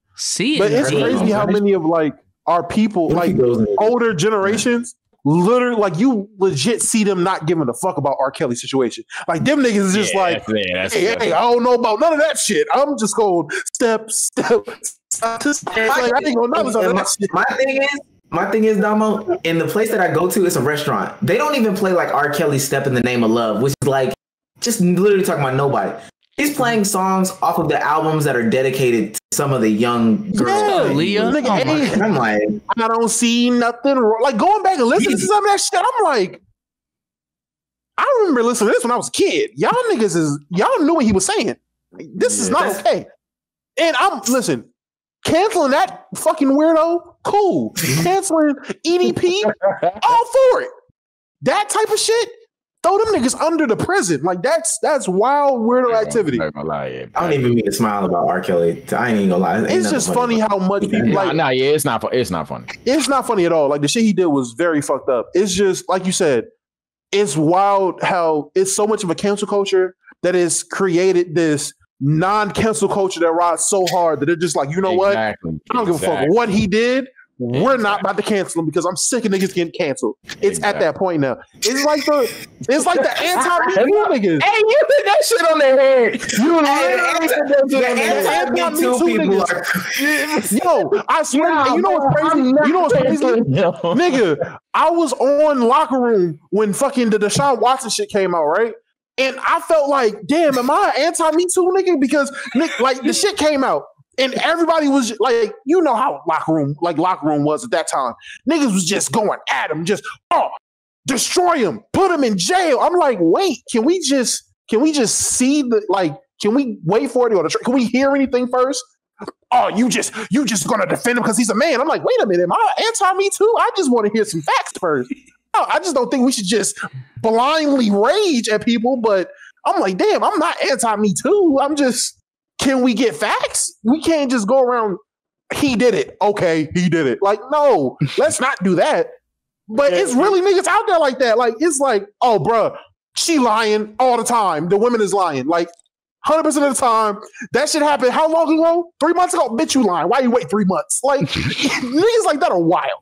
Speaker 4: But it's crazy how many of like our people, like older generations, literally, like you legit see them not giving a fuck about R. Kelly's situation. Like them niggas is just like, hey, I don't know about none of that shit. I'm just going step. Like, I ain't gonna know none of that shit.
Speaker 1: My thing is, Damo, in the place that I go to, it's a restaurant. They don't even play like R. Kelly's Step in the Name of Love, which is like just literally talking about nobody. He's playing songs off of the albums that are dedicated to some of the young girls.
Speaker 2: Yeah, Leah.
Speaker 1: And I'm like,
Speaker 4: I don't see nothing wrong. Like going back and listening to some of that shit, I'm like, I remember listening to this when I was a kid. Y'all knew what he was saying. This is not okay. And listen, canceling that fucking weirdo, cool. Canceling EDP, all for it. That type of shit. Throw them niggas under the prison. Like that's wild weirdo activity.
Speaker 1: I don't even mean to smile about R. Kelly. I ain't even gonna lie.
Speaker 4: It's just funny how much people like.
Speaker 3: It's not funny.
Speaker 4: It's not funny at all. Like the shit he did was very fucked up. It's just like you said. It's wild how it's so much of a cancel culture that has created this non-cancel culture that rides so hard that they're just like, you know what? I don't give a fuck what he did. We're not about to cancel him because I'm sick of niggas getting canceled. It's at that point now. It's like the anti-Me niggas.
Speaker 3: Hey, you put that shit on their head.
Speaker 1: The anti-Me people are.
Speaker 4: Yo, I swear. You know what's crazy? Nigga, I was on Locker Room when fucking the Deshaun Watson shit came out, right? And I felt like, damn, am I an anti-Me Too nigga? Because like the shit came out. And everybody was like, you know how locker room was at that time. Niggas was just going at him, just destroy him, put him in jail. I'm like, wait, can we just see can we wait for it? Can we hear anything first? Oh, you just gonna defend him because he's a man. I'm like, wait a minute, am I anti-Me Too? I just want to hear some facts first. No, I just don't think we should just blindly rage at people. But I'm like, damn, I'm not anti-Me Too. I'm just. Can we get facts? We can't just go around, he did it. Okay, he did it. Like, no, let's not do that. But it's really niggas out there like that. Like, it's like, oh, bruh, she lying all the time. The woman is lying. Like, 100% of the time. That shit happened how long ago? 3 months ago? Bitch, you lying. Why you wait 3 months? Like, niggas like that are wild.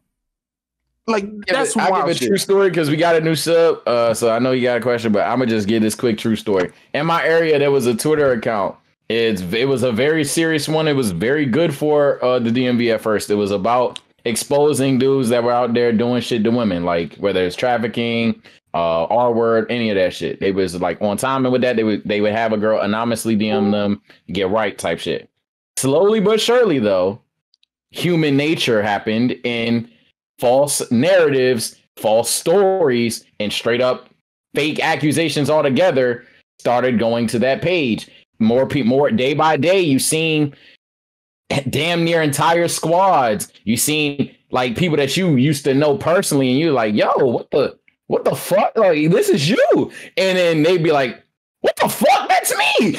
Speaker 4: Like, that's wild.
Speaker 3: I'll give a true story because we got a new sub. So I know you got a question, but I'm going to just give this quick true story. In my area, there was a Twitter account. It was a very serious one. It was very good for the DMV at first. It was about exposing dudes that were out there doing shit to women, like whether it's trafficking, R-word, any of that shit. They was like on timing with that. They would have a girl anonymously DM them, get right type shit. Slowly but surely, though, human nature happened and false narratives, false stories, and straight up fake accusations altogether started going to that page. More day by day, you've seen damn near entire squads. You've seen like people that you used to know personally, and you're like, yo, what the fuck? Like, this is you. And then they'd be like, what the fuck? That's me.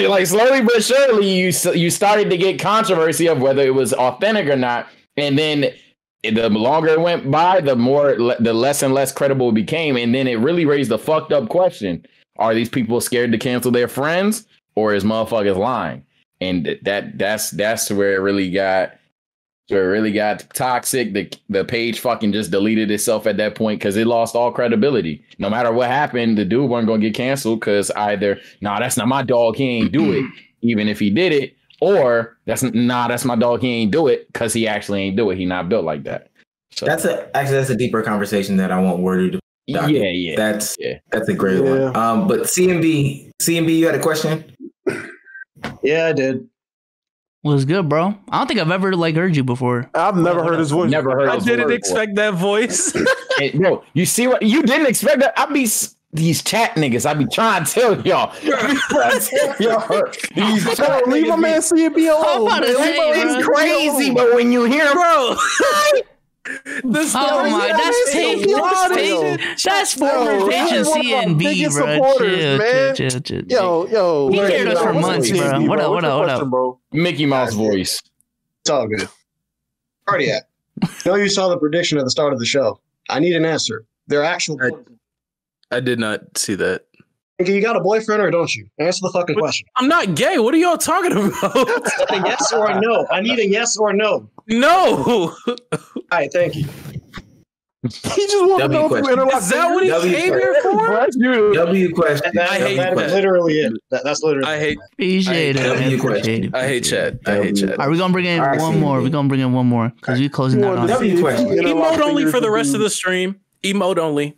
Speaker 3: like slowly but surely, you started to get controversy of whether it was authentic or not. And then the longer it went by, the less and less credible it became. And then it really raised the fucked up question. Are these people scared to cancel their friends? Or is motherfuckers lying? And that's where it really got toxic. The page fucking just deleted itself at that point because it lost all credibility. No matter what happened, the dude wasn't gonna get canceled because either that's not my dog, he ain't do it, even if he did it, or that's my dog, he ain't do it because he actually ain't do it. He not built like that. So
Speaker 1: that's a deeper conversation that I won't worry to.
Speaker 3: Yeah.
Speaker 1: That's a great one. But CMB, you had a question?
Speaker 7: Yeah, I did.
Speaker 2: Was good, bro. I don't think I've ever heard you before.
Speaker 4: I've never heard his voice.
Speaker 3: Never heard.
Speaker 5: I didn't expect that voice.
Speaker 3: Hey, bro, you see what you didn't expect that? I be these chat niggas. I be trying to tell y'all.
Speaker 4: Leave my man CMB alone.
Speaker 3: It's crazy, but when you hear, bro.
Speaker 2: That's former CNB, bro. Chill.
Speaker 4: Yo,
Speaker 2: he cared us for months, bro. What up,
Speaker 3: bro? Mickey Mouse voice.
Speaker 7: It's all good. Cardiac. I know you saw the prediction at the start of the show. I need an answer. Their actual.
Speaker 5: I did not see that.
Speaker 7: You got a boyfriend or don't you? Answer the fucking question.
Speaker 5: I'm not gay. What are y'all talking about?
Speaker 7: A yes or a no. I need a yes or a no.
Speaker 5: No.
Speaker 7: All right, thank you.
Speaker 4: He just want to know if you interlock.
Speaker 5: Is that what he came here for?
Speaker 1: W question.
Speaker 7: I hate that. Literally it. That's literally.
Speaker 5: I hate.
Speaker 2: Appreciate it.
Speaker 1: W question.
Speaker 5: I hate chat. I hate chat.
Speaker 2: All right, we're gonna bring in one more. We're gonna bring in one more because we're closing out on
Speaker 1: W question.
Speaker 5: Emote only for the rest of the stream. Emote only.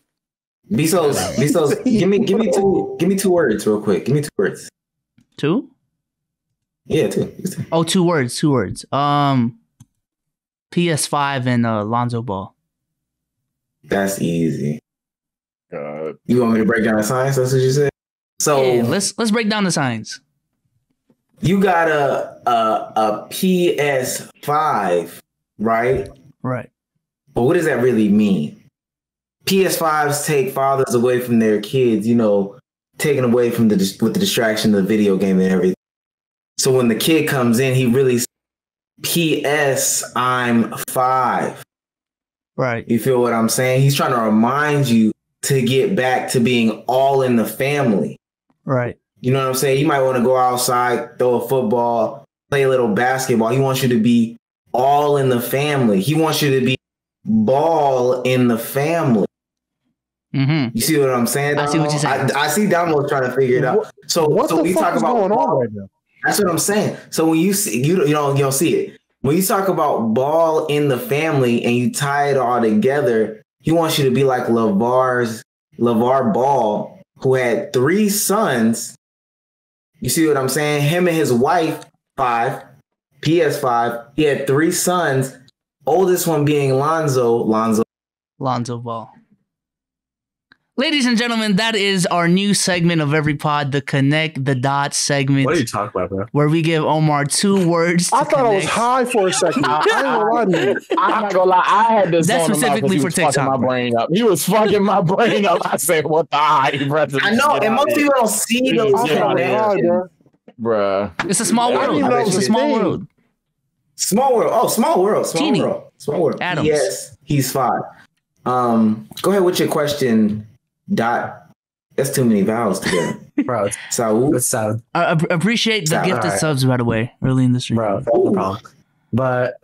Speaker 1: Bezos, give me two words real quick. Give me 2 words.
Speaker 2: 2?
Speaker 1: Yeah, 2.
Speaker 2: Oh, 2 words. 2 words. PS5 and Lonzo Ball.
Speaker 1: That's easy. You want me to break down the science? That's what you said. So
Speaker 2: yeah, let's break down the science.
Speaker 1: You got a PS5, right?
Speaker 2: Right.
Speaker 1: But what does that really mean? PS5s take fathers away from their kids, taken away from with the distraction of the video game and everything. So when the kid comes in, he really PS, I'm 5.
Speaker 2: Right.
Speaker 1: You feel what I'm saying? He's trying to remind you to get back to being all in the family.
Speaker 2: Right.
Speaker 1: You know what I'm saying? You might want to go outside, throw a football, play a little basketball. He wants you to be all in the family. He wants you to be ball in the family.
Speaker 2: Mm-hmm.
Speaker 1: You see what I'm saying?
Speaker 2: I see what you're saying.
Speaker 1: I see Damo trying to figure it out. So we talk about
Speaker 4: going on right now?
Speaker 1: That's what I'm saying. So when you see you don't see it. When you talk about ball in the family and you tie it all together, he wants you to be like LeVar Ball, who had 3 sons. You see what I'm saying? Him and his wife, 5, PS5. He had 3 sons. Oldest one being Lonzo
Speaker 2: Ball. Ladies and gentlemen, that is our new segment of every pod, the Connect the Dots segment.
Speaker 8: What are you talking about, bro?
Speaker 2: Where we give Omar 2 words.
Speaker 4: I thought I was high for a second. I ain't gonna lie to you.
Speaker 3: I'm not gonna lie. I had this.
Speaker 2: That's specifically for TikTok.
Speaker 3: My brain up. He was fucking my brain up. I said, "What the high?"
Speaker 1: I know, and most people don't see those.
Speaker 3: Bruh.
Speaker 2: It's a small world. It's a small world.
Speaker 1: Small world. Oh, small world.
Speaker 2: Teeny.
Speaker 1: Small world.
Speaker 2: Adams.
Speaker 1: Yes, he's 5. Go ahead with your question, Dot. That's too many vowels together.
Speaker 8: Bro,
Speaker 1: Saud.
Speaker 2: I appreciate the gifted subs, by the way, early in the stream.
Speaker 8: Bro, no problem. But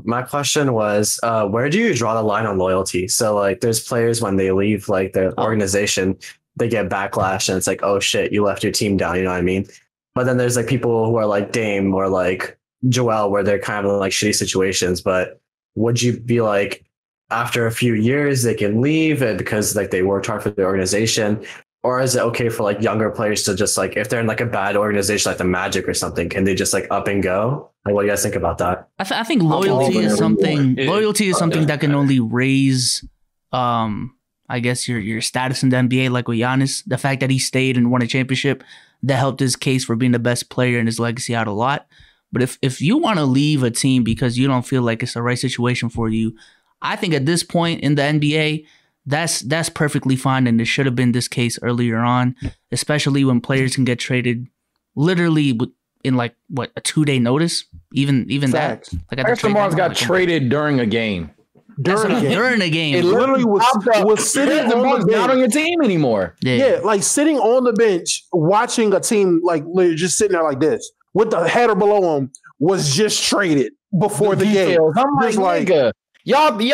Speaker 8: my question was, where do you draw the line on loyalty? So, like, there's players when they leave, like, their organization, they get backlash, and it's like, oh, shit, you left your team down, you know what I mean? But then there's, like, people who are like Dame or, like, Joel, where they're kind of, like, shitty situations. But would you be, like, after a few years, they can leave and because, like, they worked hard for the organization? Or is it okay for like younger players to just like, if they're in like a bad organization like the Magic or something, can they just like up and go? Like, what do you guys think about that?
Speaker 2: I think loyalty is something. Loyalty is something that can only raise, I guess your status in the NBA. Like with Giannis, the fact that he stayed and won a championship, that helped his case for being the best player and his legacy out a lot. But if you want to leave a team because you don't feel like it's the right situation for you, I think at this point in the NBA, that's perfectly fine, and it should have been this case earlier on, especially when players can get traded literally in like what, a 2-day notice, even that. Like
Speaker 3: Mars got traded during a game.
Speaker 2: During a game,
Speaker 4: it literally was sitting on the bench.
Speaker 3: Not on your team anymore.
Speaker 4: Yeah, like sitting on the bench, watching a team like literally just sitting there like this with the header below him was just traded before the game.
Speaker 3: I'm like, nigga. Y'all be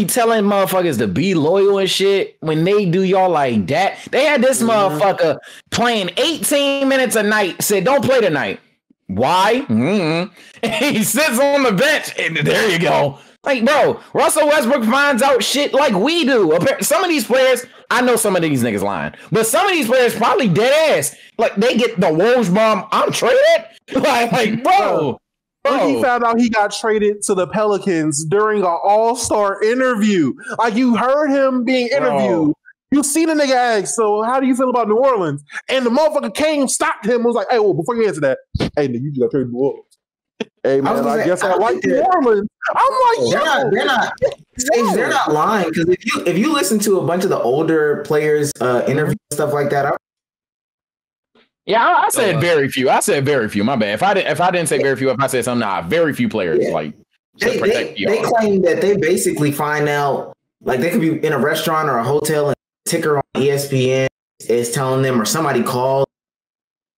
Speaker 3: telling motherfuckers to be loyal and shit when they do y'all like that. They had this motherfucker playing 18 minutes a night, said, don't play tonight. Why? He sits on the bench, and there you go. Like, bro, Russell Westbrook finds out shit like we do. Some of these players, I know some of these niggas lying, but some of these players probably dead ass. Like, they get the Wolves bomb, I'm traded? Like, bro.
Speaker 4: He found out he got traded to the Pelicans during an all-star interview. Like, you heard him being interviewed. You see the nigga ask, so how do you feel about New Orleans? And the motherfucker came, stopped him, was like, hey, well, before you answer that, hey, nigga, you just got traded to New Orleans. Hey, man, I guess I like New Orleans. I'm like,
Speaker 1: they're not lying, because if you listen to a bunch of the older players interview stuff like that,
Speaker 3: yeah, I said very few. I said very few. My bad. If I didn't say very few, if I said something, very few players like
Speaker 1: they claim that they basically find out, like they could be in a restaurant or a hotel and ticker on ESPN, is telling them, or somebody called,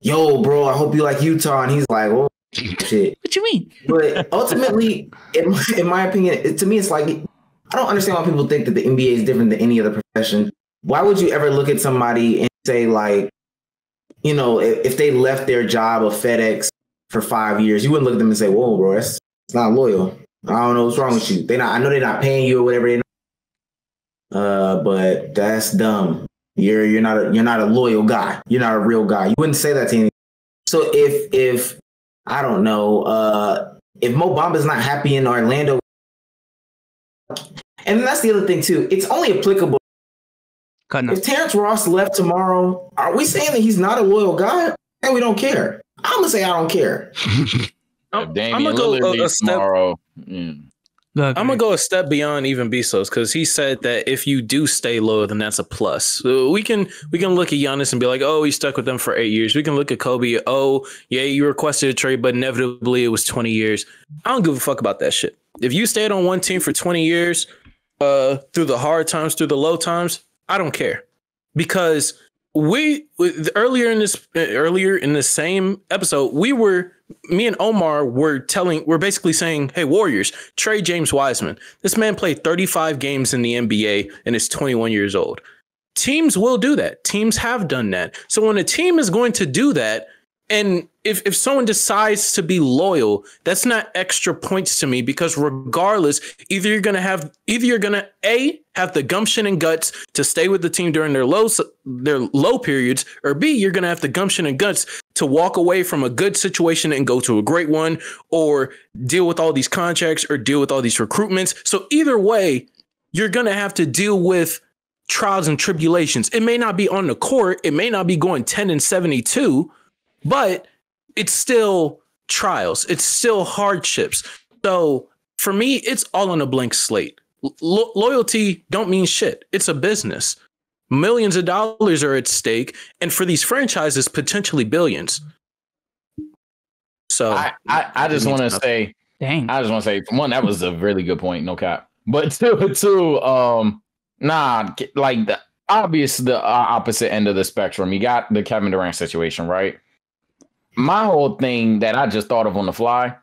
Speaker 1: yo, bro, I hope you like Utah. And he's like, oh, shit.
Speaker 2: What you mean?
Speaker 1: But ultimately, in my opinion, to me, it's like, I don't understand why people think that the NBA is different than any other profession. Why would you ever look at somebody and say, like, you know, if they left their job of FedEx for 5 years, you wouldn't look at them and say, whoa, bro, it's not loyal. I don't know what's wrong with you. I know they're not paying you or whatever. But that's dumb. You're not a loyal guy. You're not a real guy. You wouldn't say that to anyone. So if I don't know, if Mo Bamba's not happy in Orlando, and that's the other thing too, it's only applicable. If Terrence Ross left tomorrow, are we saying that he's not a loyal guy? And we don't care. I'm gonna say I don't care.
Speaker 5: I'm gonna go a step. Tomorrow. I'm gonna go a step beyond even Bezos, because he said that if you do stay low, then that's a plus. So we can look at Giannis and be like, oh, he stuck with them for 8 years. We can look at Kobe. Oh, yeah, you requested a trade, but inevitably it was 20 years. I don't give a fuck about that shit. If you stayed on one team for 20 years, through the hard times, through the low times, I don't care, because earlier in this same episode, me and Omar we're basically saying, hey, Warriors, trade James Wiseman. This man played 35 games in the NBA and is 21 years old. Teams will do that. Teams have done that. So when a team is going to do that, and if someone decides to be loyal, that's not extra points to me, because regardless, either you're gonna have the gumption and guts to stay with the team during their low periods, or B, you're gonna have the gumption and guts to walk away from a good situation and go to a great one, or deal with all these contracts or deal with all these recruitments. So either way, you're gonna have to deal with trials and tribulations. It may not be on the court, it may not be going 10-72. But it's still trials. It's still hardships. So for me, it's all on a blank slate. Loyalty don't mean shit. It's a business. Millions of dollars are at stake. And for these franchises, potentially billions. So
Speaker 3: I just want to say,
Speaker 2: dang.
Speaker 3: I just want to say, one, that was a really good point. No cap. But two, like the opposite end of the spectrum. You got the Kevin Durant situation, right? My whole thing that I just thought of on the fly,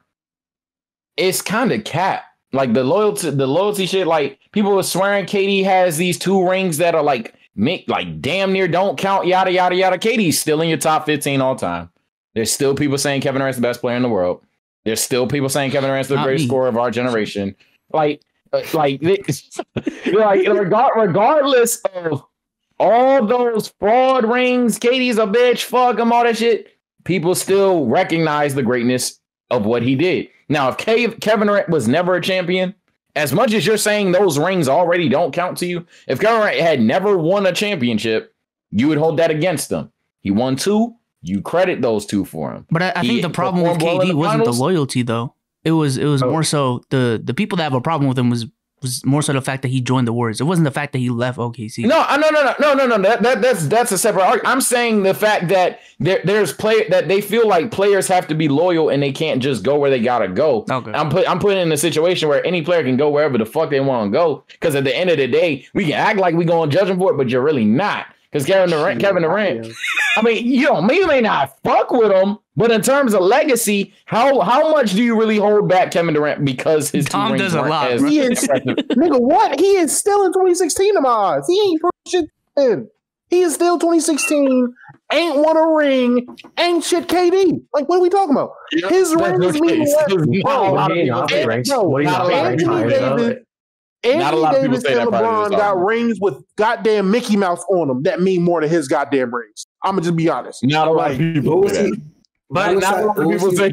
Speaker 3: it's kind of cap. Like the loyalty shit. Like people were swearing KD has these 2 rings that are like damn near don't count. Yada yada yada. KD's still in your top 15 all time. There's still people saying Kevin Durant's the best player in the world. There's still people saying Kevin Durant's the greatest scorer of our generation. Regardless of all those fraud rings, KD's a bitch. Fuck him, all that shit. People still recognize the greatness of what he did. Now, if Kevin Durant was never a champion, as much as you're saying those rings already don't count to you, if Kevin Durant had never won a championship, you would hold that against him. He won 2. You credit those 2 for him.
Speaker 2: But I think the problem with KD wasn't the loyalty, though. It was more so the people that have a problem with him was more so the fact that he joined the Warriors. It wasn't the fact that he left OKC.
Speaker 3: No. That's a separate argument. I'm saying the fact that there's that they feel like players have to be loyal and they can't just go where they gotta go.
Speaker 2: Okay.
Speaker 3: I'm putting in a situation where any player can go wherever the fuck they want to go. Because at the end of the day, we can act like we going to judge him for it, but you're really not. Because Kevin Durant, I mean, you may not fuck with him, but in terms of legacy, how much do you really hold back Kevin Durant because his
Speaker 2: Tom does a lot?
Speaker 4: Nigga, what? He is still in 2016 in my eyes. He ain't shit. He is still 2016. Ain't won a ring. Ain't shit. KD. Like, what are we talking about? His rings mean what? Anthony Davis and LeBron got rings with goddamn Mickey Mouse on them that mean more than his goddamn rings. I'm gonna just be honest.
Speaker 3: Not a lot of people. But not a lot of people say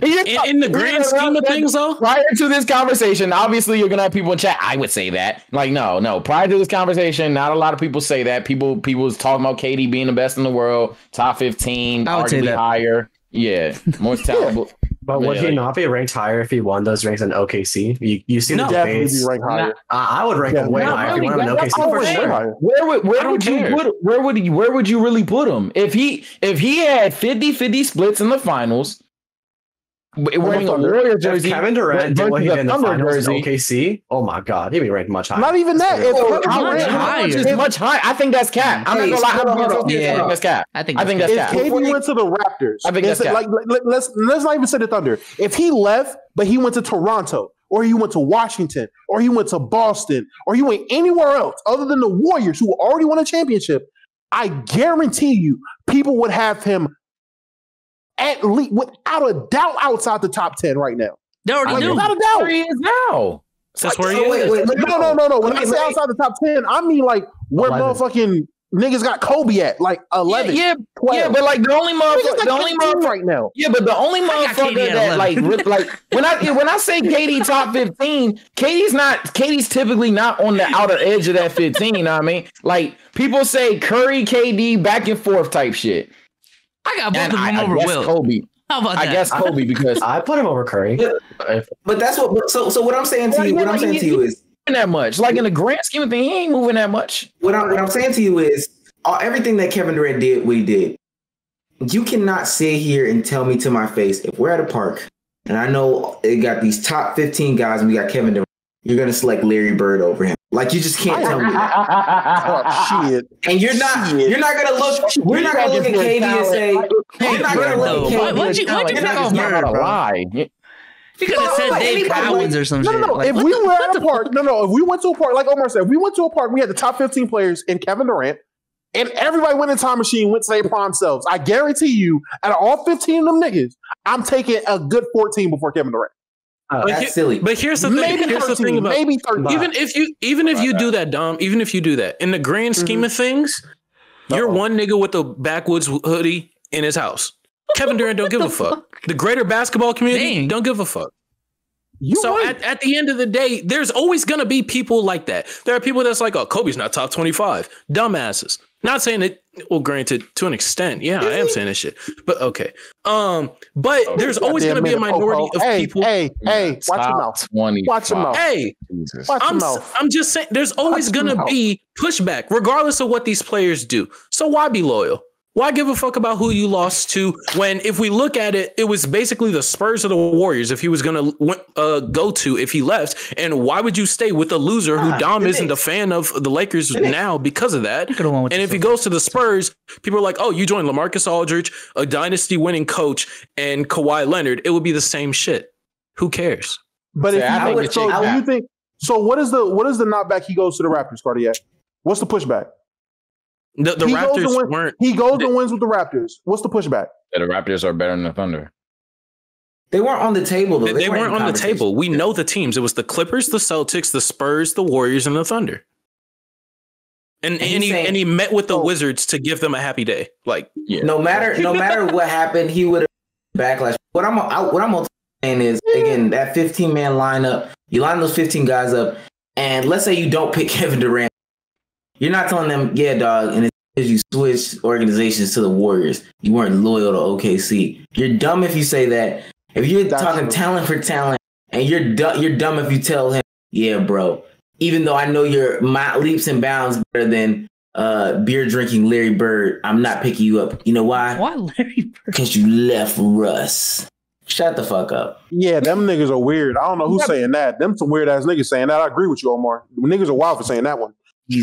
Speaker 5: in the grand scheme of things, though.
Speaker 3: Prior to this conversation, obviously you're gonna have people in chat. I would say that. Like, no. Prior to this conversation, not a lot of people say that. People was talking about KD being the best in the world, top 15, arguably higher. Yeah, most talented.
Speaker 8: But would he not be ranked higher if he won those ranks in OKC? You see the debates. I would rank him way higher if he won in OKC for sure.
Speaker 3: Where would you really put him? If he had 50-50 splits in the finals, wearing a Warrior jersey.
Speaker 8: Kevin Durant did what he did in the finals in OKC. Oh my God, he'd be ranked much higher.
Speaker 4: Not even that.
Speaker 3: It's much higher. I think that's cap. I'm not gonna lie. I think that's cap. I think that's cap.
Speaker 4: If KD went to the Raptors,
Speaker 3: I think that's cap.
Speaker 4: Like let's not even say the Thunder. If he left, but he went to Toronto, or he went to Washington, or he went to Boston, or he went anywhere else other than the Warriors, who already won a championship, I guarantee you, people would have him at least, without a doubt, outside the top 10 right now.
Speaker 2: They already do.
Speaker 4: Without a doubt.
Speaker 3: Where he is now.
Speaker 5: That's where he is.
Speaker 4: No. When I say outside the top 10, I mean like where 11. Motherfucking niggas got Kobe at, like 11.
Speaker 3: Yeah, but like the only motherfucker
Speaker 4: right now.
Speaker 3: Yeah, but the only motherfucker that like when I say KD top 15, KD's typically not on the outer edge of that 15. You know what I mean? Like people say Curry, KD, back and forth type shit.
Speaker 2: I got both of them over Will.
Speaker 3: Kobe.
Speaker 2: How about that?
Speaker 3: I guess Kobe because
Speaker 8: I put him over Curry.
Speaker 1: But that's what. So what I'm saying to you. What I'm saying to you is
Speaker 3: that much. Like in the grand scheme of things, he ain't moving that much.
Speaker 1: What I'm saying to you is everything that Kevin Durant did, we did. You cannot sit here and tell me to my face if we're at a park and I know it got these top 15 guys and we got Kevin Durant, you're gonna select Larry Bird over him. Like you just can't tell me that.
Speaker 4: Shit.
Speaker 1: And you're not gonna look. You're not gonna look at KD and say. You're not gonna look at KD.
Speaker 2: Why'd you pick on Bird, bro? You could have said Dave Cowens or some shit.
Speaker 4: No.
Speaker 2: Like,
Speaker 4: if we were at a park, if we went to a park, like Omar said, if we went to a park, we had the top 15 players in Kevin Durant, and everybody went in time machine, went to their prime selves. I guarantee you, out of all 15 of them niggas, I'm taking a good 14 before Kevin Durant.
Speaker 1: That's silly.
Speaker 5: But here's the thing. Here's the thing about
Speaker 4: maybe 13.
Speaker 5: Even if you do that, Dom. Even if you do that, in the grand scheme of things, you're one nigga with a backwoods hoodie in his house. Kevin Durant don't give a fuck. The greater basketball community don't give a fuck. At the end of the day, there's always gonna be people like that. There are people that's like, oh, Kobe's not top 25. Dumbasses. Not saying it. Well, granted, to an extent, yeah, I am saying this shit. But okay. But there's always gonna be a minority of people.
Speaker 4: Hey, watch your mouth. Watch your mouth.
Speaker 5: Hey, I'm just saying, there's always gonna be pushback, regardless of what these players do. So why be loyal? Why give a fuck about who you lost to when, if we look at it, it was basically the Spurs or the Warriors if he was going to go to if he left. And why would you stay with a loser who Dom isn't a fan of the Lakers now because of that? And if he goes to the Spurs, people are like, oh, you joined LaMarcus Aldridge, a dynasty winning coach, and Kawhi Leonard. It would be the same shit. Who cares?
Speaker 4: But if you think so, what is the knockback he goes to the Raptors, Cardiac? What's the pushback?
Speaker 5: The Raptors weren't.
Speaker 4: He goes and wins with the Raptors. What's the pushback?
Speaker 3: Yeah, the Raptors are better than the Thunder.
Speaker 1: They weren't on the table, though.
Speaker 5: They weren't on the table. We know the teams. It was the Clippers, the Celtics, the Spurs, the Warriors, and the Thunder. And he met with the Wizards to give them a happy day. Like, yeah.
Speaker 1: No matter what happened, he would have backlash. What I'm saying is, again, that 15-man lineup. You line those 15 guys up, and let's say you don't pick Kevin Durant. You're not telling them, yeah, dog, and as you switch organizations to the Warriors, you weren't loyal to OKC. You're dumb if you say that. If you're talking talent for talent, and you're dumb if you tell him, yeah, bro, even though I know you're leaps and bounds better than beer drinking Larry Bird, I'm not picking you up. You know why?
Speaker 2: Why Larry Bird?
Speaker 1: Because you left Russ. Shut the fuck up.
Speaker 4: Yeah, them niggas are weird. I don't know who's saying that. Them some weird ass niggas saying that. I agree with you, Omar. Niggas are wild for saying that one.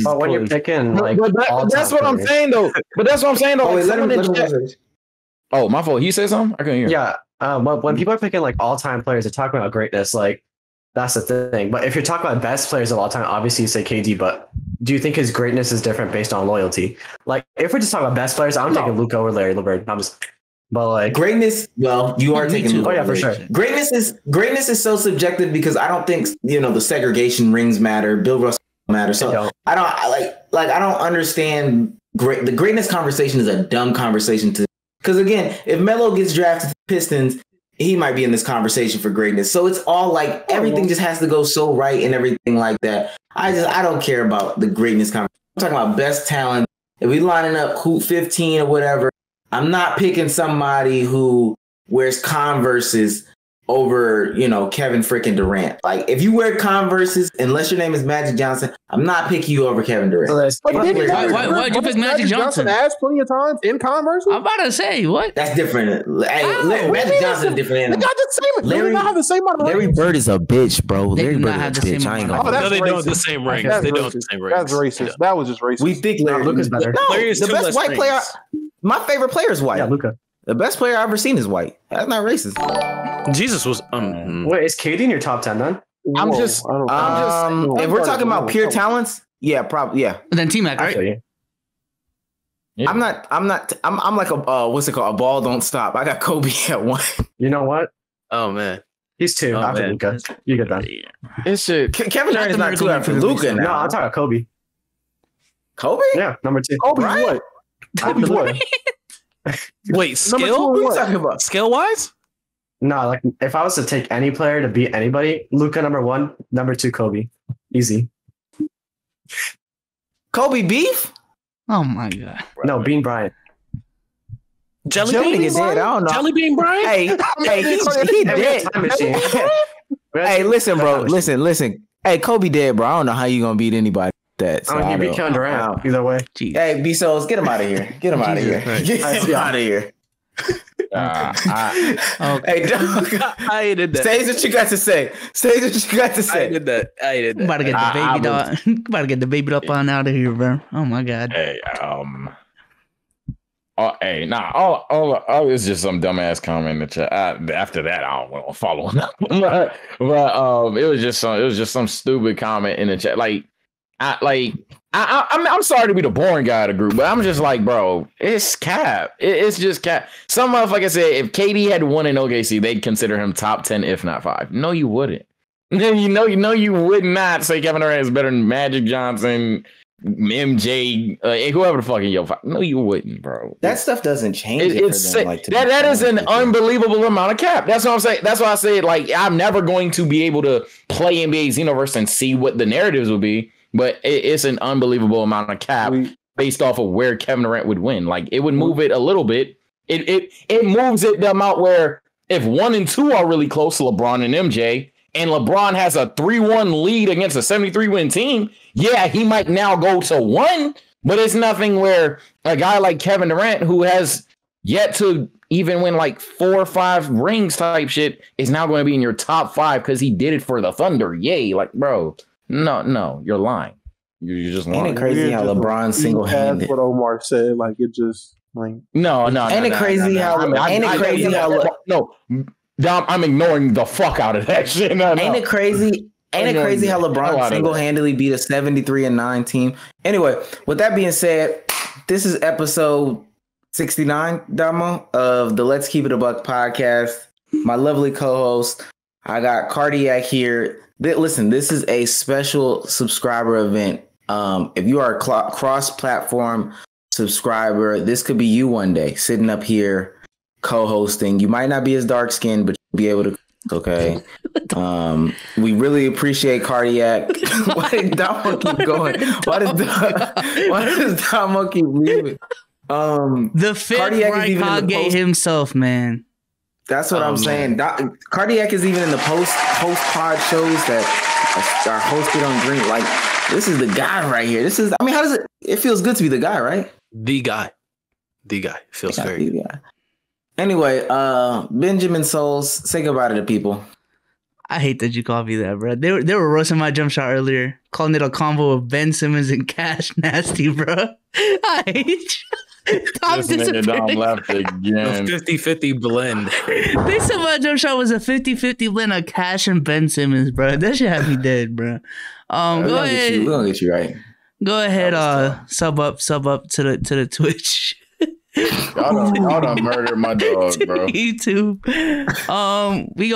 Speaker 8: But when you're picking, like,
Speaker 3: that's what I'm saying though. But that's what I'm saying though.
Speaker 1: Oh, let him
Speaker 3: oh, my fault. He said something. I couldn't hear.
Speaker 8: Yeah. But when people are picking like all-time players to talk about greatness, like that's the thing. But if you're talking about best players of all time, obviously you say KD. But do you think his greatness is different based on loyalty? Like, if we're just talking about best players, I'm taking Luka over Larry Bird. But like
Speaker 1: greatness, well, you are taking Luka.
Speaker 8: Oh yeah, for sure.
Speaker 1: Greatness is so subjective because I don't think the segregation rings matter. Bill Russell matter. So I don't understand the greatness conversation is a dumb conversation because again, if Melo gets drafted to the Pistons, he might be in this conversation for greatness. So it's all like everything just has to go so right and everything like that. I don't care about the greatness conversation. I'm talking about best talent. If we lining up 15 or whatever, I'm not picking somebody who wears Converses over, Kevin freaking Durant. Like, if you wear Converses, unless your name is Magic Johnson, I'm not picking you over Kevin Durant.
Speaker 2: Why'd you pick Magic Johnson?
Speaker 4: Asked plenty of times in Converse.
Speaker 2: I'm about to say what?
Speaker 1: That's different. Magic Johnson is different.
Speaker 4: They got the same. They not have the same amount of
Speaker 1: Larry Bird is a bitch, bro.
Speaker 2: They
Speaker 1: Larry
Speaker 2: do
Speaker 1: Bird
Speaker 2: not have
Speaker 1: is
Speaker 2: the
Speaker 1: a bitch.
Speaker 2: same
Speaker 1: I ain't
Speaker 2: amount.
Speaker 1: gonna.
Speaker 5: They don't have the same rings. They don't have the same rings.
Speaker 4: That's racist. That was just racist.
Speaker 1: We think Luka is better. No, the best white player. My favorite player is white.
Speaker 8: Yeah, Luka.
Speaker 1: The best player I've ever seen is white. That's not racist.
Speaker 5: Jesus was.
Speaker 8: Wait, is KD in your top 10 then?
Speaker 1: I'm just. If we're talking about pure talents, yeah, probably, yeah.
Speaker 2: And then T-Mac, right?
Speaker 1: Yeah. I'm like a what's it called? A ball don't stop. I got Kobe at 1.
Speaker 8: You know what?
Speaker 5: Oh man,
Speaker 8: he's 2 after Luka. You get that.
Speaker 1: It's shit. Kevin Durant is not 2 after Luka.
Speaker 8: No, I'm talking about Kobe.
Speaker 1: Kobe?
Speaker 8: Yeah, number 2.
Speaker 4: Kobe's what? Kobe's what?
Speaker 5: Wait, skill?
Speaker 1: What are you talking about?
Speaker 5: Skill wise?
Speaker 8: No, like if I was to take any player to beat anybody, Luka number 1, number 2 Kobe, easy.
Speaker 1: Kobe beef?
Speaker 2: Oh my god!
Speaker 8: No, Bean Bryant.
Speaker 5: Jelly Bean
Speaker 1: is dead. I don't know.
Speaker 5: Jelly Bean Bryant?
Speaker 1: Hey, he dead. Hey, listen, bro. Listen. Hey, Kobe dead, bro. I don't know how you gonna beat anybody.
Speaker 8: You beat Kevin Durant either way.
Speaker 1: Jeez. Hey, B-Souls, get him out of here. Get him out of here. Get him out of here. Hey, dog.
Speaker 5: I did that.
Speaker 1: Say what you got to say.
Speaker 5: I did that.
Speaker 2: I'm about to get the baby dog. About to get the baby up on out of here, bro. Oh my god.
Speaker 3: Hey, it's just some dumbass comment in the chat. After that, I don't want to follow up. but it was just some stupid comment in the chat. I'm sorry to be the boring guy of the group, but I'm just like, bro, it's cap. It's just cap. Some motherfucker said if KD had won in OKC, they'd consider him top 10, if not 5. No, you wouldn't. You would not say Kevin Durant is better than Magic Johnson, MJ, whoever the fuck in your 5. No, you wouldn't, bro.
Speaker 1: That stuff doesn't change.
Speaker 3: That is an unbelievable amount of cap. That's what I'm saying. That's why I said, like, I'm never going to be able to play NBA Xenoverse and see what the narratives will be. But it's an unbelievable amount of cap based off of where Kevin Durant would win. Like, it would move it a little bit. It moves it the amount where if 1 and 2 are really close to LeBron and MJ, and LeBron has a 3-1 lead against a 73-win team, yeah, he might now go to 1. But it's nothing where a guy like Kevin Durant, who has yet to even win like 4 or 5 rings type shit, is now going to be in your top 5 because he did it for the Thunder. Yay. Like, bro. No, you're lying. You're just lying.
Speaker 1: Ain't it crazy how LeBron single-handed?
Speaker 4: That's what Omar said. Like, it just like
Speaker 3: no.
Speaker 1: Ain't it crazy how? Ain't it crazy how?
Speaker 3: No, Dom, I'm ignoring the fuck out of that shit. No.
Speaker 1: Ain't it crazy? Ain't it crazy how LeBron single-handedly beat a 73-9 team? Anyway, with that being said, this is episode 69, Damo, of the Let's Keep It a Buck podcast. My lovely co-host, I got Cardiac here. Listen, this is a special subscriber event. If you are a cross-platform subscriber, this could be you one day, sitting up here co-hosting. You might not be as dark-skinned, but you'll be able to. Okay. We really appreciate Cardiac. Why did Damo keep going? Why does Damo keep leaving?
Speaker 2: The fifth Raikage himself, man.
Speaker 1: That's what I'm saying. Cardiac is even in the post-pod shows that are hosted on Green. Like, this is the guy right here. How does it? It feels good to be the guy, right?
Speaker 5: The guy. Feels very good.
Speaker 1: Anyway, Benjamin Souls, say goodbye to the people.
Speaker 2: I hate that you called me that, bro. They were roasting my jump shot earlier, calling it a combo of Ben Simmons and Cash Nasty, bro. I hate you.
Speaker 3: This nigga Dom left again.
Speaker 5: 50-50 blend.
Speaker 2: They said my jump shot was a 50-50 blend of Cash and Ben Simmons, bro. That shit had me dead, bro. Go ahead.
Speaker 1: We're gonna get you right.
Speaker 2: Go ahead. Sub up to the Twitch.
Speaker 3: Y'all done murdered my dog, bro.
Speaker 2: YouTube. We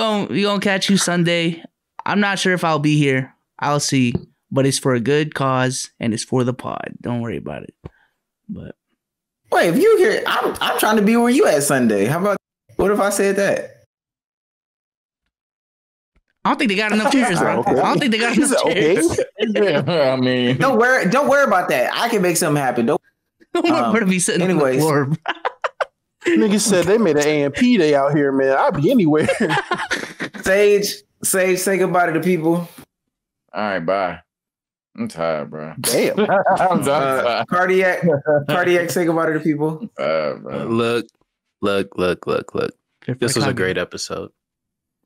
Speaker 2: gonna catch you Sunday. I'm not sure if I'll be here. I'll see. But it's for a good cause and it's for the pod. Don't worry about it. But
Speaker 1: wait, if you here, I'm trying to be where you at Sunday. How about what if I said that?
Speaker 2: I don't think they got enough chairs, bro. Okay. I don't think they got enough chairs.
Speaker 3: I mean,
Speaker 1: don't worry about that. I can make something happen. Don't
Speaker 2: worry to be sitting on the floor.
Speaker 4: Niggas said they made an AMP day out here, man. I'd be anywhere.
Speaker 1: Sage, say goodbye to the people.
Speaker 3: All right, bye. I'm tired, bro.
Speaker 1: Damn. I'm done. Cardiac, say goodbye to the people.
Speaker 5: Look. This was a great episode.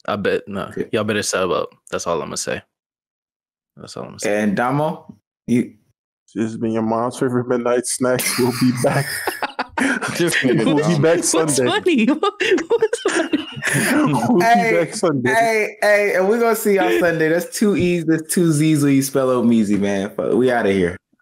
Speaker 5: I bet y'all better sub up. That's all I'm gonna say.
Speaker 1: And Damo, this
Speaker 4: has been your mom's favorite midnight snack. We'll be back. We'll be back Sunday.
Speaker 2: What's funny?
Speaker 4: We'll be back Sunday.
Speaker 1: Hey, and we're gonna see y'all Sunday. That's 2 E's, that's 2 Z's when you spell out Meezy, man. But we out of here.